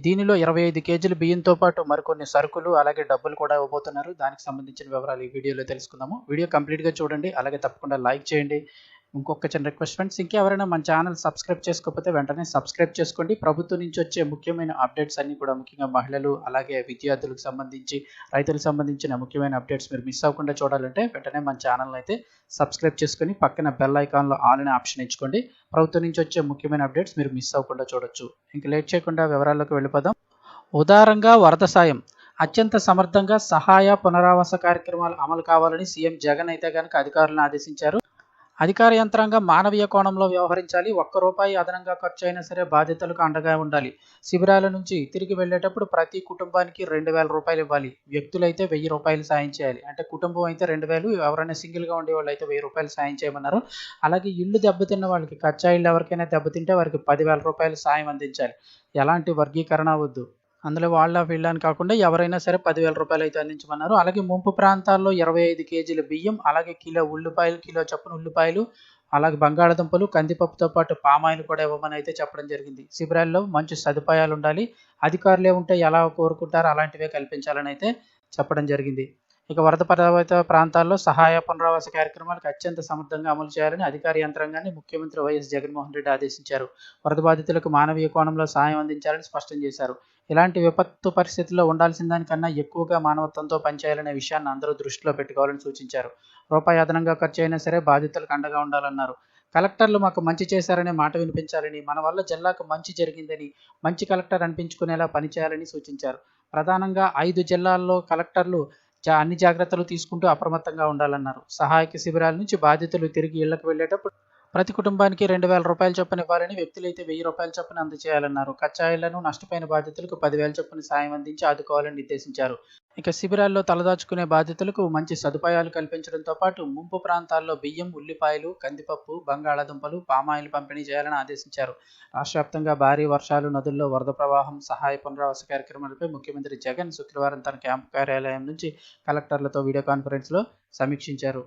A: దీనిలో 25 కేజీల బియ్యంతో పాటు మరికొన్ని సరుకులు అలాగే డబ్బులు కూడా ఇవ్వబోతున్నారు. దానికి సంబంధించిన వివరాలు ఈ వీడియోలో తెలుసుకుందాము. వీడియో కంప్లీట్గా చూడండి, అలాగే తప్పకుండా లైక్ చేయండి. ఇంకొక చిన్న రిక్వెస్ట్ ఫ్రెండ్స్, ఇంకెవరైనా మన ఛానల్ సబ్స్క్రైబ్ చేసుకోకపోతే వెంటనే సబ్స్క్రైబ్ చేసుకోండి. ప్రభుత్వం నుంచి వచ్చే ముఖ్యమైన అప్డేట్స్ అన్ని కూడా, ముఖ్యంగా మహిళలు అలాగే విద్యార్థులకు సంబంధించి, రైతులకు సంబంధించిన ముఖ్యమైన అప్డేట్స్ మీరు మిస్ అవ్వకుండా చూడాలంటే వెంటనే మన ఛానల్ అయితే సబ్స్క్రైబ్ చేసుకొని పక్కన బెల్ ఐకాన్లో ఆల్ అనే ఆప్షన్ ఎంచుకోండి. ప్రభుత్వం నుంచి వచ్చే ముఖ్యమైన అప్డేట్స్ మీరు మిస్ అవ్వకుండా చూడొచ్చు. ఇంక లేట్ చేయకుండా వివరాల్లోకి వెళ్ళిపోదాం. ఉదారంగా వరద సాయం, అత్యంత సమర్థంగా సహాయ పునరావాస కార్యక్రమాలు అమలు కావాలని సీఎం జగన్ అయితే కనుక అధికారులను ఆదేశించారు. అధికార యంత్రాంగం మానవీయ కోణంలో వ్యవహరించాలి. ఒక్క రూపాయి అదనంగా ఖర్చు అయినా సరే బాధితులకు అండగా ఉండాలి. శిబిరాల నుంచి తిరిగి వెళ్ళేటప్పుడు ప్రతి కుటుంబానికి రూ. 2,000 ఇవ్వాలి. వ్యక్తులైతే రూ. 1,000 సాయం చేయాలి. అంటే కుటుంబం అయితే 2,000, ఎవరైనా సింగిల్‌గా ఉండేవాళ్ళు అయితే రూ. 1,000 సాయం చేయమన్నారు. అలాగే ఇల్లు దెబ్బతిన్న వాళ్ళకి, కచ్చా ఇల్లు ఎవరికైనా దెబ్బతింటే వారికి రూ. 10,000 సాయం అందించాలి. ఎలాంటి వర్గీకరణ వద్దు. అందులో వీళ్ళ అని కాకుండా ఎవరైనా సరే రూ. 10,000 అయితే అందించమన్నారు. అలాగే ముంపు ప్రాంతాల్లో 25 కేజీల బియ్యం, అలాగే కిలో చొప్పున ఉల్లిపాయలు, అలాగే బంగాళాదుంపలు, కందిపప్పుతో పాటు పామాయిల్ కూడా ఇవ్వమని అయితే చెప్పడం జరిగింది. శిబిరాల్లో మంచి సదుపాయాలు ఉండాలి. అధికారులే ఉంటే ఎలా కోరుకుంటారో అలాంటివే కల్పించాలని అయితే చెప్పడం జరిగింది. ఇక వరద ప్రభావిత ప్రాంతాల్లో సహాయ పునరావాస కార్యక్రమాలకు అత్యంత సమర్థంగా అమలు చేయాలని అధికార యంత్రాంగాన్ని ముఖ్యమంత్రి వైఎస్ జగన్మోహన్ రెడ్డి ఆదేశించారు. వరద బాధితులకు మానవీయ కోణంలో సాయం అందించాలని స్పష్టం చేశారు. ఇలాంటి విపత్తు పరిస్థితుల్లో ఉండాల్సిన దానికన్నా ఎక్కువగా మానవత్వంతో పనిచేయాలనే విషయాన్ని అందరూ దృష్టిలో పెట్టుకోవాలని సూచించారు. రూపాయి అదనంగా ఖర్చు అయినా సరే బాధితులకు అండగా ఉండాలన్నారు. కలెక్టర్లు మాకు మంచి చేశారనే మాట వినిపించాలని, మన వల్ల జిల్లాకు మంచి జరిగిందని మంచి కలెక్టర్ అనిపించుకునేలా పనిచేయాలని సూచించారు. ప్రధానంగా 5 జిల్లాల్లో కలెక్టర్లు అన్ని జాగ్రత్తలు తీసుకుంటూ అప్రమత్తంగా ఉండాలన్నారు. సహాయక శిబిరాల నుంచి బాధితులు తిరిగి ఇళ్లకు వెళ్లేటప్పుడు ప్రతి కుటుంబానికి రూ. 2,000 చొప్పున ఇవ్వాలని, వ్యక్తులైతే రూ. 1,000 చొప్పున అందజేయాలన్నారు. కచ్చాయిళ్లను నష్టపోయిన బాధితులకు 10,000 చొప్పున సాయం అందించి ఆదుకోవాలని నిర్దేశించారు. ఇక శిబిరాల్లో తలదాచుకునే బాధితులకు మంచి సదుపాయాలు కల్పించడంతో పాటు ముంపు ప్రాంతాల్లో బియ్యం, ఉల్లిపాయలు, కందిపప్పు, బంగాళాదుంపలు, పామాయిల్ పంపిణీ చేయాలని ఆదేశించారు. రాష్ట్ర వ్యాప్తంగా భారీ వర్షాలు, నదుల్లో వరద ప్రవాహం, సహాయ పునరావాస కార్యక్రమాలపై ముఖ్యమంత్రి జగన్ శుక్రవారం తన క్యాంపు కార్యాలయం నుంచి కలెక్టర్లతో వీడియో కాన్ఫరెన్స్లో సమీక్షించారు.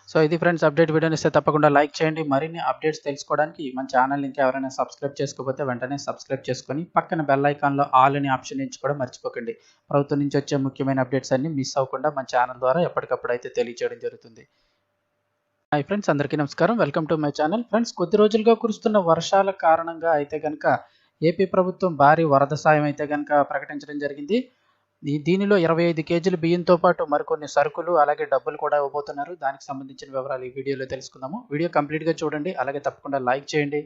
A: సో ఇది ఫ్రెండ్స్ అప్డేట్. వీడియోని ఇస్తే తప్పకుండా లైక్ చేయండి. మరిన్ని అప్డేట్స్ తెలుసుకోవడానికి మన ఛానల్ ఇంకా ఎవరైనా సబ్స్క్రైబ్ చేసుకోకపోతే వెంటనే సబ్స్క్రైబ్ చేసుకొని పక్కన బెల్ ఐకాన్లో ఆల్ అని ఆప్షన్ ఎంచుకోవడం మర్చిపోకండి. ప్రభుత్వం నుంచి వచ్చే ముఖ్యమైన అప్డేట్స్ అన్ని మిస్ అవ్వకుండా మన ఛానల్ ద్వారా ఎప్పటికప్పుడు అయితే తెలియజేయడం జరుగుతుంది. హాయ్ ఫ్రెండ్స్, అందరికీ నమస్కారం. Welcome to my channel. Friends, కొద్ది రోజులుగా కురుస్తున్న వర్షాల కారణంగా అయితే కనుక ఏపీ ప్రభుత్వం భారీ వరద సాయం అయితే కనుక ప్రకటించడం జరిగింది. దీనిలో 25 కేజీల బియ్యంతో పాటు మరికొన్ని సరుకులు, అలాగే డబ్బులు కూడా ఇవ్వబోతున్నారు. దానికి సంబంధించిన వివరాలు ఈ వీడియోలో తెలుసుకుందాము. వీడియో కంప్లీట్గా చూడండి, అలాగే తప్పకుండా లైక్ చేయండి.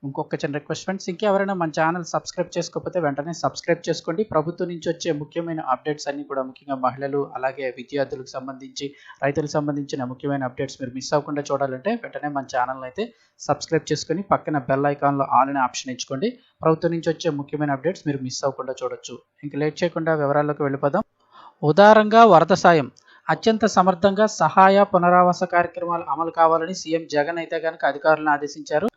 A: ఇంకొక చిన్న రిక్వెస్ట్ ఫ్రెండ్స్, ఇంకెవరైనా మన ఛానల్ సబ్స్క్రైబ్ చేసుకోకపోతే వెంటనే సబ్స్క్రైబ్ చేసుకోండి. ప్రభుత్వం నుంచి వచ్చే ముఖ్యమైన అప్డేట్స్ అన్నీ కూడా, ముఖ్యంగా మహిళలు, అలాగే విద్యార్థులకు సంబంధించి, రైతులకు సంబంధించిన ముఖ్యమైన అప్డేట్స్ మీరు మిస్ అవ్వకుండా చూడాలంటే వెంటనే మన ఛానల్ అయితే సబ్స్క్రైబ్ చేసుకొని పక్కన బెల్ ఐకాన్లో ఆల్ అనే ఆప్షన్ ఎంచుకోండి. ప్రభుత్వం నుంచి వచ్చే ముఖ్యమైన అప్డేట్స్ మీరు మిస్ అవ్వకుండా చూడొచ్చు. ఇంక లేట్ చేయకుండా వివరాల్లోకి వెళ్ళిపోదాం. ఉదారంగా వరద సాయం, అత్యంత సమర్థంగా సహాయ పునరావాస కార్యక్రమాలు అమలు కావాలని సీఎం జగన్ అయితే కనుక అధికారులను ఆదేశించారు.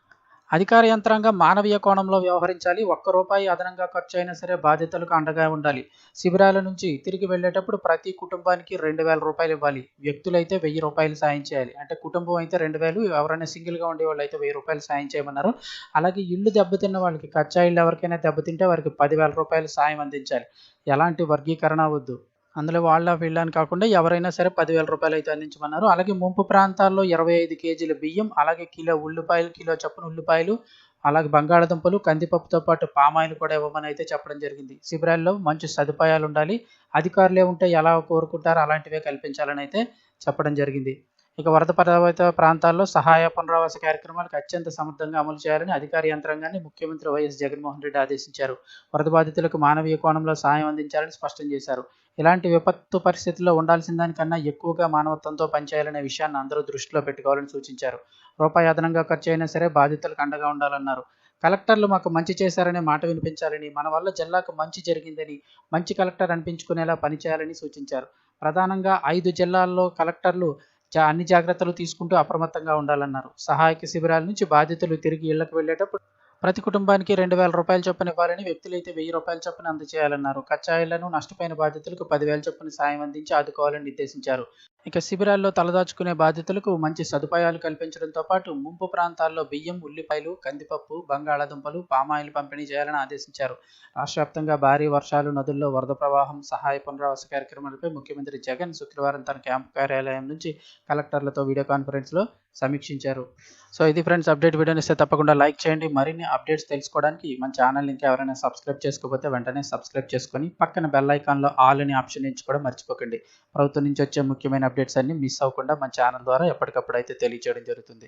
A: అధికార యంత్రాంగం మానవీయ కోణంలో వ్యవహరించాలి. ఒక్క రూపాయి అదనంగా ఖర్చు అయినా సరే బాధితులకు అండగా ఉండాలి. శిబిరాల నుంచి తిరిగి వెళ్ళేటప్పుడు ప్రతి కుటుంబానికి రూ. 2,000 ఇవ్వాలి. వ్యక్తులైతే రూ. 1,000 సాయం చేయాలి. అంటే కుటుంబం అయితే 2,000, ఎవరైనా సింగిల్గా ఉండేవాళ్ళు అయితే రూ. 1,000 సాయం చేయమన్నారు. అలాగే ఇల్లు దెబ్బతిన్న వాళ్ళకి, కచ్చా ఇల్లు ఎవరికైనా దెబ్బతింటే వారికి రూ. 10,000 సాయం అందించాలి. ఎలాంటి వర్గీకరణ వద్దు. అందులో వీళ్ళ అని కాకుండా ఎవరైనా సరే రూ. 10,000 అయితే అందించమన్నారు. అలాగే ముంపు ప్రాంతాల్లో 25 కేజీల బియ్యం, అలాగే కిలో చొప్పున ఉల్లిపాయలు, అలాగే బంగాళాదుంపలు, కందిపప్పుతో పాటు పామాయిల్ కూడా ఇవ్వమని అయితే చెప్పడం జరిగింది. శిబిరాల్లో మంచి సదుపాయాలు ఉండాలి. అధికారులే ఉంటే ఎలా కోరుకుంటారో అలాంటివే కల్పించాలని అయితే చెప్పడం జరిగింది. ఇక వరద ప్రభావిత ప్రాంతాల్లో సహాయ పునరావాస కార్యక్రమాలకు అత్యంత సమర్థంగా అమలు చేయాలని అధికార యంత్రాంగాన్ని ముఖ్యమంత్రి వైఎస్ జగన్మోహన్ రెడ్డి ఆదేశించారు. వరద బాధితులకు మానవీయ కోణంలో సాయం అందించాలని స్పష్టం చేశారు. ఇలాంటి విపత్తు పరిస్థితుల్లో ఉండాల్సిన దానికన్నా ఎక్కువగా మానవత్వంతో పనిచేయాలనే విషయాన్ని అందరూ దృష్టిలో పెట్టుకోవాలని సూచించారు. రూపాయి అదనంగా ఖర్చు అయినా సరే బాధితులకు అండగా ఉండాలన్నారు. కలెక్టర్లు మాకు మంచి చేశారనే మాట వినిపించాలని, మన వల్ల జిల్లాకు మంచి జరిగిందని మంచి కలెక్టర్ అనిపించుకునేలా పనిచేయాలని సూచించారు. ప్రధానంగా 5 జిల్లాల్లో కలెక్టర్లు అన్ని జాగ్రత్తలు తీసుకుంటూ అప్రమత్తంగా ఉండాలన్నారు. సహాయక శిబిరాల నుంచి బాధితులు తిరిగి ఇళ్లకు వెళ్లేటప్పుడు ప్రతి కుటుంబానికి రూ. 2,000 చొప్పున ఇవ్వాలని, వ్యక్తులైతే రూ. 1,000 చొప్పున అందజేయాలన్నారు. కచ్చాయిళ్లను నష్టపోయిన బాధితులకు 10,000 చొప్పున సాయం అందించి ఆదుకోవాలని నిర్దేశించారు. ఇక శిబిరాల్లో తలదాచుకునే బాధితులకు మంచి సదుపాయాలు కల్పించడంతో పాటు ముంపు ప్రాంతాల్లో బియ్యం, ఉల్లిపాయలు, కందిపప్పు, బంగాళాదుంపలు, పామాయిల్ పంపిణీ చేయాలని ఆదేశించారు. రాష్ట్ర వ్యాప్తంగా భారీ వర్షాలు, నదుల్లో వరద ప్రవాహం, సహాయ పునరావాస కార్యక్రమాలపై ముఖ్యమంత్రి జగన్ శుక్రవారం తన క్యాంపు కార్యాలయం నుంచి కలెక్టర్లతో వీడియో కాన్ఫరెన్స్లో సమీక్షించారు. సో ఇది ఫ్రెండ్స్ అప్డేట్. వీడియోని ఇస్తే తప్పకుండా లైక్ చేయండి. మరిన్ని అప్డేట్స్ తెలుసుకోవడానికి మన ఛానల్ ఇంకా ఎవరైనా సబ్స్క్రైబ్ చేసుకోకపోతే వెంటనే సబ్స్క్రైబ్ చేసుకొని పక్కన బెల్ ఐకాన్లో ఆల్ అని ఆప్షన్ ఎంచుకోవడం మర్చిపోకండి. ప్రభుత్వం నుంచి వచ్చే ముఖ్యమైన అప్డేట్స్ అన్ని మిస్ అవ్వకుండా మన ఛానల్ ద్వారా ఎప్పటికప్పుడు అయితే తెలియజేయడం జరుగుతుంది.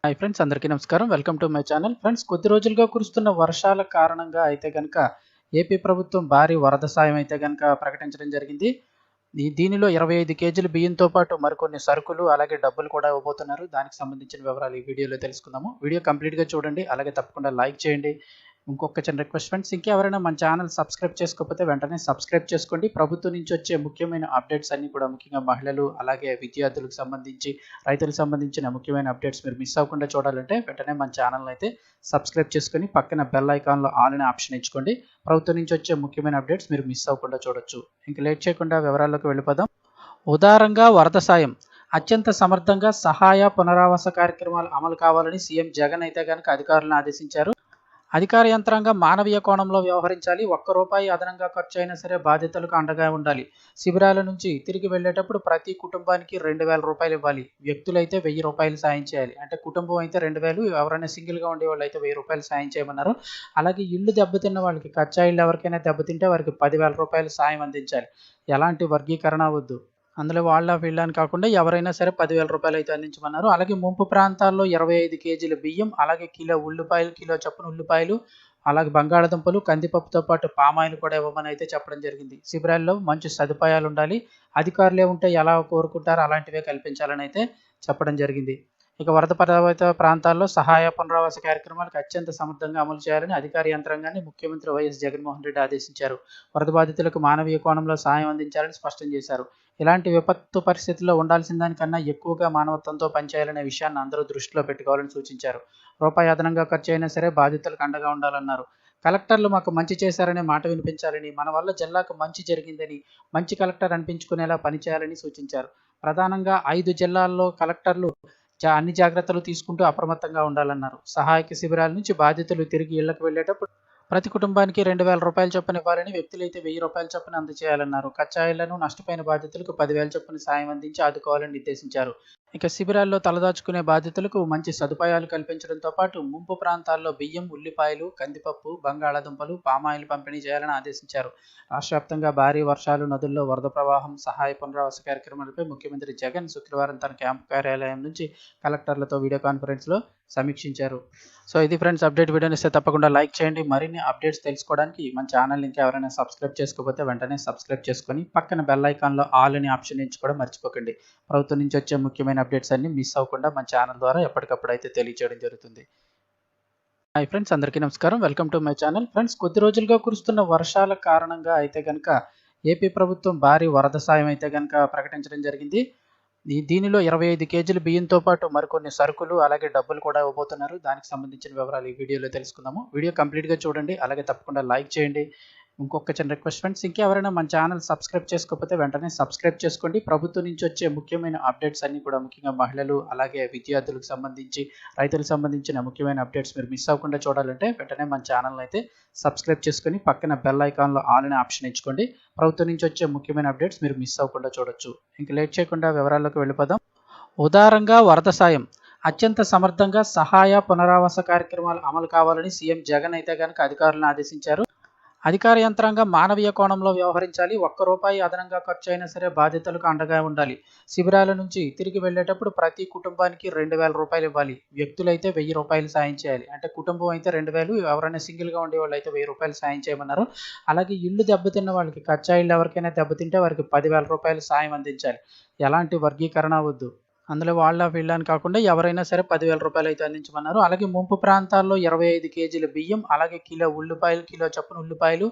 A: హాయ్ ఫ్రెండ్స్, అందరికీ నమస్కారం. Welcome to my channel. Friends, కొద్ది రోజులుగా కురుస్తున్న వర్షాల కారణంగా అయితే కనుక ఏపీ ప్రభుత్వం భారీ వరద సాయం అయితే కనుక ప్రకటించడం జరిగింది. దీనిలో 25 కేజీల బియ్యంతో పాటు మరికొన్ని సరుకులు, అలాగే డబ్బులు కూడా ఇవ్వబోతున్నారు. దానికి సంబంధించిన వివరాలు ఈ వీడియోలో తెలుసుకుందాము. వీడియో కంప్లీట్‌గా చూడండి. అలాగే తప్పకుండా లైక్ చేయండి. ఇంకొక చిన్న రిక్వెస్ట్ ఫ్రెండ్స్, ఇంకెవరైనా మన ఛానల్ సబ్స్క్రైబ్ చేసుకోకపోతే వెంటనే సబ్స్క్రైబ్ చేసుకోండి. ప్రభుత్వం నుంచి వచ్చే ముఖ్యమైన అప్డేట్స్ అన్నీ కూడా, ముఖ్యంగా మహిళలు, అలాగే విద్యార్థులకు సంబంధించి, రైతులకు సంబంధించిన ముఖ్యమైన అప్డేట్స్ మీరు మిస్ అవ్వకుండా చూడాలంటే వెంటనే మన ఛానల్‌ని అయితే సబ్స్క్రైబ్ చేసుకొని పక్కన బెల్ ఐకాన్‌లో ఆల్ అనే ఆప్షన్ ఎంచుకోండి. ప్రభుత్వం నుంచి వచ్చే ముఖ్యమైన అప్డేట్స్ మీరు మిస్ అవ్వకుండా చూడొచ్చు. ఇంక లేట్ చేయకుండా వివరాల్లోకి వెళ్ళిపోదాం. ఉదారంగా వరద సాయం, అత్యంత సమర్థంగా సహాయ పునరావాస కార్యక్రమాలు అమలు కావాలని సీఎం జగన్ అయితే గనుక అధికారులను ఆదేశించారు. అధికార యంత్రాంగం మానవీయ కోణంలో వ్యవహరించాలి. ఒక్క రూపాయి అదనంగా ఖర్చు అయినా సరే బాధితులకు అండగా ఉండాలి. శిబిరాల నుంచి తిరిగి వెళ్ళేటప్పుడు ప్రతి కుటుంబానికి 2,000 రూపాయలు ఇవ్వాలి. వ్యక్తులైతే 1,000 రూపాయలు సాయం చేయాలి. అంటే కుటుంబం అయితే 2,000, ఎవరైనా సింగిల్గా ఉండేవాళ్ళు అయితే 1,000 రూపాయలు సాయం చేయమన్నారు. అలాగే ఇల్లు దెబ్బతిన్న వాళ్ళకి, కచ్చా ఇల్లు ఎవరికైనా దెబ్బతింటే వారికి 10,000 రూపాయలు సాయం అందించాలి. ఎలాంటి వర్గీకరణ వద్దు. అందులో వాళ్ళ వీళ్ళని కాకుండా ఎవరైనా సరే 10,000 రూపాయలు అయితే అందించమన్నారు. అలాగే ముంపు ప్రాంతాల్లో 25 కేజీల బియ్యం, అలాగే కిలో ఉల్లిపాయలు, కిలో చొప్పున ఉల్లిపాయలు, అలాగే బంగాళదుంపలు, కందిపప్పుతో పాటు పామాయిల్ కూడా ఇవ్వమని అయితే చెప్పడం జరిగింది. శిబిరాల్లో మంచి సదుపాయాలు ఉండాలి. అధికారులే ఉంటే ఎలా కోరుకుంటారో అలాంటివే కల్పించాలని అయితే చెప్పడం జరిగింది. ఇక వరద ప్రభావిత ప్రాంతాల్లో సహాయ పునరావాస కార్యక్రమాలకు అత్యంత సమర్థంగా అమలు చేయాలని అధికార యంత్రాంగాన్ని ముఖ్యమంత్రి వైఎస్ జగన్మోహన్ రెడ్డి ఆదేశించారు. వరద బాధితులకు మానవీయ కోణంలో సాయం అందించాలని స్పష్టం చేశారు. ఇలాంటి విపత్తు పరిస్థితుల్లో ఉండాల్సిన దానికన్నా ఎక్కువగా మానవత్వంతో పనిచేయాలనే విషయాన్ని అందరూ దృష్టిలో పెట్టుకోవాలని సూచించారు. రూపాయి అదనంగా ఖర్చు అయినా సరే బాధితులకు అండగా ఉండాలన్నారు. కలెక్టర్లు మాకు మంచి చేశారనే మాట వినిపించాలని, మన వల్ల జిల్లాకు మంచి జరిగిందని మంచి కలెక్టర్ అనిపించుకునేలా పనిచేయాలని సూచించారు. ప్రధానంగా 5 జిల్లాల్లో కలెక్టర్లు అన్ని జాగ్రత్తలు తీసుకుంటూ అప్రమత్తంగా ఉండాలన్నారు. సహాయక శిబిరాల నుంచి బాధితులు తిరిగి ఇళ్లకు వెళ్ళేటప్పుడు ప్రతి కుటుంబానికి 2,000 రూపాయల చొప్పున ఇవ్వాలని, వ్యక్తులైతే 1,000 రూపాయల చొప్పున అందజేయాలన్నారు. కచ్చాయిళ్లను నష్టపోయిన బాధితులకు 10,000 చొప్పున సాయం అందించి ఆదుకోవాలని నిర్దేశించారు. ఇక శిబిరాల్లో తలదాచుకునే బాధితులకు మంచి సదుపాయాలు కల్పించడంతో పాటు ముంపు ప్రాంతాల్లో బియ్యం, ఉల్లిపాయలు, కందిపప్పు, బంగాళాదుంపలు, పామాయిల్ పంపిణీ చేయాలని ఆదేశించారు. రాష్ట్ర వ్యాప్తంగా భారీ వర్షాలు, నదుల్లో వరద ప్రవాహం, సహాయ పునరావాస కార్యక్రమాలపై ముఖ్యమంత్రి జగన్ శుక్రవారం తన క్యాంపు కార్యాలయం నుంచి కలెక్టర్లతో వీడియో కాన్ఫరెన్స్లో సమీక్షించారు. సో ఇది ఫ్రెండ్స్ అప్డేట్. వీడియోని ఇస్తే తప్పకుండా లైక్ చేయండి. మరిన్ని అప్డేట్స్ తెలుసుకోవడానికి మన ఛానల్ ఇంకా ఎవరైనా సబ్స్క్రైబ్ చేసుకోకపోతే వెంటనే సబ్స్క్రైబ్ చేసుకొని పక్కన బెల్ ఐకాన్లో ఆల్ అనే ఆప్షన్ ఎంచుకోవడం మర్చిపోకండి. ప్రభుత్వం నుంచి వచ్చే ముఖ్యమైన అప్డేట్స్ అన్ని మిస్ అవ్వకుండా మన ఛానల్ ద్వారా ఎప్పటికప్పుడు అయితే తెలియజేయడం జరుగుతుంది. హాయ్ ఫ్రెండ్స్, అందరికీ నమస్కారం. Welcome to my channel. Friends, కొద్ది రోజులుగా కురుస్తున్న వర్షాల కారణంగా అయితే కనుక ఏపీ ప్రభుత్వం భారీ వరద సాయం అయితే కనుక ప్రకటించడం జరిగింది. దీనిలో 25 కేజీల బియ్యంతో పాటు మరికొన్ని సరుకులు, అలాగే డబ్బులు కూడా ఇవ్వబోతున్నారు. దానికి సంబంధించిన వివరాలు ఈ వీడియోలో తెలుసుకుందాము. వీడియో కంప్లీట్‌గా చూడండి. అలాగే తప్పకుండా లైక్ చేయండి. ఇంకొక చిన్న రిక్వెస్ట్ ఫ్రెండ్స్, ఇంకెవరైనా మన ఛానల్ సబ్స్క్రైబ్ చేసుకోకపోతే వెంటనే సబ్స్క్రైబ్ చేసుకోండి. ప్రభుత్వం నుంచి వచ్చే ముఖ్యమైన అప్డేట్స్ అన్నీ కూడా, ముఖ్యంగా మహిళలు, అలాగే విద్యార్థులకు సంబంధించి, రైతులకు సంబంధించిన ముఖ్యమైన అప్డేట్స్ మీరు మిస్ అవ్వకుండా చూడాలంటే వెంటనే మన ఛానల్ని అయితే సబ్స్క్రైబ్ చేసుకొని పక్కన బెల్ ఐకాన్లో ఆల్ అనే ఆప్షన్ ఎంచుకోండి. ప్రభుత్వం నుంచి వచ్చే ముఖ్యమైన అప్డేట్స్ మీరు మిస్ అవ్వకుండా చూడొచ్చు. ఇంక లేట్ చేయకుండా వివరాల్లోకి వెళ్ళిపోదాం. ఉదారంగా వరద సాయం, అత్యంత సమర్థంగా సహాయ పునరావాస కార్యక్రమాలు అమలు కావాలని సీఎం జగన్ అయితే గనుక అధికారులను ఆదేశించారు. అధికార యంత్రాంగం మానవీయ కోణంలో వ్యవహరించాలి. ఒక్క రూపాయి అదనంగా ఖర్చు అయినా సరే బాధితులకు అండగా ఉండాలి. శిబిరాల నుంచి తిరిగి వెళ్ళేటప్పుడు ప్రతి కుటుంబానికి 2,000 రూపాయలు ఇవ్వాలి. వ్యక్తులైతే 1,000 రూపాయలు సాయం చేయాలి. అంటే కుటుంబం అయితే 2,000, ఎవరైనా సింగిల్గా ఉండేవాళ్ళు అయితే 1,000 రూపాయలు సాయం చేయమన్నారు. అలాగే ఇల్లు దెబ్బతిన్న వాళ్ళకి, కచ్చా ఇల్లు ఎవరికైనా దెబ్బతింటే వారికి 10,000 రూపాయలు సాయం అందించాలి. ఎలాంటి వర్గీకరణ వద్దు. అందులో వాళ్ళ వీళ్ళని కాకుండా ఎవరైనా సరే 10,000 రూపాయలు అయితే అందించమన్నారు. అలాగే ముంపు ప్రాంతాల్లో 25 కేజీల బియ్యం, అలాగే కిలో ఉల్లిపాయలు, కిలో చొప్పున ఉల్లిపాయలు,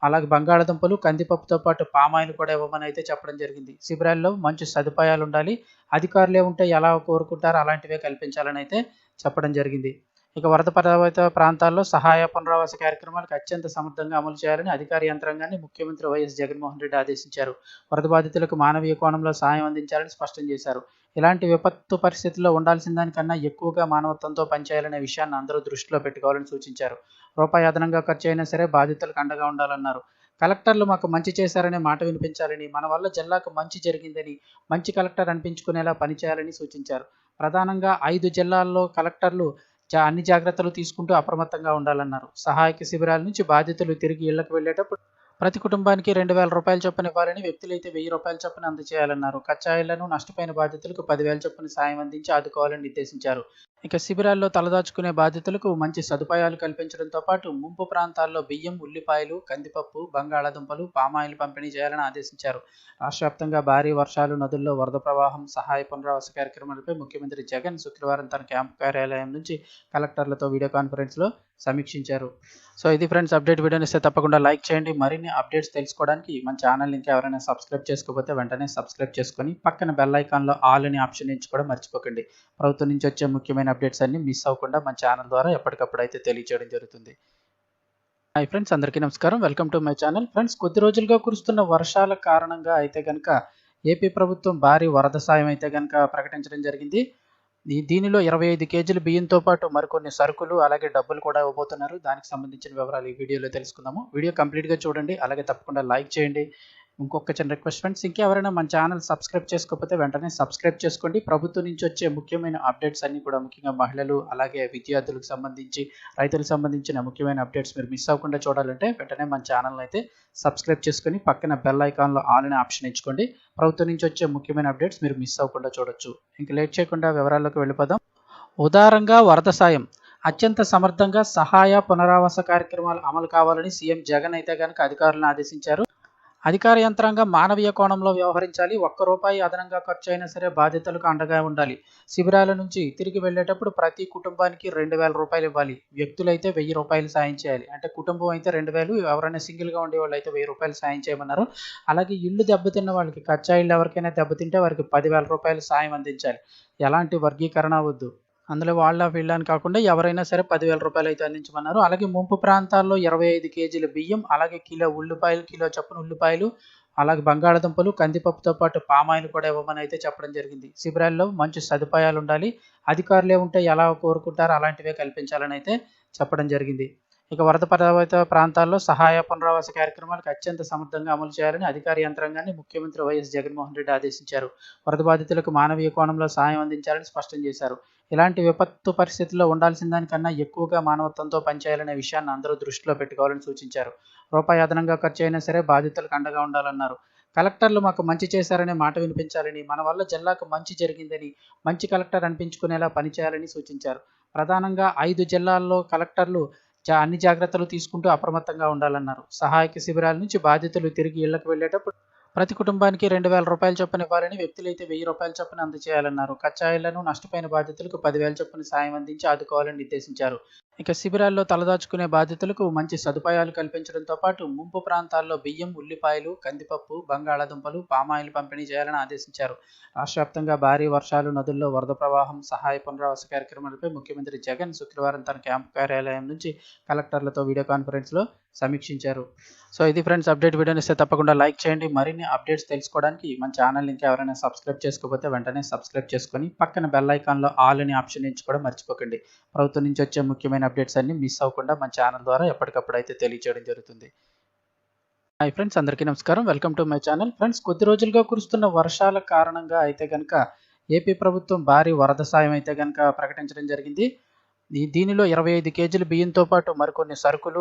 A: అలాగే బంగాళదుంపలు, కందిపప్పుతో పాటు పామాయిల్ కూడా ఇవ్వమని అయితే చెప్పడం జరిగింది. శిబిరాల్లో మంచి సదుపాయాలు ఉండాలి. అధికారులే ఉంటే ఎలా కోరుకుంటారో అలాంటివే కల్పించాలని అయితే చెప్పడం జరిగింది. ఇక వరద ప్రభావిత ప్రాంతాల్లో సహాయ పునరావాస కార్యక్రమాలకు అత్యంత సమర్థంగా అమలు చేయాలని అధికార యంత్రాంగాన్ని ముఖ్యమంత్రి వైఎస్ జగన్మోహన్ రెడ్డి ఆదేశించారు. వరద బాధితులకు మానవీయ కోణంలో సాయం అందించాలని స్పష్టం చేశారు. ఇలాంటి విపత్తు పరిస్థితుల్లో ఉండాల్సిన దానికన్నా ఎక్కువగా మానవత్వంతో పనిచేయాలనే విషయాన్ని అందరూ దృష్టిలో పెట్టుకోవాలని సూచించారు. రూపాయి అదనంగా ఖర్చు అయినా సరే బాధితులకు అండగా ఉండాలన్నారు. కలెక్టర్లు మాకు మంచి చేశారనే మాట వినిపించాలని, మన వల్ల జిల్లాకు మంచి జరిగిందని మంచి కలెక్టర్ అనిపించుకునేలా పనిచేయాలని సూచించారు. ప్రధానంగా 5 జిల్లాల్లో కలెక్టర్లు అన్ని జాగ్రత్తలు తీసుకుంటూ అప్రమత్తంగా ఉండాలన్నారు. సహాయక శిబిరాల నుంచి బాధితులు తిరిగి ఇళ్లకు వెళ్ళేటప్పుడు ప్రతి కుటుంబానికి రూ. 2,000 చొప్పున ఇవ్వాలని, వ్యక్తులైతే రూ. 1,000 చొప్పున అందజేయాలన్నారు. కచ్చాయిళ్లను నష్టపోయిన బాధితులకు 10,000 చొప్పున సాయం అందించి ఆదుకోవాలని నిర్దేశించారు. ఇక శిబిరాల్లో తలదాచుకునే బాధితులకు మంచి సదుపాయాలు కల్పించడంతో పాటు ముంపు ప్రాంతాల్లో బియ్యం, ఉల్లిపాయలు, కందిపప్పు, బంగాళాదుంపలు, పామాయిల్ పంపిణీ చేయాలని ఆదేశించారు. రాష్ట్ర వ్యాప్తంగా భారీ వర్షాలు, నదుల్లో వరద ప్రవాహం, సహాయ పునరావాస కార్యక్రమాలపై ముఖ్యమంత్రి జగన్ శుక్రవారం తన క్యాంపు కార్యాలయం నుంచి కలెక్టర్లతో వీడియో కాన్ఫరెన్స్లో సమీక్షించారు. సో ఇది ఫ్రెండ్స్ అప్డేట్. వీడియోని ఇస్తే తప్పకుండా లైక్ చేయండి. మరిన్ని అప్డేట్స్ తెలుసుకోవడానికి మన ఛానల్ ఇంకా ఎవరైనా సబ్స్క్రైబ్ చేసుకోకపోతే వెంటనే సబ్స్క్రైబ్ చేసుకొని పక్కన బెల్ ఐకాన్లో ఆల్ అనే ఆప్షన్ ఎంచుకోవడం మర్చిపోకండి. ప్రభుత్వం నుంచి వచ్చే ముఖ్యమైన అప్డేట్స్ అన్ని మిస్ అవ్వకుండా మన ఛానల్ ద్వారా ఎప్పటికప్పుడు అయితే తెలియజేయడం జరుగుతుంది. హాయ్ ఫ్రెండ్స్, అందరికీ నమస్కారం. Welcome to my channel. Friends, కొద్ది రోజులుగా కురుస్తున్న వర్షాల కారణంగా అయితే కనుక ఏపీ ప్రభుత్వం భారీ వరద సాయం అయితే కనుక ప్రకటించడం జరిగింది. దీనిలో 25 కేజీల బియ్యంతో పాటు మరికొన్ని సరుకులు అలాగే డబ్బులు కూడా ఇవ్వబోతున్నారు. దానికి సంబంధించిన వివరాలు ఈ వీడియోలో తెలుసుకుందాము. వీడియో కంప్లీట్గా చూడండి, అలాగే తప్పకుండా లైక్ చేయండి. ఇంకొక చిన్న రిక్వెస్ట్ ఫ్రెండ్స్, ఇంకెవరైనా మన ఛానల్ సబ్స్క్రైబ్ చేసుకోకపోతే వెంటనే సబ్స్క్రైబ్ చేసుకోండి. ప్రభుత్వం నుంచి వచ్చే ముఖ్యమైన అప్డేట్స్ అన్ని కూడా, ముఖ్యంగా మహిళలు అలాగే విద్యార్థులకు సంబంధించి, రైతులకు సంబంధించిన ముఖ్యమైన అప్డేట్స్ మీరు మిస్ అవ్వకుండా చూడాలంటే వెంటనే మన ఛానల్ అయితే సబ్స్క్రైబ్ చేసుకొని పక్కన బెల్ ఐకాన్లో ఆల్ అనే ఆప్షన్ ఎంచుకోండి. ప్రభుత్వం నుంచి వచ్చే ముఖ్యమైన అప్డేట్స్ మీరు మిస్ అవ్వకుండా చూడొచ్చు. ఇంకా లేట్ చేయకుండా వివరాల్లోకి వెళ్ళిపోదాం. ఉదారంగా వరద సాయం, అత్యంత సమర్థంగా సహాయ పునరావాస కార్యక్రమాలు అమలు కావాలని సీఎం జగన్ అయితే కనుక అధికారులను ఆదేశించారు. అధికార యంత్రాంగం మానవీయ కోణంలో వ్యవహరించాలి. ₹1 అదనంగా ఖర్చు అయినా సరే బాధితులకు అండగా ఉండాలి. శిబిరాల నుంచి తిరిగి వెళ్లేటప్పుడు ప్రతి కుటుంబానికి ₹2,000 ఇవ్వాలి. వ్యక్తులైతే ₹1,000 సాయం చేయాలి. అంటే కుటుంబం అయితే 2,000, ఎవరైనా సింగిల్గా ఉండే వాళ్ళు అయితే ₹1,000 సాయం చేయమన్నారు. అలాగే ఇల్లు దెబ్బతిన్న వాళ్ళకి, కచ్చా ఇల్లు ఎవరికైనా దెబ్బతింటే వారికి ₹10,000 సాయం అందించాలి. ఎలాంటి వర్గీకరణ వద్దు. అందులో వాళ్ళ వీళ్ళని కాకుండా ఎవరైనా సరే ₹10,000 అయితే అందించమన్నారు. అలాగే ముంపు ప్రాంతాల్లో 25 కేజీల బియ్యం, అలాగే కిలో ఉల్లిపాయలు, కిలో చొప్పున ఉల్లిపాయలు, అలాగే బంగాళాదుంపలు, కందిపప్పుతో పాటు పామాయిల్ కూడా ఇవ్వమని అయితే చెప్పడం జరిగింది. శిబిరాల్లో మంచి సదుపాయాలు ఉండాలి. అధికారులే ఉంటే ఎలా కోరుకుంటారో అలాంటివే కల్పించాలని అయితే చెప్పడం జరిగింది. ఇక వరద ప్రభావిత ప్రాంతాల్లో సహాయ పునరావాస కార్యక్రమాలకు అత్యంత సమర్థంగా అమలు చేయాలని అధికార యంత్రాంగాన్ని ముఖ్యమంత్రి వైఎస్ జగన్మోహన్ రెడ్డి ఆదేశించారు. వరద బాధితులకు మానవీయ కోణంలో సాయం అందించాలని స్పష్టం చేశారు. ఇలాంటి విపత్తు పరిస్థితుల్లో ఉండాల్సిన దానికన్నా ఎక్కువగా మానవత్వంతో పనిచేయాలనే విషయాన్ని అందరూ దృష్టిలో పెట్టుకోవాలని సూచించారు. రూపాయి అదనంగా ఖర్చు అయినా సరే బాధితులకు అండగా ఉండాలన్నారు. కలెక్టర్లు మాకు మంచి చేశారనే మాట వినిపించాలని, మన వల్ల జిల్లాకు మంచి జరిగిందని, మంచి కలెక్టర్ అనిపించుకునేలా పనిచేయాలని సూచించారు. ప్రధానంగా 5 జిల్లాల్లో కలెక్టర్లు అన్ని జాగ్రత్తలు తీసుకుంటూ అప్రమత్తంగా ఉండాలన్నారు. సహాయక శిబిరాల నుంచి బాధితులు తిరిగి ఇళ్లకు వెళ్లేటప్పుడు ప్రతి కుటుంబానికి ₹2,000 చొప్పున ఇవ్వాలని, వ్యక్తులైతే ₹1,000 చొప్పున అందజేయాలన్నారు. కచ్చాయిళ్లను నష్టపోయిన బాధితులకు 10,000 చొప్పున సాయం అందించి ఆదుకోవాలని నిర్దేశించారు. ఇక శిబిరాల్లో తలదాచుకునే బాధితులకు మంచి సదుపాయాలు కల్పించడంతో పాటు ముంపు ప్రాంతాల్లో బియ్యం, ఉల్లిపాయలు, కందిపప్పు, బంగాళాదుంపలు, పామాయిల్ పంపిణీ చేయాలని ఆదేశించారు. రాష్ట్ర వ్యాప్తంగా భారీ వర్షాలు, నదుల్లో వరద ప్రవాహం, సహాయ పునరావాస కార్యక్రమాలపై ముఖ్యమంత్రి జగన్ శుక్రవారం తన క్యాంపు కార్యాలయం నుంచి కలెక్టర్లతో వీడియో కాన్ఫరెన్స్లో సమీక్షించారు. సో ఇది ఫ్రెండ్స్ అప్డేట్. వీడియోని ఇస్తే తప్పకుండా లైక్ చేయండి. మరిన్ని అప్డేట్స్ తెలుసుకోవడానికి మన ఛానల్ ఇంకా ఎవరైనా సబ్స్క్రైబ్ చేసుకోకపోతే వెంటనే సబ్స్క్రైబ్ చేసుకొని పక్కన బెల్ ఐకాన్లో ఆల్ అనే ఆప్షన్ ఎంచుకోవడం మర్చిపోకండి. ప్రభుత్వం నుంచి వచ్చే ముఖ్యమైన అప్డేట్స్ అన్ని మిస్ అవ్వకుండా మన ఛానల్ ద్వారా ఎప్పటికప్పుడు అయితే తెలియజేయడం జరుగుతుంది. హాయ్ ఫ్రెండ్స్, అందరికీ నమస్కారం. Welcome to my channel. Friends, కొద్ది రోజులుగా కురుస్తున్న వర్షాల కారణంగా అయితే కనుక ఏపీ ప్రభుత్వం భారీ వరద సాయం అయితే కనుక ప్రకటించడం జరిగింది. దీనిలో 25 కేజీల బియ్యంతో పాటు మరికొన్ని సరుకులు